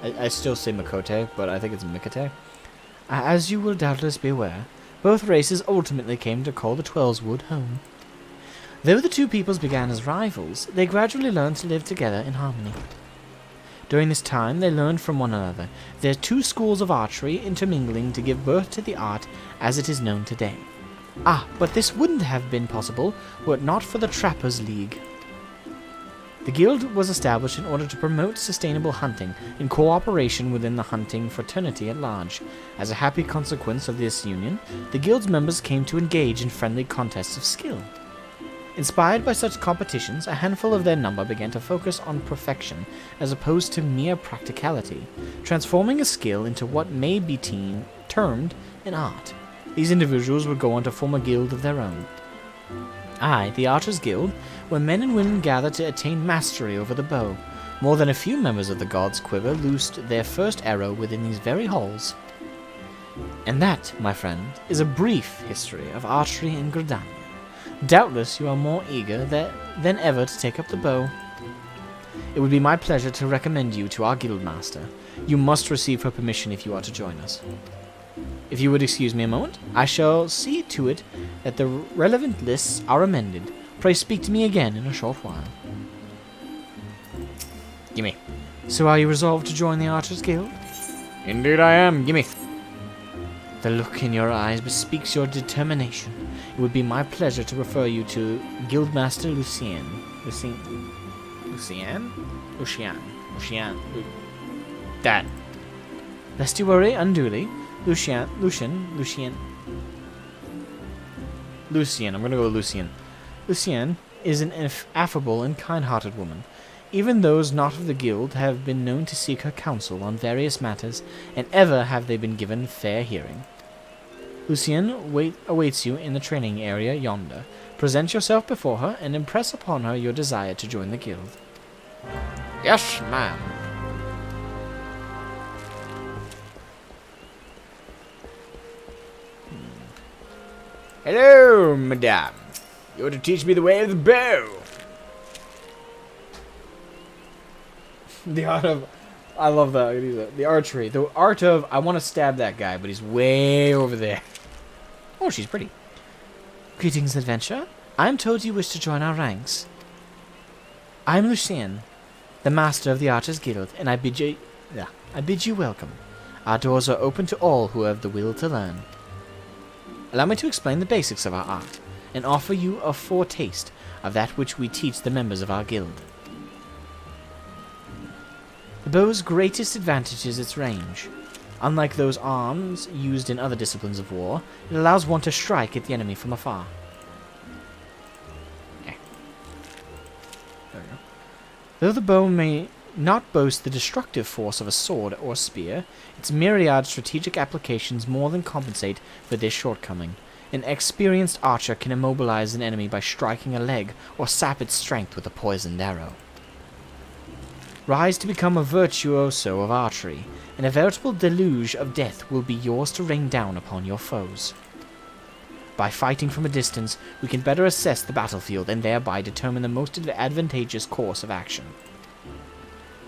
I still say Mikote, but I think it's Mikate. As you will doubtless be aware, both races ultimately came to call the Twellswood home. Though the two peoples began as rivals, they gradually learned to live together in harmony. During this time, they learned from one another, their two schools of archery intermingling to give birth to the art as it is known today. But this wouldn't have been possible were it not for the Trappers' League. The guild was established in order to promote sustainable hunting in cooperation within the hunting fraternity at large. As a happy consequence of this union, the guild's members came to engage in friendly contests of skill. Inspired by such competitions, a handful of their number began to focus on perfection as opposed to mere practicality, transforming a skill into what may be termed an art. These individuals would go on to form a guild of their own. The Archers Guild, where men and women gather to attain mastery over the bow. More than a few members of the God's Quiver loosed their first arrow within these very halls. And that, my friend, is a brief history of archery in Gridania. Doubtless you are more eager than ever to take up the bow. It would be my pleasure to recommend you to our guildmaster. You must receive her permission if you are to join us. If you would excuse me a moment, I shall see to it that the relevant lists are amended. Pray speak to me again in a short while. Gimme. So are you resolved to join the Archers Guild? Indeed I am. Gimme. The look in your eyes bespeaks your determination. It would be my pleasure to refer you to Guildmaster Lucien. Lucian. That. Lest you worry unduly, Lucien. I'm gonna go with Lucien. Lucien is an affable and kind-hearted woman. Even those not of the guild have been known to seek her counsel on various matters, and ever have they been given fair hearing. Lucien awaits you in the training area yonder. Present yourself before her, and impress upon her your desire to join the guild. Yes, ma'am. Hello, madame. You're to teach me the way of the bow. The art of... I love that. The archery. The art of... I want to stab that guy, but he's way over there. Oh, she's pretty. Greetings, adventurer. I am told you wish to join our ranks. I am Lucien, the master of the Archers Guild, and I bid you welcome. Our doors are open to all who have the will to learn. Allow me to explain the basics of our art, and offer you a foretaste of that which we teach the members of our guild. The bow's greatest advantage is its range. Unlike those arms used in other disciplines of war, it allows one to strike at the enemy from afar. There we go. Though the bow may not boast the destructive force of a sword or spear, its myriad strategic applications more than compensate for this shortcoming. An experienced archer can immobilize an enemy by striking a leg or sap its strength with a poisoned arrow. Rise to become a virtuoso of archery, and a veritable deluge of death will be yours to rain down upon your foes. By fighting from a distance, we can better assess the battlefield and thereby determine the most advantageous course of action.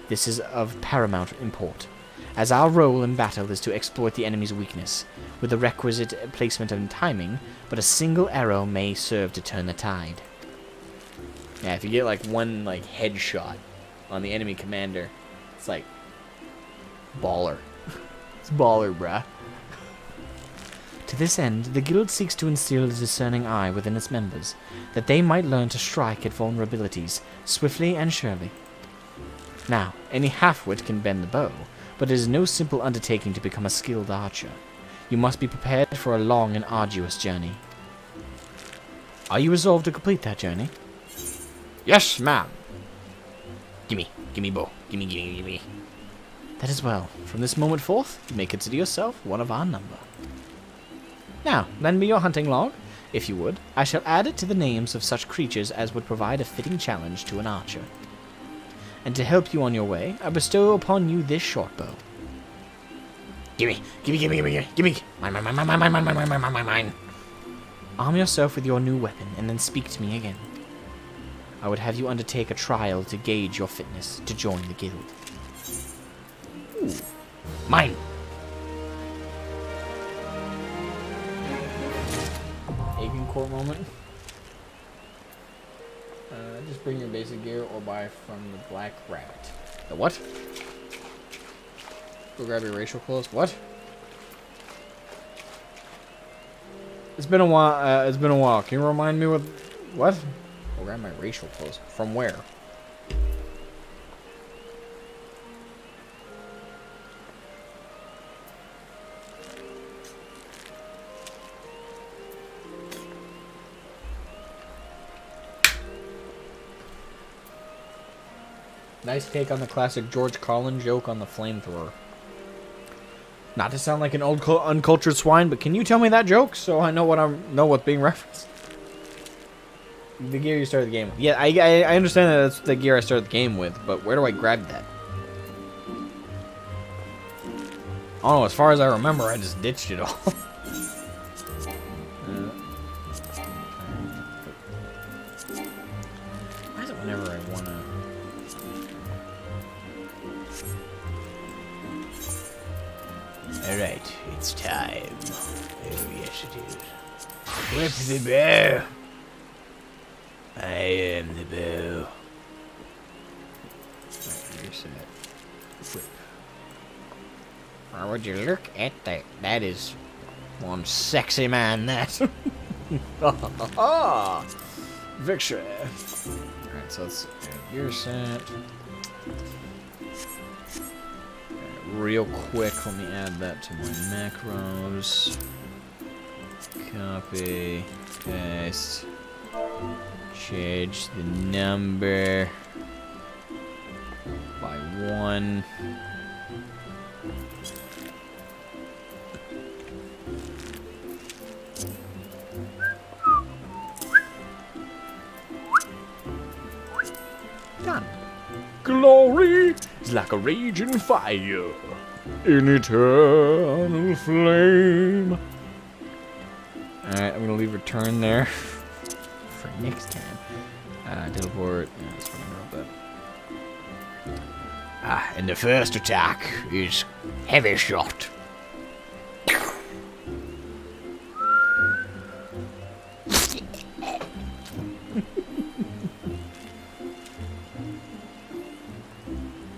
This is of paramount import, as our role in battle is to exploit the enemy's weakness, with the requisite placement and timing, but a single arrow may serve to turn the tide. Yeah, if you get like one like headshot on the enemy commander, it's like baller. It's baller, bruh. To this end, the guild seeks to instill a discerning eye within its members, that they might learn to strike at vulnerabilities swiftly and surely. Now, any half-wit can bend the bow, but it is no simple undertaking to become a skilled archer. You must be prepared for a long and arduous journey. Are you resolved to complete that journey? Yes, ma'am. Gimme bow. Gimme. That is well. From this moment forth, you may consider yourself one of our number. Now, lend me your hunting log, if you would. I shall add it to the names of such creatures as would provide a fitting challenge to an archer. And to help you on your way, I bestow upon you this short bow. Gimme. Mine. Arm yourself with your new weapon, and then speak to me again. I would have you undertake a trial to gauge your fitness to join the guild. Ooh. Mine. Court moment. Just bring your basic gear or buy from the Black Rabbit. The what? Go grab your racial clothes. What? It's been a while. Can you remind me what? Go grab my racial clothes. From where? Nice take on the classic George Carlin joke on the flamethrower. Not to sound like an old uncultured swine, but can you tell me that joke so I know what's being referenced? The gear you started the game with. Yeah, I understand that that's the gear I started the game with, but where do I grab that? Oh, as far as I remember, I just ditched it all. Why is it whenever I wanna? Alright, it's time. Oh, yes it is. Whip the bow. I am the bow. Right, here's that. Whip. Or would you look at that? That is one sexy man, that. Victory. Alright, so let's add gear set. Real quick, let me add that to my macros. Copy, paste, change the number by 1. Done. Glory is like a raging fire in eternal flame. Alright, I'm gonna leave return there for next time. Teleport. Yeah, that's fine. And the first attack is heavy shot.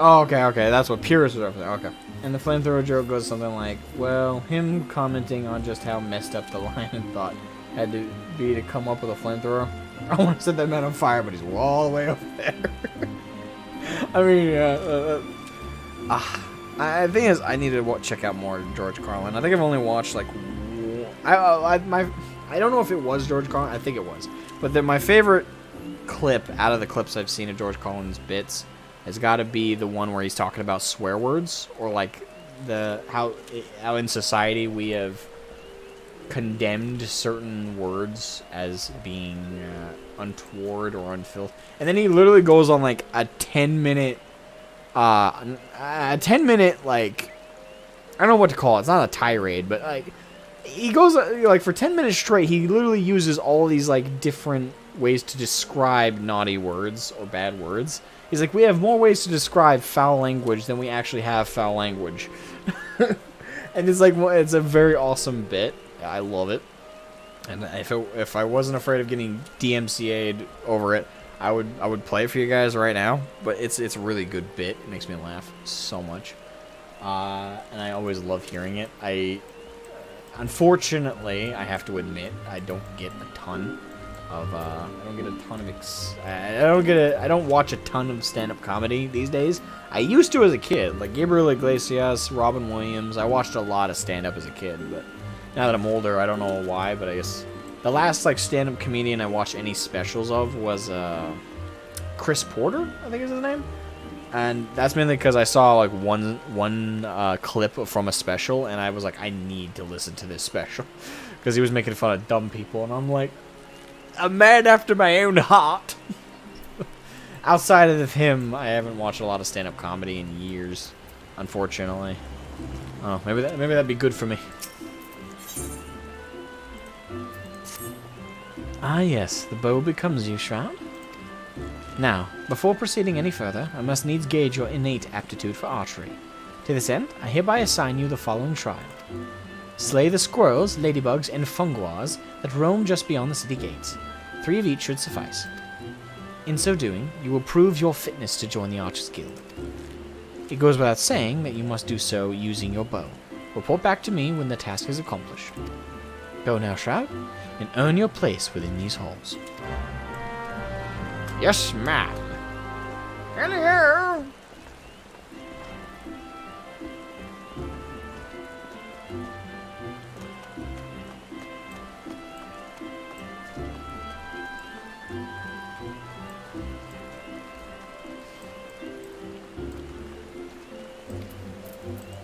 Oh, okay, that's what Purist was over there. Okay. And the flamethrower joke goes something like, well, him commenting on just how messed up the lion thought had to be to come up with a flamethrower. I want to set that man on fire, but he's all the way over there. I mean, I think I need to check out more George Carlin. I think I've only watched like, I don't know if it was George Carlin. I think it was, but my favorite clip out of the clips I've seen of George Carlin's bits has got to be the one where he's talking about swear words, or like how in society we have condemned certain words as being untoward or unfilthy. And then he literally goes on like a 10-minute like, I don't know what to call it. It's not a tirade, but like he goes like for 10 minutes straight. He literally uses all these like different ways to describe naughty words or bad words. He's like, we have more ways to describe foul language than we actually have foul language. And it's like, well, it's a very awesome bit. I love it. And if I wasn't afraid of getting DMCA'd over it, I would play it for you guys right now. But it's a really good bit. It makes me laugh so much. And I always love hearing it. Unfortunately, I have to admit, I don't get a ton of I don't watch a ton of stand-up comedy these days. I used to as a kid, like Gabriel Iglesias, Robin Williams. I watched a lot of stand-up as a kid, but now that I'm older, I don't know why, but I guess the last like stand-up comedian I watched any specials of was Chris Porter, I think is his name. And that's mainly because I saw like one clip from a special, and I was like, I need to listen to this special because he was making fun of dumb people, and I'm like, a man after my own heart. Outside of him, I haven't watched a lot of stand-up comedy in years, unfortunately. Oh, maybe that'd be good for me. Ah, yes, the bow becomes you, Shroud. Now, before proceeding any further, I must needs gauge your innate aptitude for archery. To this end, I hereby assign you the following trial. Slay the squirrels, ladybugs, and funguars that roam just beyond the city gates. 3 of each should suffice. In so doing, you will prove your fitness to join the Archers Guild. It goes without saying that you must do so using your bow. Report back to me when the task is accomplished. Go now, Shroud, and earn your place within these halls. Yes, ma'am. Hello.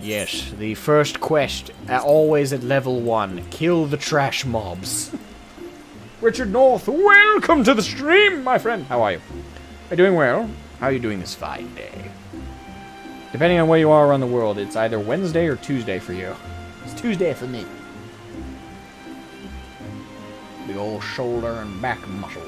Yes, the first quest, always at level 1. Kill the trash mobs. Richard North, welcome to the stream, my friend. How are you? Are you doing well? How are you doing this fine day? Depending on where you are around the world, it's either Wednesday or Tuesday for you. It's Tuesday for me. Big old shoulder and back muscles.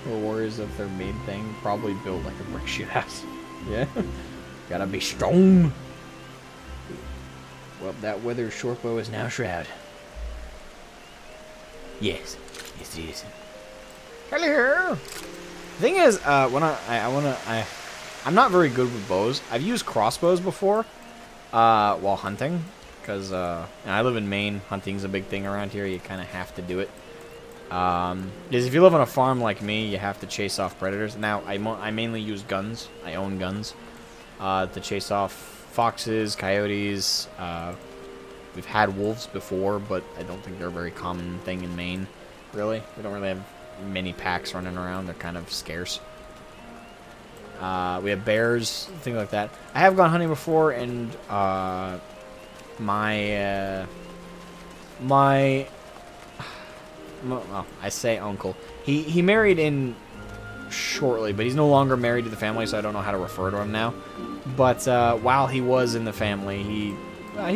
Warriors of their main thing probably build like a brick shit house. Yeah. Gotta be strong. Well, that weather short bow is now Shroud. Yes. Yes, it is. Hello. Thing is, when I'm not very good with bows. I've used crossbows before, while hunting, because I live in Maine. Hunting's a big thing around here. You kind of have to do it. Because if you live on a farm like me, you have to chase off predators. Now, I mainly use guns. I own guns to chase off foxes, coyotes. We've had wolves before, but I don't think they're a very common thing in Maine, really. We don't really have many packs running around. They're kind of scarce. We have bears, things like that. I have gone hunting before, and well, I say uncle. He married in shortly, but he's no longer married to the family, so I don't know how to refer to him now. But while he was in the family, he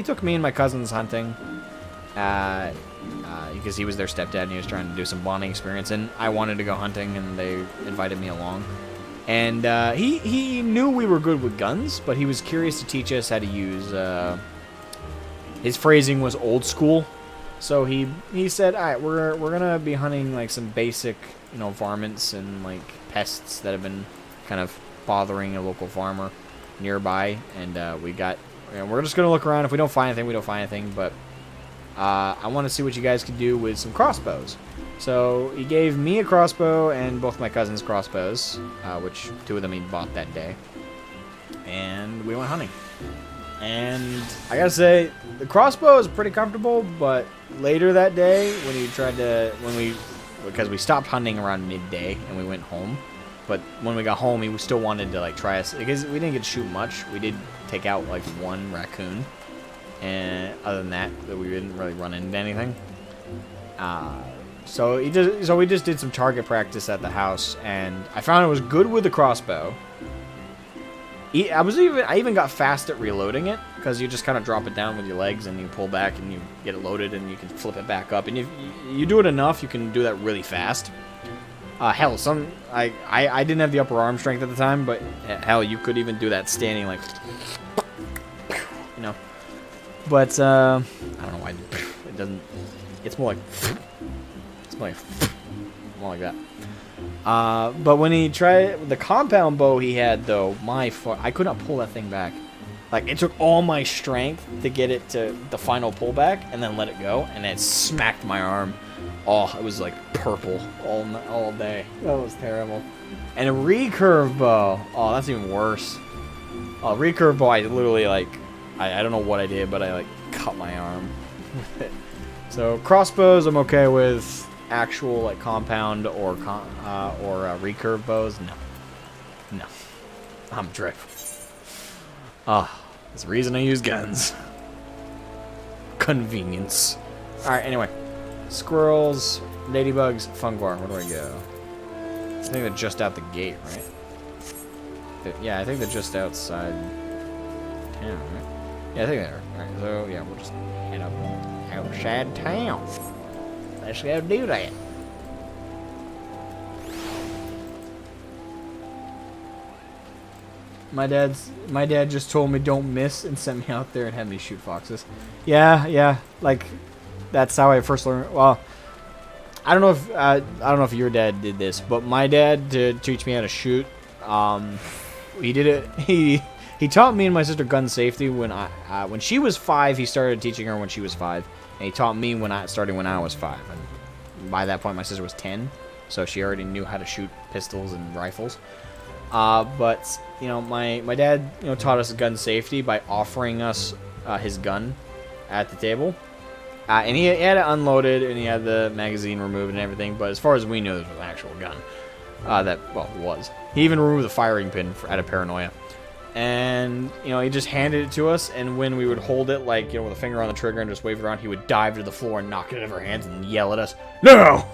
took me and my cousins hunting because he was their stepdad and he was trying to do some bonding experience, and I wanted to go hunting, and they invited me along. And he knew we were good with guns, but he was curious to teach us how to use. His phrasing was old school. So he said, all right, we're gonna be hunting like some basic, varmints and like pests that have been kind of bothering a local farmer nearby, and we're just gonna look around. If we don't find anything, we don't find anything. But I want to see what you guys can do with some crossbows. So he gave me a crossbow and both my cousins crossbows, which 2 of them he bought that day, and we went hunting. And I gotta say, the crossbow is pretty comfortable, but later that day, because we stopped hunting around midday and we went home, but when we got home, he still wanted to like try us, because we didn't get to shoot much. We did take out like 1 raccoon, and other than that, we didn't really run into anything. So we just did some target practice at the house, and I found it was good with the crossbow. I even got fast at reloading it, because you just kind of drop it down with your legs and you pull back and you get it loaded and you can flip it back up. And if you do it enough, you can do that really fast. Hell, I didn't have the upper arm strength at the time, but hell, you could even do that standing, like, you know. But I don't know why it doesn't. It's more like that. But when he tried the compound bow he had, though, I could not pull that thing back. Like, it took all my strength to get it to the final pullback and then let it go, and it smacked my arm. Oh, it was like purple all day. That was terrible. And a recurve bow. Oh, that's even worse. Oh, recurve bow, I literally, like, I don't know what I did, but I, like, cut my arm with it. So, crossbows I'm okay with. Actual, like, compound or recurve bows, no. I'm dreadful. That's the reason I use guns. Convenience. Alright, anyway. Squirrels, ladybugs, fungar. Where do I go? I think they're just out the gate, right? Yeah, I think they're just outside town, right? Yeah, I think they are. Alright, so, yeah, we'll just head up outside town. Let's go do that. My dad just told me don't miss and sent me out there and had me shoot foxes. Yeah, like that's how I first learned. Well, I don't know if your dad did this, but my dad did teach me how to shoot. He did it. He taught me and my sister gun safety when she was 5. He started teaching her when she was 5, and he taught me when I was 5. And by that point, my sister was 10, so she already knew how to shoot pistols and rifles. But you know, my dad taught us gun safety by offering us his gun at the table, and he had it unloaded and he had the magazine removed and everything. But as far as we knew, this was an actual gun. It was. He even removed the firing pin out of paranoia. And, he just handed it to us, and when we would hold it, like, with a finger on the trigger and just wave it around, he would dive to the floor and knock it out of our hands and yell at us, "No!"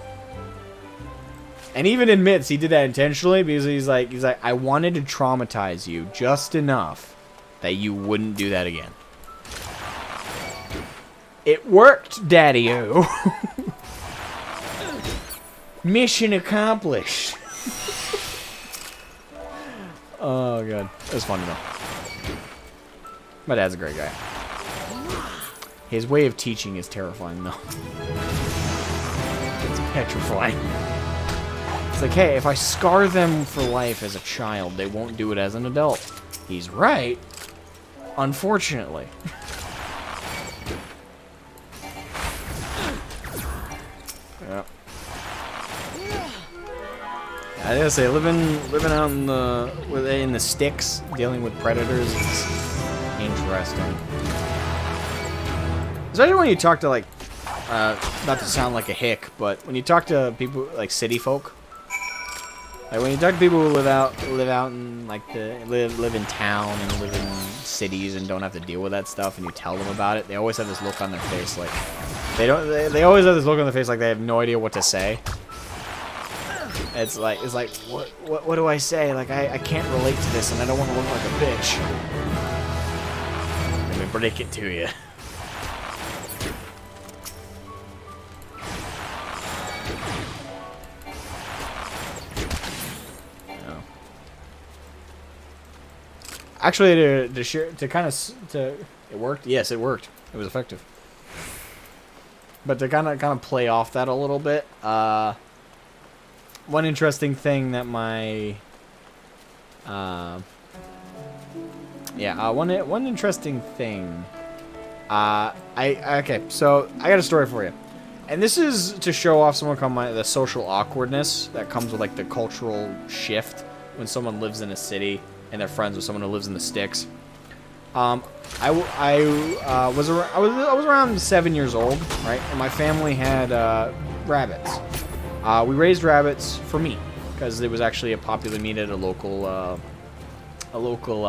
And even admits he did that intentionally because he's like, I wanted to traumatize you just enough that you wouldn't do that again. It worked, Daddy-o. Mission accomplished. Oh, God. It was fun, though. My dad's a great guy. His way of teaching is terrifying, though. It's petrifying. It's like, hey, if I scar them for life as a child, they won't do it as an adult. He's right. Unfortunately. Yeah. I gotta say, living out in the sticks, dealing with predators is interesting. Especially when you talk to, like, not to sound like a hick, but when you talk to people like city folk, like when you talk to people who live out in like live in town and live in cities and don't have to deal with that stuff, and you tell them about it, they always have this look on their face like they always have this look on their face like they have no idea what to say. It's like what do I say? Like I can't relate to this and I don't want to look like a bitch. Let me break it to you. Actually, it worked. Yes, it worked. It was effective. But to kind of play off that a little bit, one interesting thing that one interesting thing. Okay, so I got a story for you, and this is to show off the social awkwardness that comes with like the cultural shift when someone lives in a city and they're friends with someone who lives in the sticks. I was around 7 years old, right? And my family had rabbits. We raised rabbits for meat because it was actually a popular meat at a local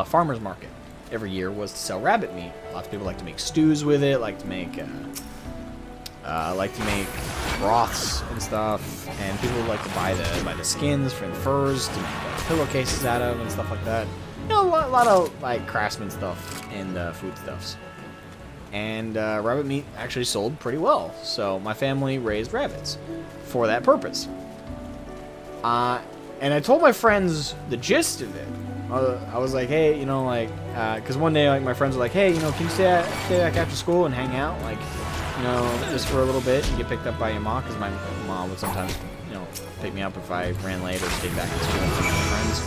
farmer's market. Every year was to sell rabbit meat. Lots of people like to make stews with it, like to make broths and stuff, and people like to buy the skins from the furs to make pillowcases out of and stuff like that. lot of like craftsman stuff and foodstuffs. And rabbit meat actually sold pretty well, so my family raised rabbits for that purpose. And I told my friends the gist of it. I was like, hey, you know, like, because one day, like, my friends were like, hey, you know, can you stay back after school and hang out, like, you know, just for a little bit and get picked up by your mom? Because my mom would sometimes, you know, pick me up if I ran late or stayed back at school with my friends.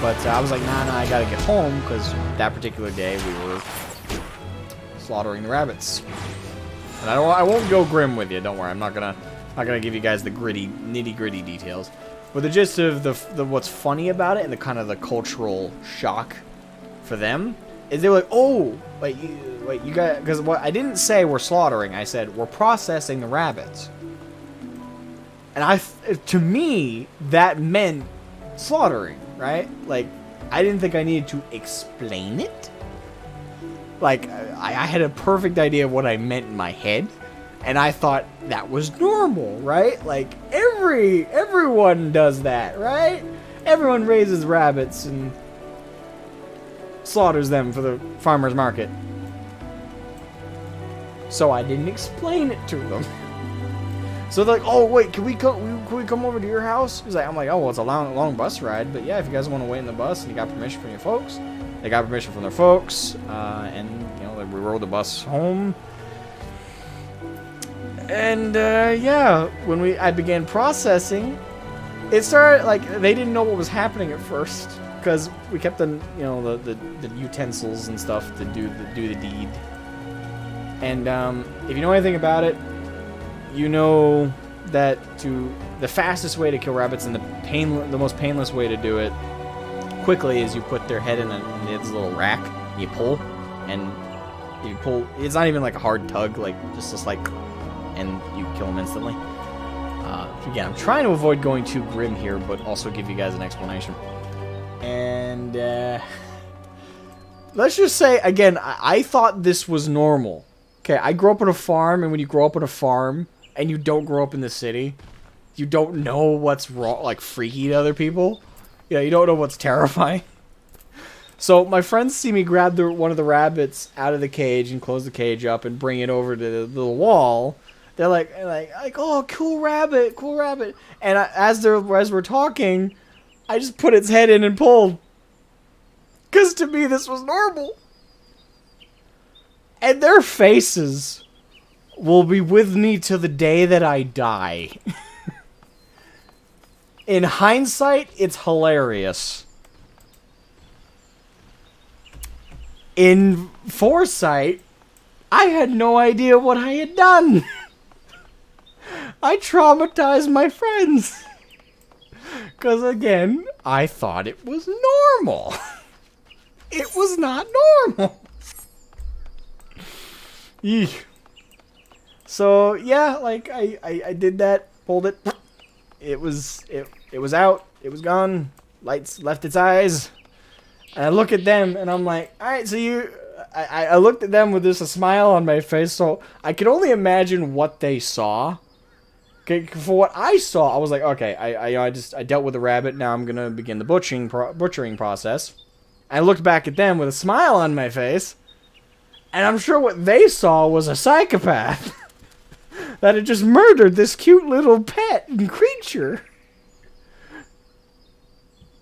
But I was like, nah, I gotta get home, because that particular day we were slaughtering the rabbits. And I won't go grim with you. Don't worry. I'm not gonna give you guys the nitty gritty details. But the gist of the what's funny about it and the kind of the cultural shock for them is they were like, oh, wait, you got, because what I didn't say we're slaughtering. I said we're processing the rabbits. And to me, that meant slaughtering, right? Like, I didn't think I needed to explain it. Like, I had a perfect idea of what I meant in my head, and I thought that was normal, right? Like, everyone does that, right? Everyone raises rabbits and slaughters them for the farmer's market. So I didn't explain it to them. So they're like, oh, wait, can we come over to your house? I'm like, oh, well, it's a long bus ride, but yeah, if you guys want to wait in the bus and you got permission from your folks, they got permission from their folks, and, you know, we rode the bus home. And, yeah, when I began processing, it started, like, they didn't know what was happening at first, because we kept the utensils and stuff to do the deed. And, if you know anything about it, you know that the fastest way to kill rabbits and the most painless way to do it quickly is you put their head in this little rack, you pull, and you pull, it's not even like a hard tug, like, just like, and you kill them instantly. Again, I'm trying to avoid going too grim here, but also give you guys an explanation. And, let's just say, again, I thought this was normal. Okay, I grew up on a farm, and when you grow up on a farm, and you don't grow up in the city, you don't know what's wrong, like, freaky to other people. Yeah, you don't know what's terrifying. So my friends see me grab one of the rabbits out of the cage and close the cage up and bring it over to the wall. They're like, oh, cool rabbit. And as we're talking, I just put its head in and pulled. Because to me, this was normal. And their faces will be with me to the day that I die. In hindsight, it's hilarious. In foresight, I had no idea what I had done. I traumatized my friends. Because, again, I thought it was normal. It was not normal. Eesh. So, yeah, like, I did that, pulled it. It was out. It was gone. Lights left its eyes. And I look at them, and I'm like, alright, so I looked at them with just a smile on my face, so I could only imagine what they saw. Okay, for what I saw, I was like, okay, I dealt with the rabbit, now I'm gonna begin the butchering process. I looked back at them with a smile on my face, and I'm sure what they saw was a psychopath that had just murdered this cute little pet and creature.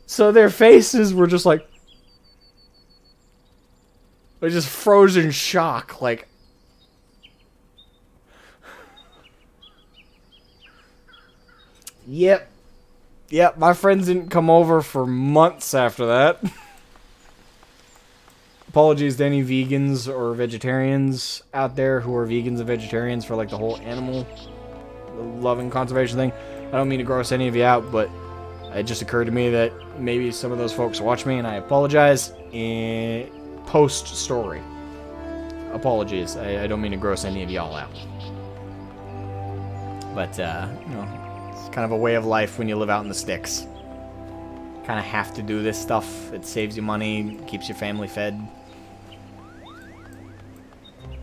So their faces were just like, just frozen shock, like. Yep, my friends didn't come over for months after that. Apologies to any vegans or vegetarians out there who are vegans and vegetarians for like the whole animal loving conservation thing. I don't mean to gross any of you out, but it just occurred to me that maybe some of those folks watch me, and I apologize in post-story. Apologies. I don't mean to gross any of y'all out. But, you know, it's kind of a way of life when you live out in the sticks. Kind of have to do this stuff. It saves you money, keeps your family fed.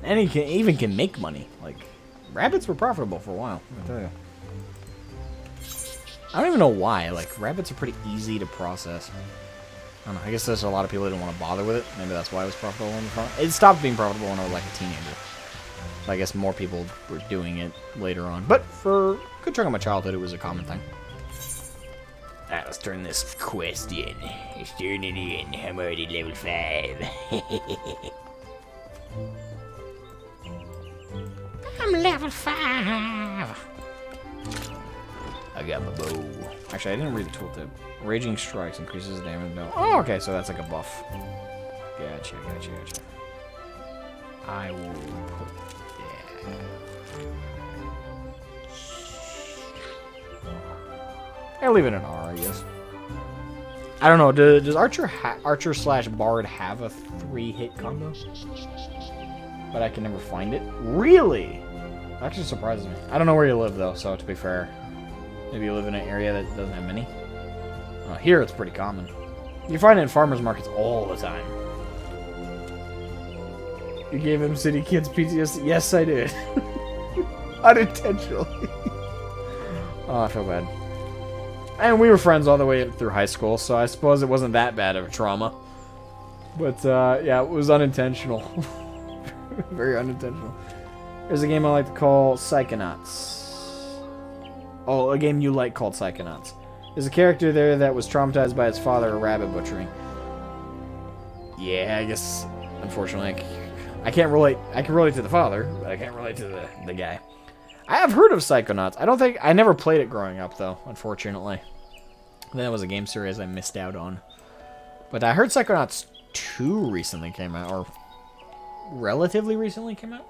And you even can make money. Like, rabbits were profitable for a while, I tell you. I don't even know why. Like, rabbits are pretty easy to process. I don't know. I guess there's a lot of people who didn't want to bother with it. Maybe that's why it was profitable in the front. It stopped being profitable when I was like a teenager. So I guess more people were doing it later on. But for a good chunk of my childhood, it was a common thing. Alright, let's turn this quest in. Let's turn it in. I'm already level 5. I'm level 5. I got my bow. Actually, I didn't read the tooltip. Raging strikes increases damage. No. Oh, okay, so that's like a buff. Gotcha. I will put that. I'll leave it an R, I guess. I don't know. Does Archer slash Bard have a 3-hit combo? But I can never find it. Really? That actually surprises me. I don't know where you live though, so to be fair, maybe you live in an area that doesn't have many. Here it's pretty common. You find it in farmers markets all the time. You gave him city kids PTSD? Yes, I did. Unintentionally. Oh, I feel bad. And we were friends all the way through high school, so I suppose it wasn't that bad of a trauma. But, yeah, it was unintentional. Very unintentional. There's a game I like to call Psychonauts. Oh, a game you like called Psychonauts. There's a character there that was traumatized by his father rabbit butchering. Yeah, I guess, unfortunately, I can't relate. I can relate to the father, but I can't relate to the guy. I have heard of Psychonauts. I never played it growing up, though, unfortunately. That was a game series I missed out on. But I heard Psychonauts 2 recently came out, or relatively recently came out.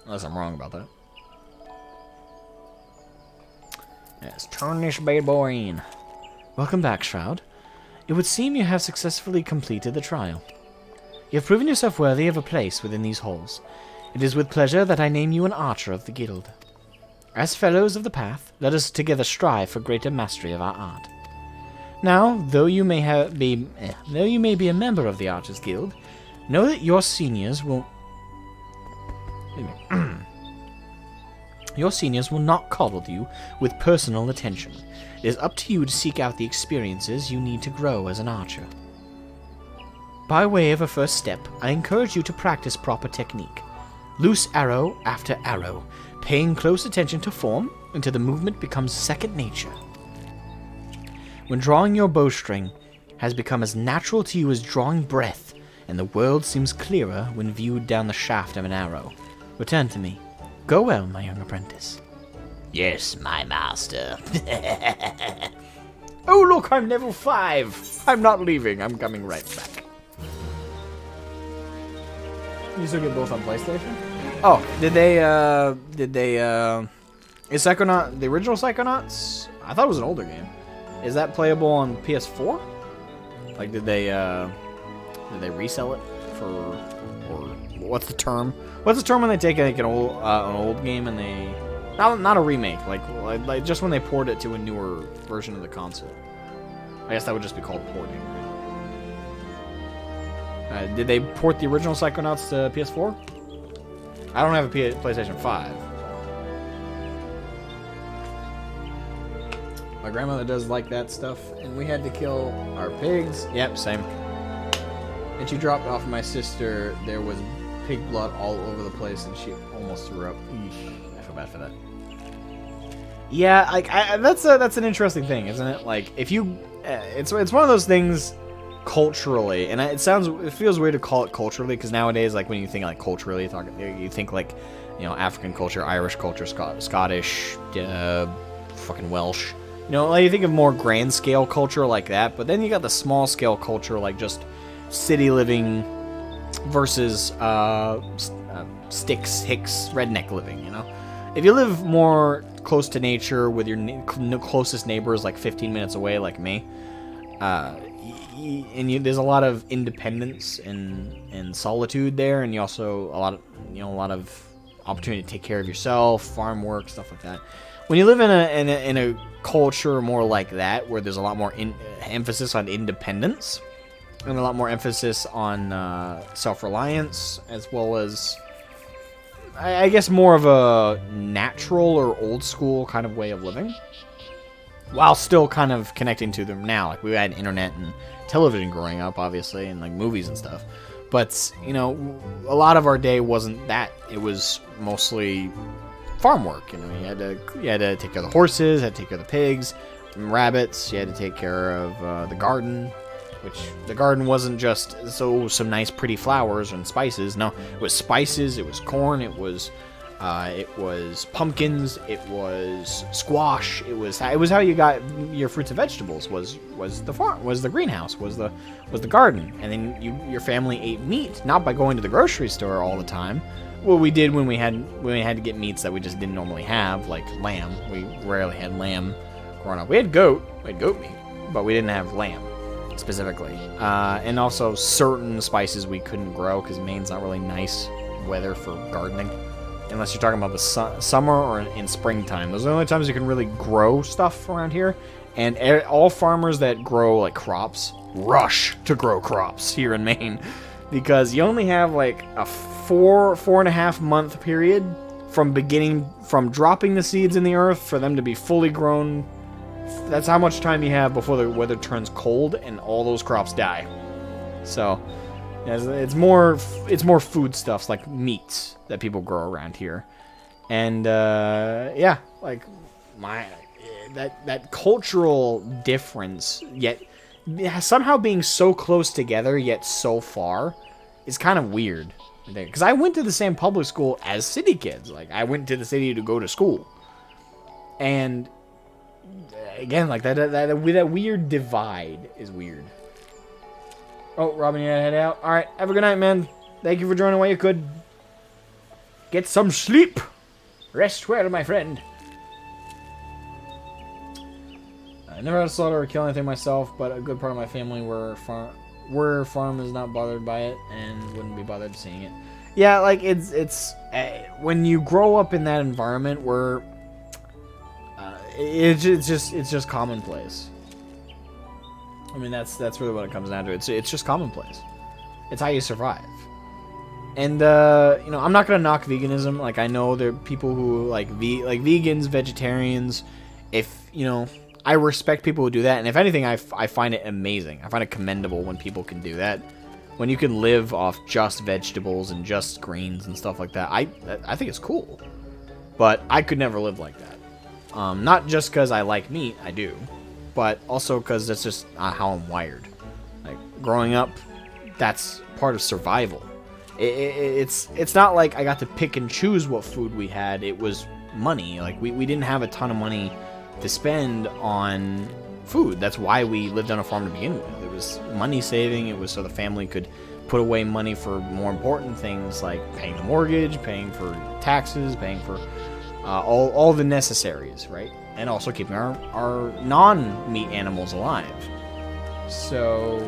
Unless I'm wrong about that. Let's turn this bad boy in. Welcome back, Shroud. It would seem you have successfully completed the trial. You have proven yourself worthy of a place within these halls. It is with pleasure that I name you an archer of the guild. As fellows of the path, let us together strive for greater mastery of our art. Now, though you may be a member of the Archers Guild, know that your seniors will not coddle you with personal attention. It is up to you to seek out the experiences you need to grow as an archer. By way of a first step, I encourage you to practice proper technique. Loose arrow after arrow, paying close attention to form until the movement becomes second nature. When drawing your bowstring has become as natural to you as drawing breath, and the world seems clearer when viewed down the shaft of an arrow, return to me. Go well, my young apprentice. Yes, my master. Oh, look, I'm level 5. I'm not leaving. I'm coming right back. You still get both on PlayStation? Oh, is Psychonaut, the original Psychonauts? I thought it was an older game. Is that playable on PS4? Like, did they resell it for, or what's the term? What's the term when they take like an old game and they, not a remake, like just when they port it to a newer version of the console? I guess that would just be called porting. Did they port the original Psychonauts to PS4? I don't have a PlayStation 5. My grandmother does like that stuff, and we had to kill our pigs. Yep, same. And she dropped off my sister. There was pig blood all over the place, and she almost threw up. Eesh, I feel bad for that. Yeah, like that's an interesting thing, isn't it? Like, if you, it's one of those things culturally, and it feels weird to call it culturally, because nowadays, like, when you think like culturally, you think like, you know, African culture, Irish culture, Scottish, fucking Welsh. You know, like, you think of more grand scale culture like that, but then you got the small scale culture, like just city living versus sticks, hicks, redneck living, you know? If you live more close to nature with your closest neighbors like 15 minutes away like me, there's a lot of independence and solitude there, and you also a lot of opportunity to take care of yourself, farm work, stuff like that. When you live in a culture more like that, where there's a lot more emphasis on independence and a lot more emphasis on self-reliance, as well as, I guess, more of a natural or old school kind of way of living, while still kind of connecting to them now. Like, we had internet and television growing up, obviously, and like movies and stuff. But, you know, a lot of our day wasn't that. It was mostly farm work. You know, you had to take care of the horses, had to take care of the pigs, rabbits. You had to take care of the garden, which the garden wasn't just some nice pretty flowers and spices. No, it was spices, it was corn, it was pumpkins, it was squash, it was how you got your fruits and vegetables, was the farm, was the greenhouse, was the garden. And then your family ate meat, not by going to the grocery store all the time. Well, we did when we had to get meats that we just didn't normally have, like lamb. We rarely had lamb growing up. We had goat meat, but we didn't have lamb specifically. And also certain spices we couldn't grow because Maine's not really nice weather for gardening. Unless you're talking about the summer or in springtime. Those are the only times you can really grow stuff around here. And all farmers that grow like crops rush to grow crops here in Maine, because you only have like a 4.5 month period from dropping the seeds in the earth for them to be fully grown. That's how much time you have before the weather turns cold and all those crops die. So it's more foodstuffs like meats that people grow around here. And yeah, like that cultural difference, yet somehow being so close together yet so far, is kind of weird. Because I went to the same public school as city kids. Like, I went to the city to go to school, and again, like that weird divide is weird. Oh, Robin, you gotta head out. All right, have a good night, man. Thank you for joining while you could. Get some sleep. Rest well, my friend. I never had to slaughter or kill anything myself, but a good part of my family were farm is not bothered by it and wouldn't be bothered seeing it. Yeah, like it's when you grow up in that environment where it's just commonplace. I mean, that's really what it comes down to. It's just commonplace. It's how you survive. And you know, I'm not gonna knock veganism. Like, I know there are people who like vegans, vegetarians. If you know, I respect people who do that, and if anything, I find it amazing. I find it commendable when people can do that. When you can live off just vegetables and just greens and stuff like that, I think it's cool. But I could never live like that. Not just because I like meat, I do, but also because that's just how I'm wired. Like, growing up, that's part of survival. It's not like I got to pick and choose what food we had. It was money. Like, we didn't have a ton of money to spend on food. That's why we lived on a farm to begin with. It was money saving. It was so the family could put away money for more important things like paying the mortgage, paying for taxes, paying for all the necessaries, right? And also keeping our non-meat animals alive. So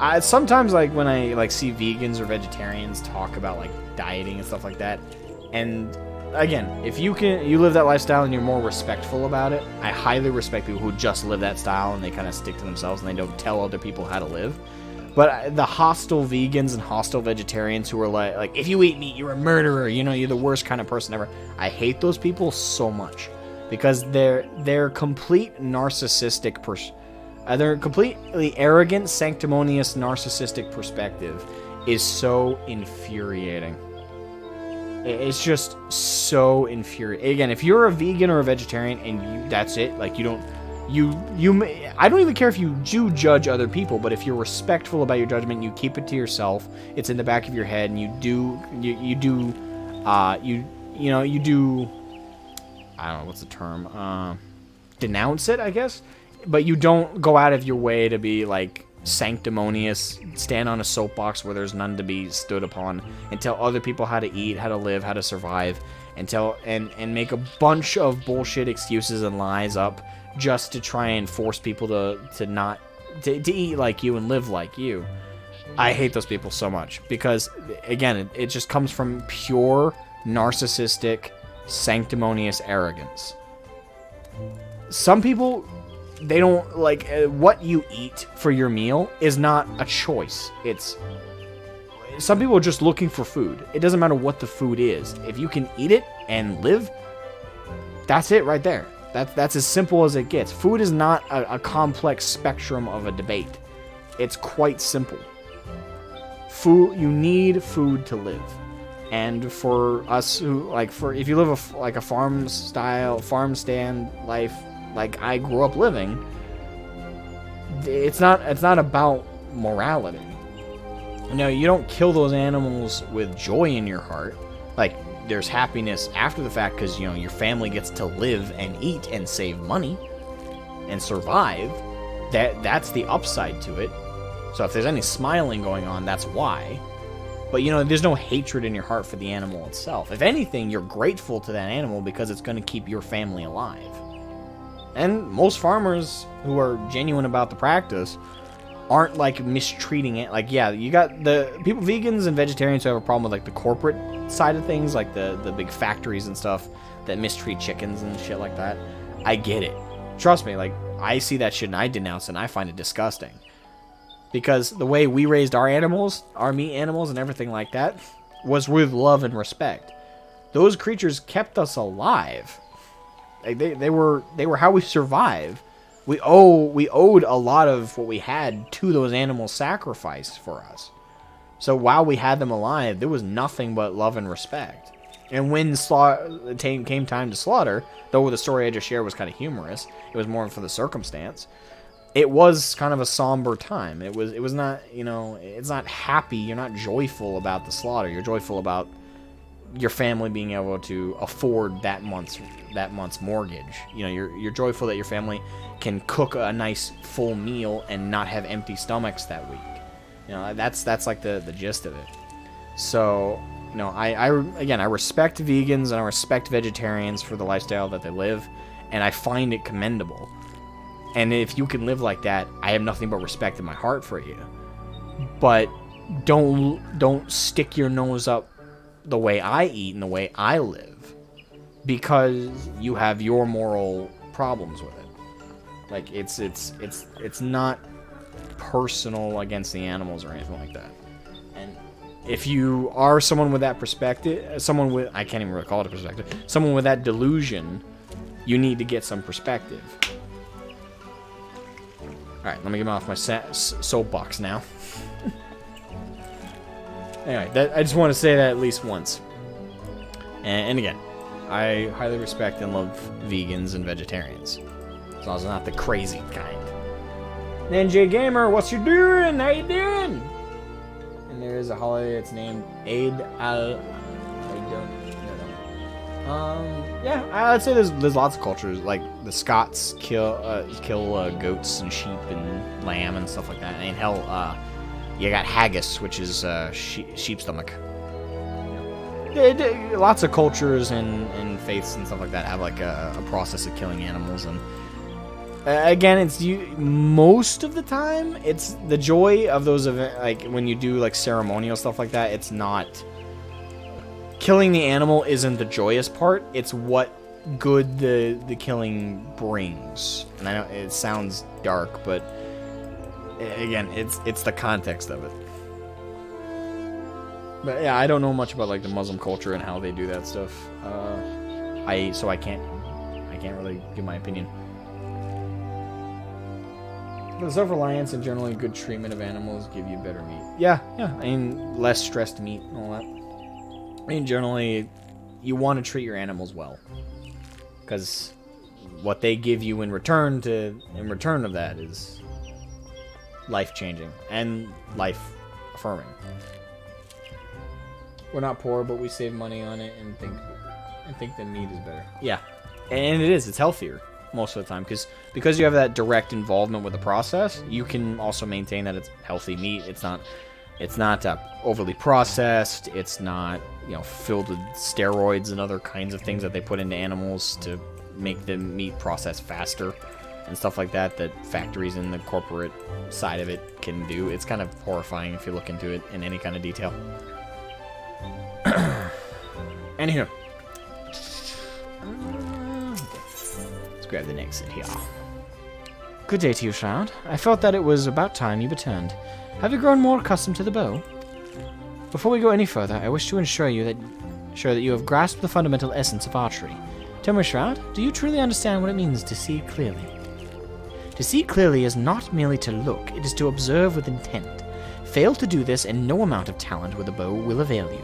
I sometimes, like, when I like see vegans or vegetarians talk about like dieting and stuff like that, and again, if you live that lifestyle and you're more respectful about it, I highly respect people who just live that style and they kind of stick to themselves and they don't tell other people how to live. But the hostile vegans and hostile vegetarians who are like if you eat meat, you're a murderer, you know, you're the worst kind of person ever. I hate those people so much because their complete narcissistic their completely arrogant, sanctimonious, narcissistic perspective is so infuriating. It's just so infuriating. Again, if you're a vegan or a vegetarian and that's it, like I don't even care if you do judge other people, but if you're respectful about your judgment, you keep it to yourself. It's in the back of your head, and you do I don't know what's the term, denounce it, I guess, but you don't go out of your way to be like sanctimonious, stand on a soapbox where there's none to be stood upon, and tell other people how to eat, how to live, how to survive, and make a bunch of bullshit excuses and lies up just to try and force people to eat like you and live like you. I hate those people so much because, again, it just comes from pure narcissistic, sanctimonious arrogance. Some people, they don't like what you eat for your meal is not a choice. Some people are just looking for food. It doesn't matter what the food is. If you can eat it and live, that's it right there. That's as simple as it gets. Food is not a complex spectrum of a debate. It's quite simple. Food, you need food to live. And for us who, like, if you live a farm stand life, like I grew up living, it's not about morality. No, you don't kill those animals with joy in your heart. Like, there's happiness after the fact because, your family gets to live and eat and save money and survive. That's the upside to it. So if there's any smiling going on, that's why. But, there's no hatred in your heart for the animal itself. If anything, you're grateful to that animal because it's going to keep your family alive. And most farmers who are genuine about the practice aren't, like, mistreating it. Like, yeah, you got the people, vegans and vegetarians who have a problem with, like, the corporate side of things, like the big factories and stuff that mistreat chickens and shit like that. I get it. Trust me, like, I see that shit and I denounce it and I find it disgusting. Because the way we raised our animals, our meat animals and everything like that, was with love and respect. Those creatures kept us alive. Like, they were how we survived. We owed a lot of what we had to those animals sacrificed for us. So while we had them alive, there was nothing but love and respect. And when came time to slaughter, though the story I just shared was kind of humorous, it was more for the circumstance. It was kind of a somber time. It was not, it's not happy. You're not joyful about the slaughter. You're joyful about your family being able to afford that month's mortgage. You're joyful that your family can cook a nice full meal and not have empty stomachs that week. That's like the gist of it. So, I respect vegans and I respect vegetarians for the lifestyle that they live, and I find it commendable. And if you can live like that, I have nothing but respect in my heart for you. But don't stick your nose up the way I eat and the way I live, because you have your moral problems with it. Like, it's not personal against the animals or anything like that. And if you are someone with that perspective, I can't even really call it a perspective, someone with that delusion, you need to get some perspective. Alright, let me get off my soapbox now. Anyway, I just want to say that at least once. And again, I highly respect and love vegans and vegetarians. As long as they're not the crazy kind. Ninja Gamer, what's you doing? How you doing? And there is a holiday that's named Eid al... I don't know. Yeah, I'd say there's lots of cultures. Like, the Scots kill goats and sheep and lamb and stuff like that. And hell, you got haggis, which is sheep stomach. Lots of cultures and faiths and stuff like that have like a process of killing animals, and again, most of the time it's the joy of those events. Like when you do like ceremonial stuff like that, it's not killing the animal isn't the joyous part. It's what good the killing brings. And I know it sounds dark, but again, it's the context of it. But yeah, I don't know much about like the Muslim culture and how they do that stuff. I can't really give my opinion. But self-reliance and generally good treatment of animals give you better meat. Yeah. I mean, less stressed meat and all that. I mean, generally, you want to treat your animals well, because what they give you in return of that is life-changing and life-affirming. We're not poor, but we save money on it and think that meat is better. Yeah, and it is. It's healthier most of the time because you have that direct involvement with the process. You can also maintain that it's healthy meat. It's not overly processed. It's not filled with steroids and other kinds of things that they put into animals to make the meat process faster and stuff like that factories in the corporate side of it can do. It's kind of horrifying if you look into it in any kind of detail. Anywho, let's grab the next set here. Good day to you, Shroud. I felt that it was about time you returned. Have you grown more accustomed to the bow? Before we go any further, I wish to assure you that sure that you have grasped the fundamental essence of archery. Tell me, Shroud, do you truly understand what it means to see clearly? To see clearly is not merely to look, it is to observe with intent. Fail to do this, and no amount of talent with a bow will avail you.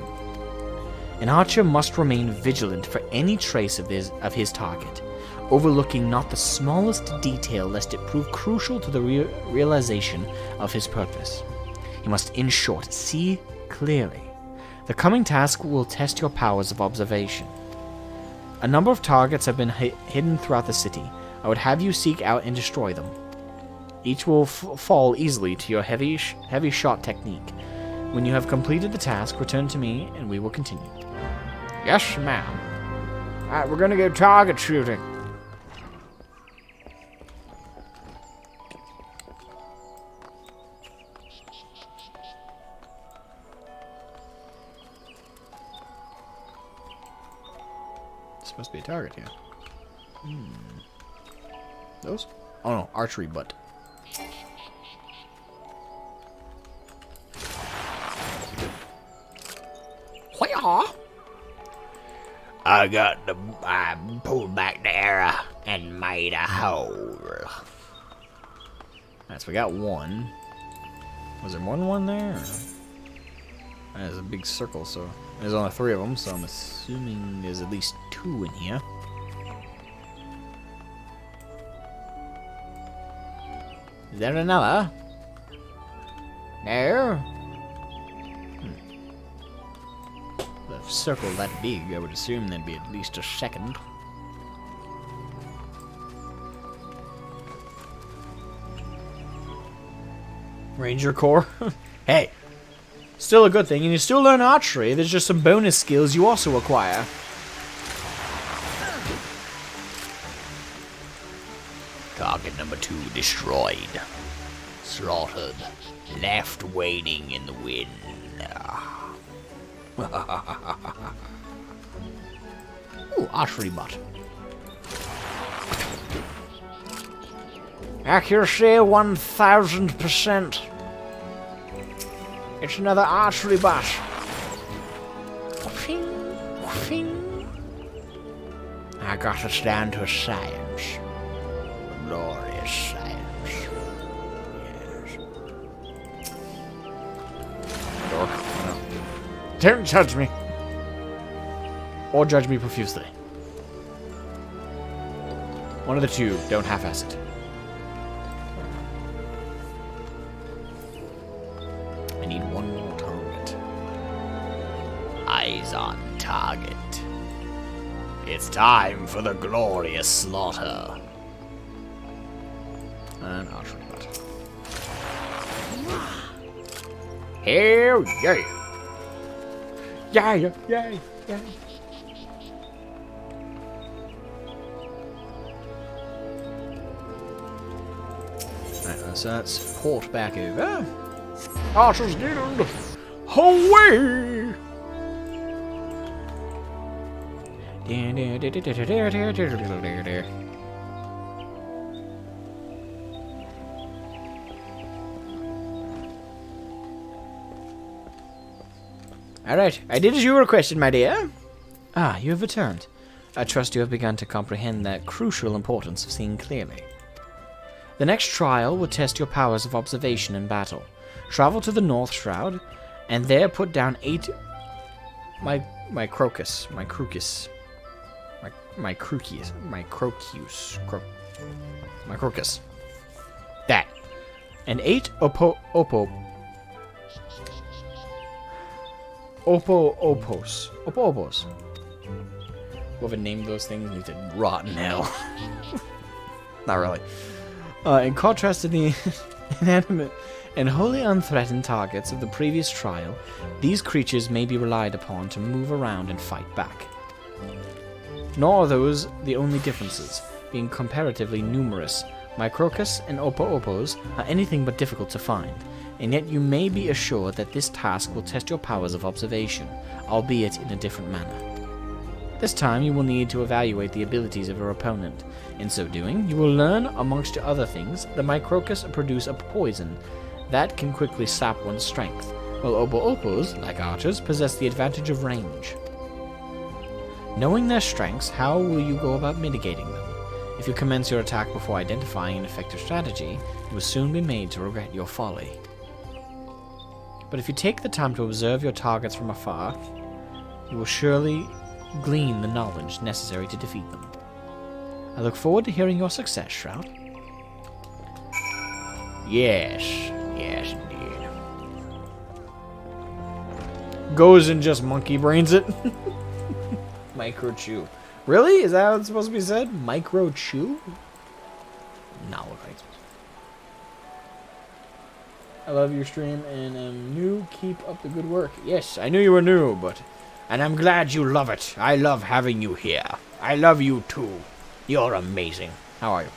An archer must remain vigilant for any trace of his target, overlooking not the smallest detail lest it prove crucial to the realization of his purpose. He must, in short, see clearly. The coming task will test your powers of observation. A number of targets have been hidden throughout the city. I would have you seek out and destroy them. Each will fall easily to your heavy shot technique. When you have completed the task, return to me and we will continue. Yes, ma'am. Alright, we're gonna go target shooting. Supposed to be a target here. Those? Oh no, archery butt. I pulled back the arrow and made a hole. Alright, so we got one. Was there more than one there? There's a big circle, so there's only 3 of them, so I'm assuming there's at least 2 in here. Is there another? No? The circle that big, I would assume there'd be at least a second. Ranger Corps? Hey! Still a good thing, and you still learn archery. There's just some bonus skills you also acquire. Target number 2 destroyed. Slaughtered. Left waiting in the wind. Ooh, archery butt. Accuracy 1000%. It's another archery butt. I got us down to science. Glorious science. Yes. Dork. No. Don't judge me. Or judge me profusely. One of the two. Don't half-ass it. I need one more target. Eyes on target. It's time for the glorious slaughter. And archery butt. Hell yeah! Yay! Yay! Yay! Alright, so that's port back over. Archers Guild! Away! Alright, I did as you requested, my dear. Ah, you have returned. I trust you have begun to comprehend the crucial importance of seeing clearly. The next trial will test your powers of observation in battle. Travel to the North Shroud, and there put down 8 my crocus. That. And 8 opos. Whoever named those things needs to rot in hell. Not really. In contrast to the inanimate and wholly unthreatened targets of the previous trial, these creatures may be relied upon to move around and fight back. Nor are those the only differences. Being comparatively numerous, Microcus and Opos are anything but difficult to find, and yet you may be assured that this task will test your powers of observation, albeit in a different manner. This time you will need to evaluate the abilities of your opponent. In so doing, you will learn, amongst other things, that Microcus produce a poison that can quickly sap one's strength, while Opos, like archers, possess the advantage of range. Knowing their strengths, how will you go about mitigating them? If you commence your attack before identifying an effective strategy, you will soon be made to regret your folly. But if you take the time to observe your targets from afar, you will surely glean the knowledge necessary to defeat them. I look forward to hearing your success, Shroud. Yes. Yes, indeed. Goes and just monkey brains it. Micro chew. Really? Is that how it's supposed to be said? Micro chew? No, right. I love your stream and am new. Keep up the good work. Yes, I knew you were new, but... And I'm glad you love it. I love having you here. I love you too. You're amazing. How are you?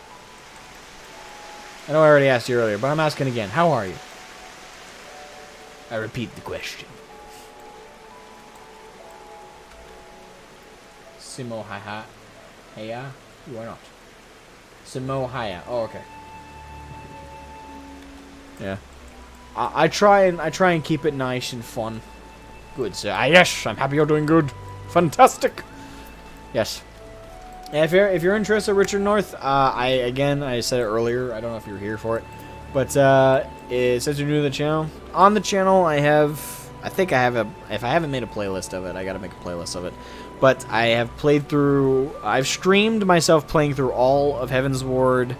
I know I already asked you earlier, but I'm asking again. How are you? I repeat the question. Simo Haya. Heya? You are not. Simo Haya. Oh, okay. Yeah. I try and keep it nice and fun. Good, sir. Yes, I'm happy you're doing good. Fantastic. Yes. If you're interested, Richard North, I said it earlier. I don't know if you were here for it, but since you're new to the channel, on the channel if I haven't made a playlist of it, I gotta make a playlist of it. But I've streamed myself playing through all of Heaven's Ward,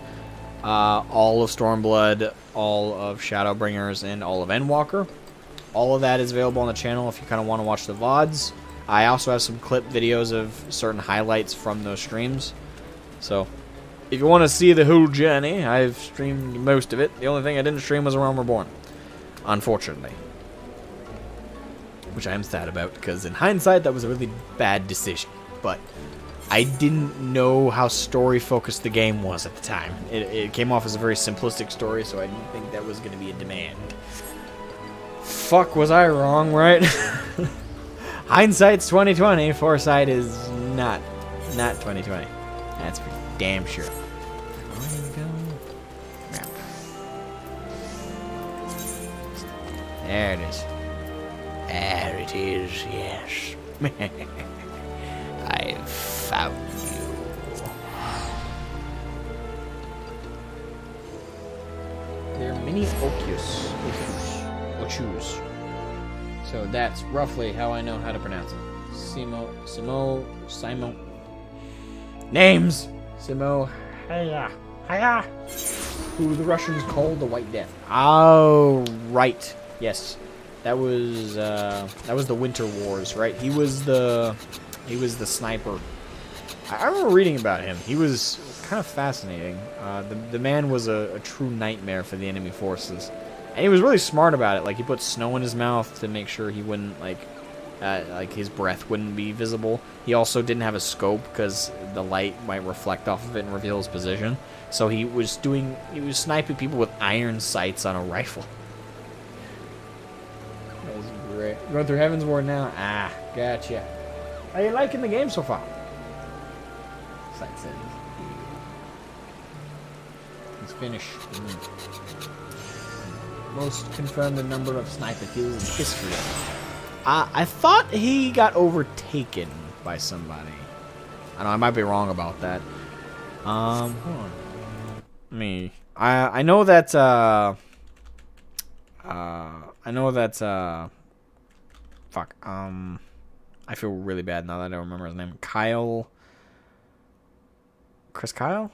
all of Stormblood, all of Shadowbringers, and all of Endwalker. All of that is available on the channel if you kind of want to watch the VODs. I also have some clip videos of certain highlights from those streams. So, if you want to see the whole journey, I've streamed most of it. The only thing I didn't stream was A Realm Reborn, unfortunately. Which I am sad about, because in hindsight, that was a really bad decision. But I didn't know how story-focused the game was at the time. It came off as a very simplistic story, so I didn't think that was going to be a demand. Fuck, was I wrong, right? Hindsight's 2020. Foresight is not 2020. That's for damn sure. There it is. There it is, yes. I've found you. They're mini Oculus. Ochus. So that's roughly how I know how to pronounce it. Simo. Names! Simo Haya. Who the Russians called the White Death. Oh, right. Yes. That was the Winter Wars, right? He was the sniper. I remember reading about him. He was kind of fascinating. The man was a true nightmare for the enemy forces. And he was really smart about it. Like, he put snow in his mouth to make sure he wouldn't, like his breath wouldn't be visible. He also didn't have a scope because the light might reflect off of it and reveal his position. So he was sniping people with iron sights on a rifle. That was great. Going through Heaven's Ward now? Ah, gotcha. Are you liking the game so far? Sight settings. Let's finish. Most confirmed number of sniper kills in history. I thought he got overtaken by somebody. I know I might be wrong about that. Hold on. I know that fuck. I feel really bad now that I don't remember his name. Chris Kyle?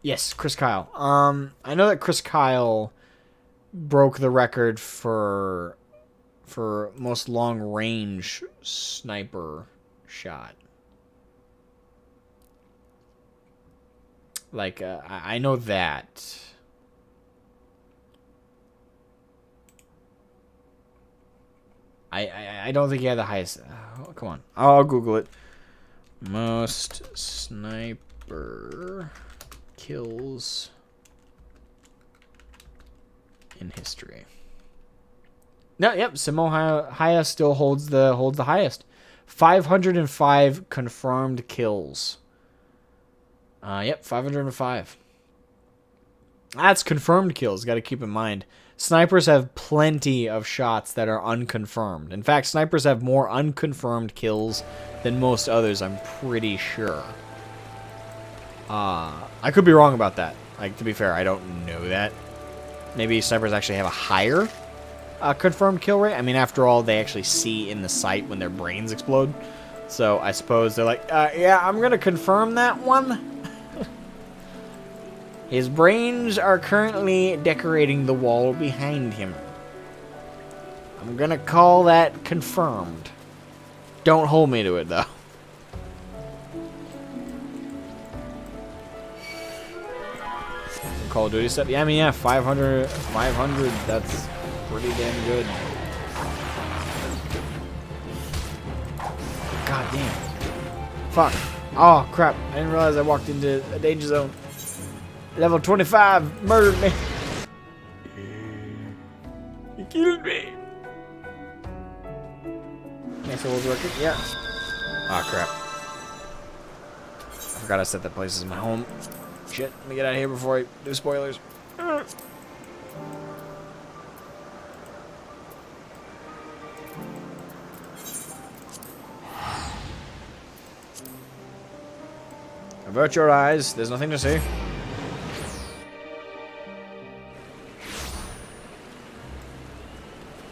Yes, Chris Kyle. I know that Chris Kyle broke the record for most long-range sniper shot. Like, I know that. I don't think he had the highest. Come on, I'll Google it. Most sniper kills in history. No, yep, Simo Haya still holds the highest. 505 confirmed kills. Yep, 505. That's confirmed kills, got to keep in mind. Snipers have plenty of shots that are unconfirmed. In fact, snipers have more unconfirmed kills than most others, I'm pretty sure. I could be wrong about that. Like, to be fair, I don't know that. Maybe snipers actually have a higher confirmed kill rate. I mean, after all, they actually see in the sight when their brains explode. So I suppose they're like, yeah, I'm going to confirm that one. His brains are currently decorating the wall behind him. I'm going to call that confirmed. Don't hold me to it, though. Call of Duty stuff? Yeah, I mean, yeah, 500, that's pretty damn good. God damn. Fuck. Oh, crap. I didn't realize I walked into a danger zone. Level 25 murdered me. He killed me. Yes, it was working. Yeah. Oh, crap. I forgot I set that place as my home. Shit, let me get out of here before I do spoilers. Avert your eyes, there's nothing to see.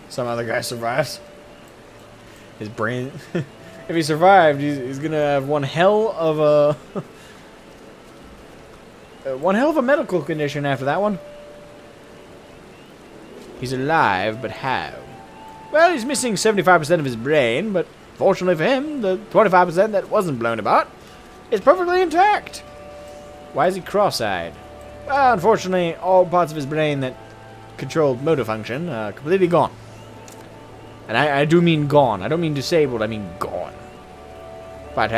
Some other guy survives. His brain... if he survived, he's gonna have one hell of a... one hell of a medical condition after that one. He's alive, but how? Well, he's missing 75% of his brain, but fortunately for him, the 25% that wasn't blown apart is perfectly intact. Why is he cross-eyed? Well, unfortunately, all parts of his brain that controlled motor function are completely gone. And I do mean gone. I don't mean disabled, I mean gone. But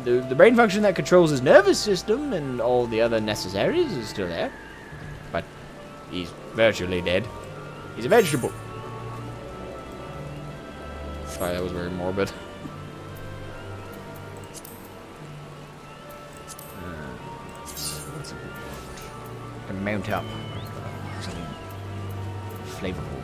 the brain function that controls his nervous system and all the other necessaries is still there. But he's virtually dead. He's a vegetable. Sorry, that was very morbid. What's it to mount up? Something flavorful.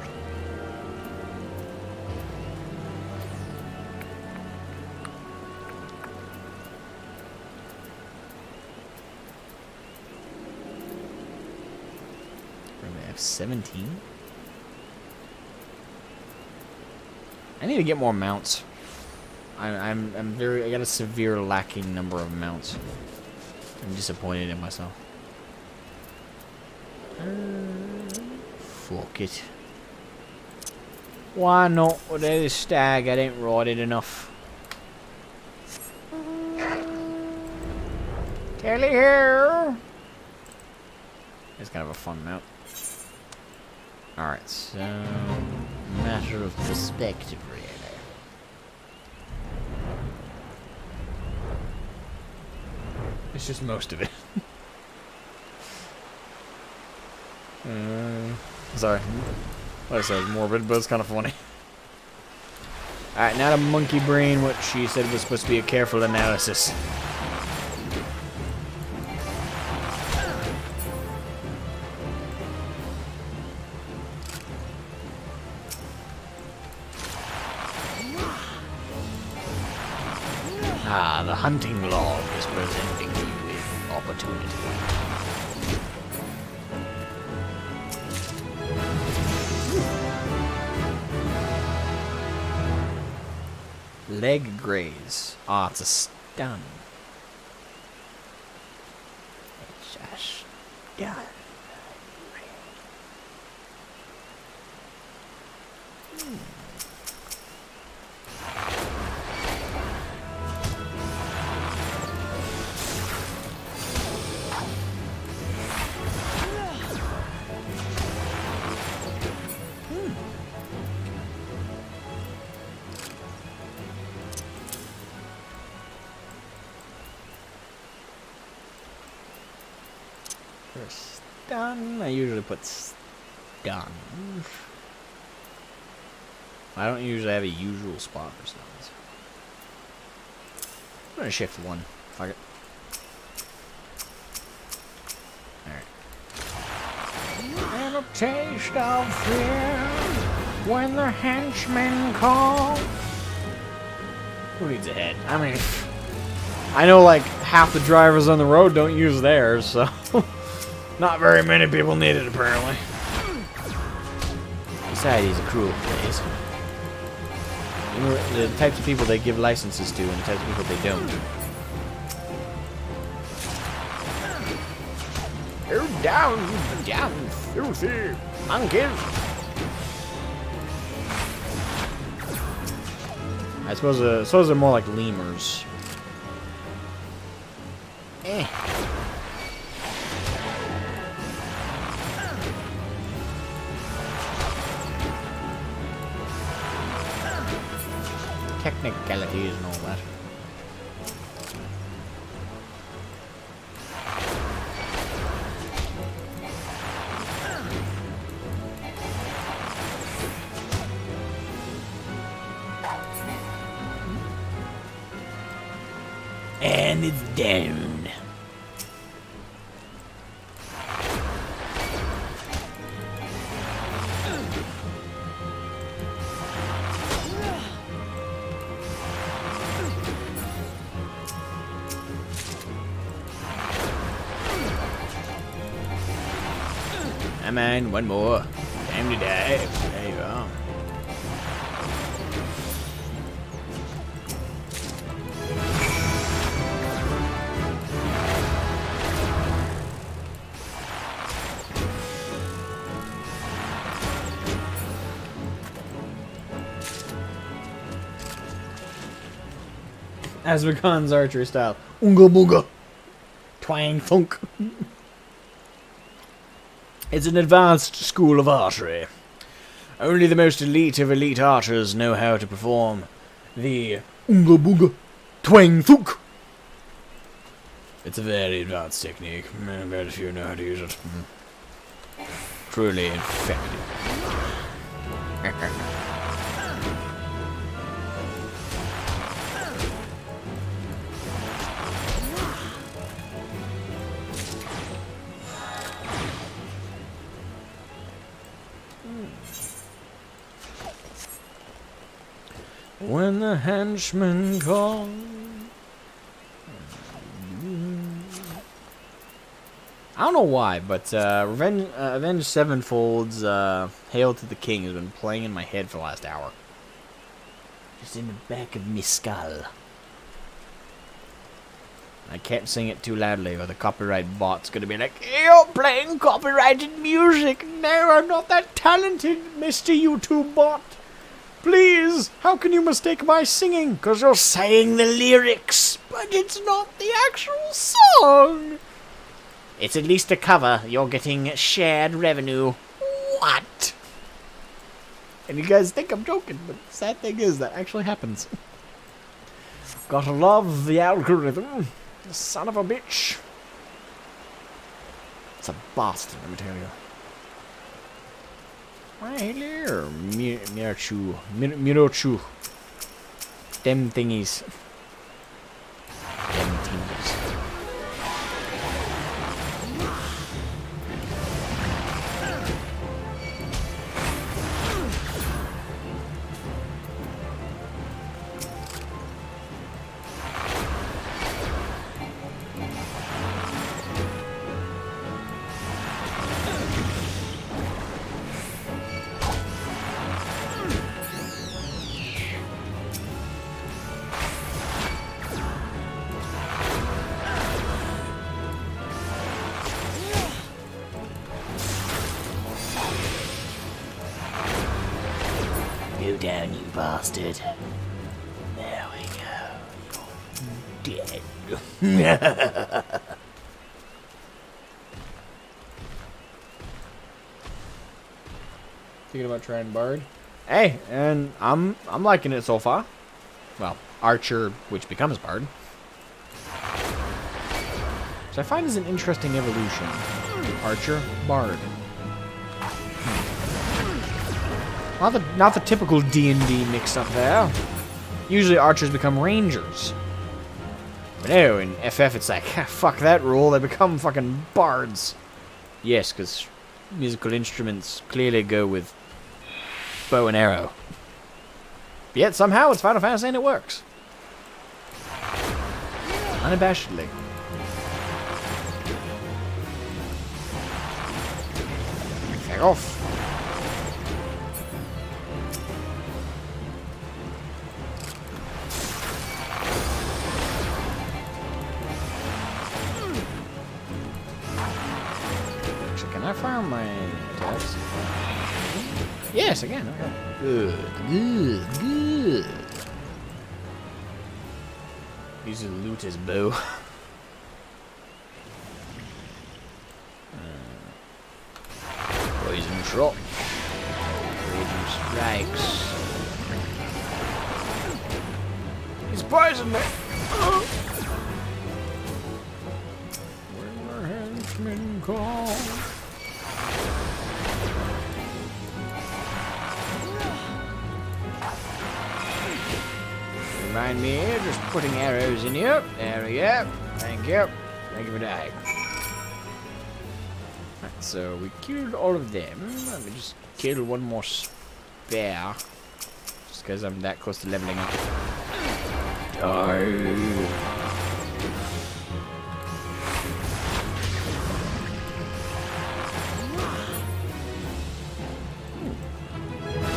F-17? I need to get more mounts. I got a severe lacking number of mounts. I'm disappointed in myself. Fuck it. Why not? Without a stag, I didn't ride it enough. Kelly here. It's kind of a fun mount. Alright, so... matter of perspective, really. It's just most of it. Sorry. Like I said, it's morbid, but it's kind of funny. Alright, now to monkey brain, what she said was supposed to be a careful analysis. Ah, the hunting log is presenting you with opportunity. Leg graze. Ah, it's a stun. It's a stun. For stun, I usually put stun. I don't usually have a usual spot for stuns. I'm gonna shift one. Fuck it. Alright. want a taste of fear when the henchmen call. Who needs a head? I mean, I know like half the drivers on the road don't use theirs, so not very many people need it apparently. Society is a cruel place. You know, the types of people they give licenses to and the types of people they don't. Oh, down, filthy monkeys! I suppose they're more like lemurs. Eh. Technicalities and all that. And it's down. Come on, one more. Time to die. There you go. Asmogan's archery style. Oonga booga. Twang thunk. It's an advanced school of archery. Only the most elite of elite archers know how to perform the Oonga booga. Twang thunk. It's a very advanced technique. Very few know how to use it. Truly effective. When the henchmen call. I don't know why, but Avenged Sevenfold's Hail to the King has been playing in my head for the last hour. Just in the back of my skull. I can't sing it too loudly or the copyright bot's gonna be like, "You're playing copyrighted music! No, I'm not that talented, Mr. YouTube bot! Please, how can you mistake my singing? Because you're saying the lyrics, but it's not the actual song!" It's at least a cover. You're getting shared revenue. What? And you guys think I'm joking, but the sad thing is that actually happens. Gotta love the algorithm. The son of a bitch. It's a bastard, let me tell you. Right here, Mirochu. Them thingies. Them thingies. Go down, you bastard. There we go. You're dead. Thinking about trying Bard? Hey, and I'm liking it so far. Well, Archer, which becomes Bard. So I find is an interesting evolution. Archer, Bard. Not the typical D&D mix-up there. Usually archers become rangers. But no, in FF it's like, fuck that rule, they become fucking bards. Yes, because musical instruments clearly go with bow and arrow. Yet somehow it's Final Fantasy and it works. Unabashedly. Back off. Actually, can I fire my attacks? Yes, I can. Okay. Good, good, good. Use the loot as bow. Poison shot. Poison strikes. He's poisoned me. When the henchmen call. Remind me of just putting arrows in you. There we go. Thank you. Thank you for dying. Right, so we killed all of them. Let me just kill one more spare. Just because I'm that close to leveling up. Die.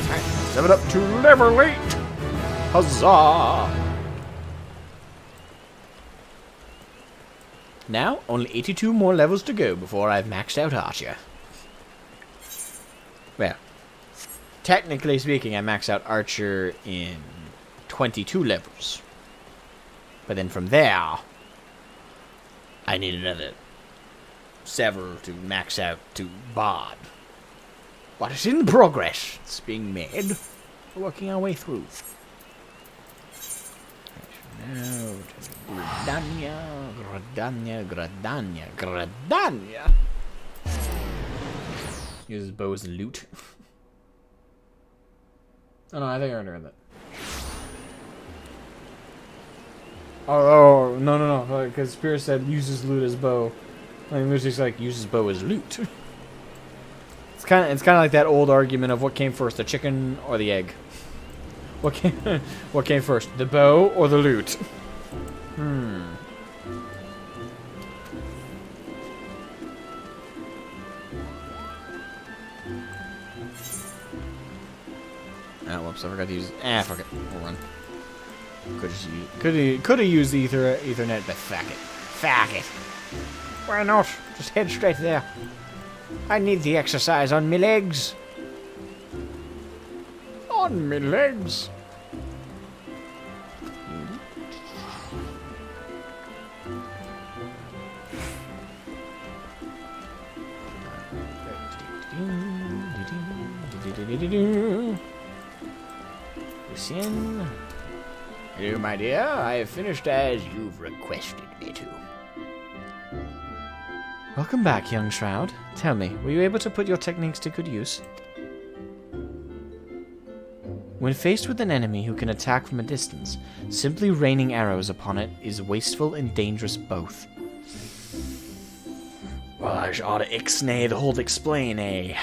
Alright, level up to level 8. Huzzah! Now, only 82 more levels to go before I've maxed out Archer. Well, technically speaking, I maxed out Archer in 22 levels. But then from there, I need another several to max out to Bard. But it's in progress. It's being made. We're working our way through. No, Gradania. Uses bows and loot. Oh no, I think I already read that. Oh, no, because Spear said uses loot as bow. I mean, music's like uses bow as loot. It's kind of like that old argument of what came first, the chicken or the egg. What came first, the bow or the loot? Ah, whoops! I forgot to use. Fuck it. We'll run. Could have used the Ethernet, but fuck it. Fuck it. Why not? Just head straight there. I need the exercise on me legs. On me legs. Lucian. Hello, my dear. I have finished as you've requested me to. Welcome back, young Shroud. Tell me, were you able to put your techniques to good use? When faced with an enemy who can attack from a distance, simply raining arrows upon it is wasteful and dangerous both. Well, I ought to ixnay the whole explain, eh?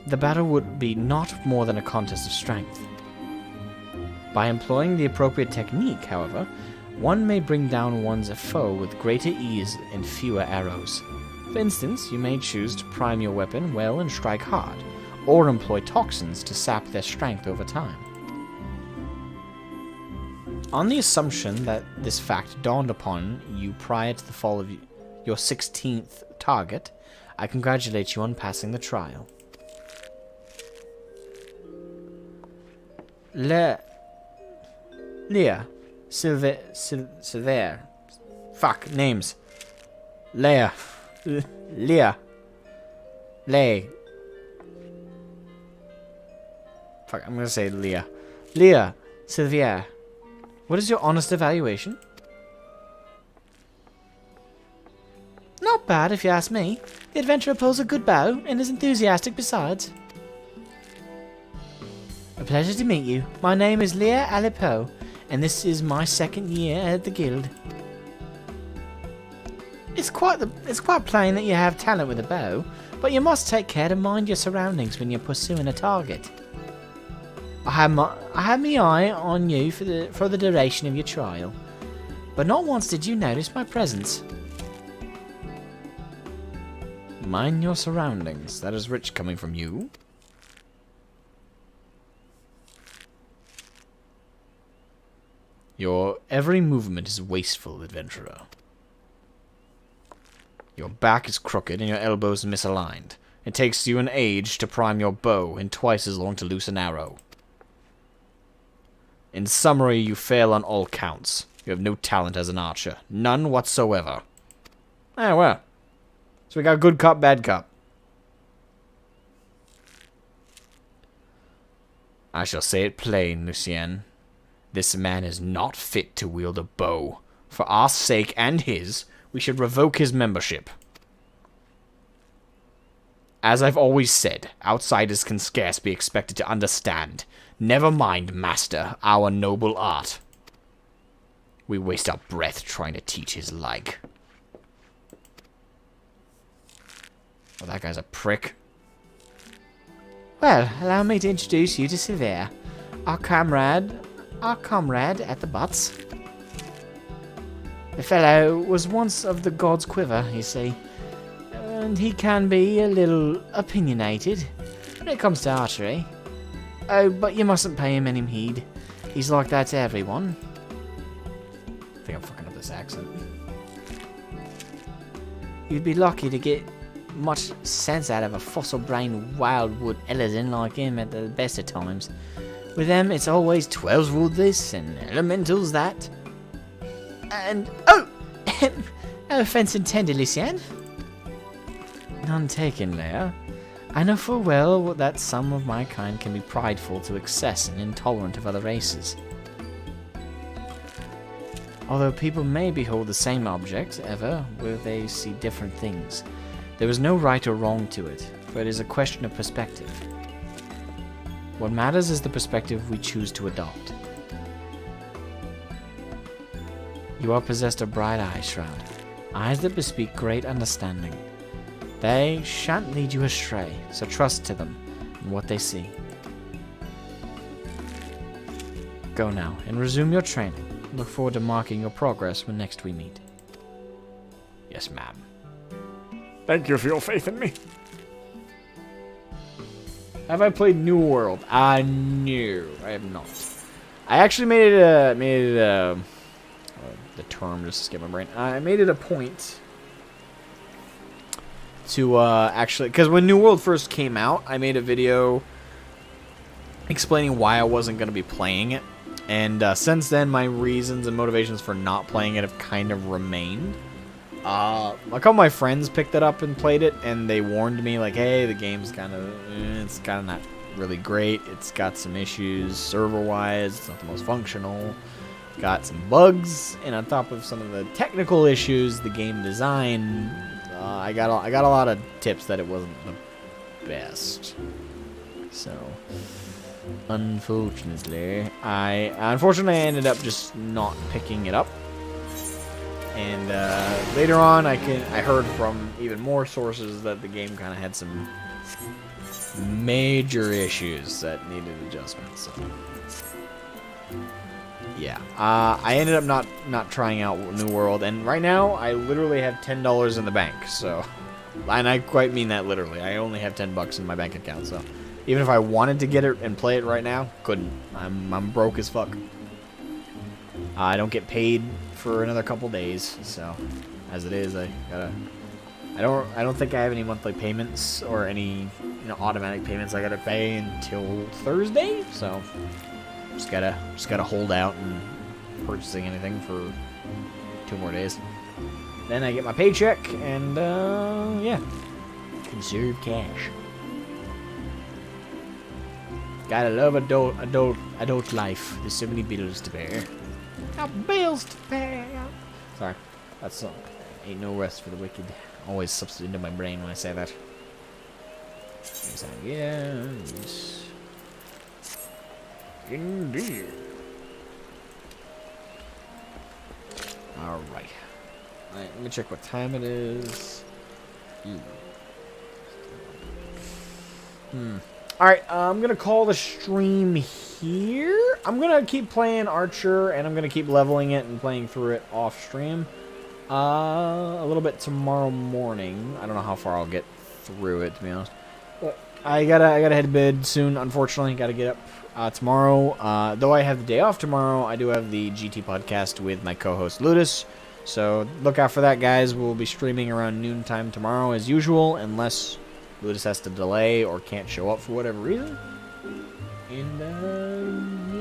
The battle would be not more than a contest of strength. By employing the appropriate technique, however, one may bring down one's foe with greater ease and fewer arrows. For instance, you may choose to prime your weapon well and strike hard, or employ toxins to sap their strength over time. On the assumption that this fact dawned upon you prior to the fall of your 16th target, I congratulate you on passing the trial. Leah. Silver. Fuck, names. Leah. Leah. Lay. Fuck, I'm gonna say Leah. Leah. Sylvia. What is your honest evaluation? Not bad, if you ask me. The adventurer pulls a good bow, and is enthusiastic besides. A pleasure to meet you. My name is Leah Alipo, and this is my second year at the guild. It's quite plain that you have talent with a bow, but you must take care to mind your surroundings when you're pursuing a target. I had my eye on you for the duration of your trial, but not once did you notice my presence. Mind your surroundings. That is rich coming from you. Your every movement is wasteful, adventurer. Your back is crooked and your elbows misaligned. It takes you an age to prime your bow and twice as long to loose an arrow. In summary, you fail on all counts. You have no talent as an archer. None whatsoever. Ah, well. So we got good cop, bad cop. I shall say it plain, Lucien. This man is not fit to wield a bow. For our sake and his, we should revoke his membership. As I've always said, outsiders can scarce be expected to understand. Never mind, master, our noble art. We waste our breath trying to teach his like. Oh, that guy's a prick. Well, allow me to introduce you to Severe, our comrade at the butts. The fellow was once of the god's quiver, you see, and he can be a little opinionated when it comes to archery. Oh, but you mustn't pay him any heed. He's like that to everyone. I think I'm fucking up this accent. You'd be lucky to get much sense out of a fossil-brained wildwood Ellison like him at the best of times. With them, it's always 12's wood this and elementals that. And, oh! No offense intended, Lucien. None taken, Leia. I know full well that some of my kind can be prideful to excess and intolerant of other races. Although people may behold the same object ever, where they see different things, there is no right or wrong to it, for it is a question of perspective. What matters is the perspective we choose to adopt. You are possessed of bright eyes, Shroud, eyes that bespeak great understanding. They shan't lead you astray, so trust to them and what they see. Go now, and resume your training. Look forward to marking your progress when next we meet. Yes, ma'am. Thank you for your faith in me. Have I played New World? No, I have not. I actually made it the term just escaped my brain. I made it a point to actually, because when New World first came out, I made a video explaining why I wasn't going to be playing it. And since then, my reasons and motivations for not playing it have kind of remained. A couple of my friends picked it up and played it, and they warned me, like, hey, the game's kind of, it's kind of not really great. It's got some issues server-wise. It's not the most functional. Got some bugs, and on top of some of the technical issues, the game design, I got a lot of tips that it wasn't the best. So, unfortunately, I ended up just not picking it up. And later on, I heard from even more sources that the game kind of had some major issues that needed adjustment. So, yeah, I ended up not trying out New World, and right now I literally have $10 in the bank. So, and I quite mean that literally. I only have $10 in my bank account. So, even if I wanted to get it and play it right now, couldn't. I'm broke as fuck. I don't get paid for another couple days, so as it is, I don't think I have any monthly payments or any automatic payments I gotta pay until Thursday, so just gotta hold out and purchasing anything for 2 more days. Then I get my paycheck and yeah, conserve cash. Gotta love adult life. There's so many bills to bear. Got bills to pay. Sorry, that's ain't no rest for the wicked. Always slips into my brain when I say that. Yes, indeed. All right. Alright, let me check what time it is. Alright, I'm going to call the stream here. I'm going to keep playing Archer, and I'm going to keep leveling it and playing through it off stream. A little bit tomorrow morning. I don't know how far I'll get through it, to be honest. But I gotta head to bed soon, unfortunately. Gotta get up tomorrow. Though I have the day off tomorrow, I do have the GT podcast with my co-host Ludus. So look out for that, guys. We'll be streaming around noontime tomorrow as usual, unless Ludus has to delay or can't show up for whatever reason. And,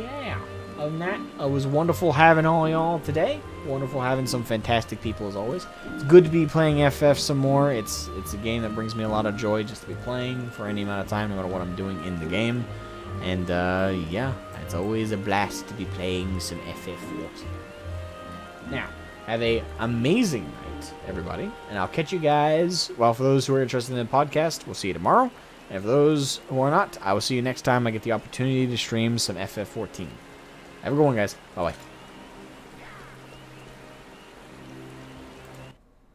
yeah. Other than that, it was wonderful having all y'all today. Wonderful having some fantastic people as always. It's good to be playing FF some more. It's a game that brings me a lot of joy just to be playing for any amount of time, no matter what I'm doing in the game. And, yeah, it's always a blast to be playing some FF14. Now, have a amazing night, everybody. And I'll catch you guys. Well, for those who are interested in the podcast, we'll see you tomorrow. And for those who are not, I will see you next time I get the opportunity to stream some FF14. Have a good one, guys. Bye-bye.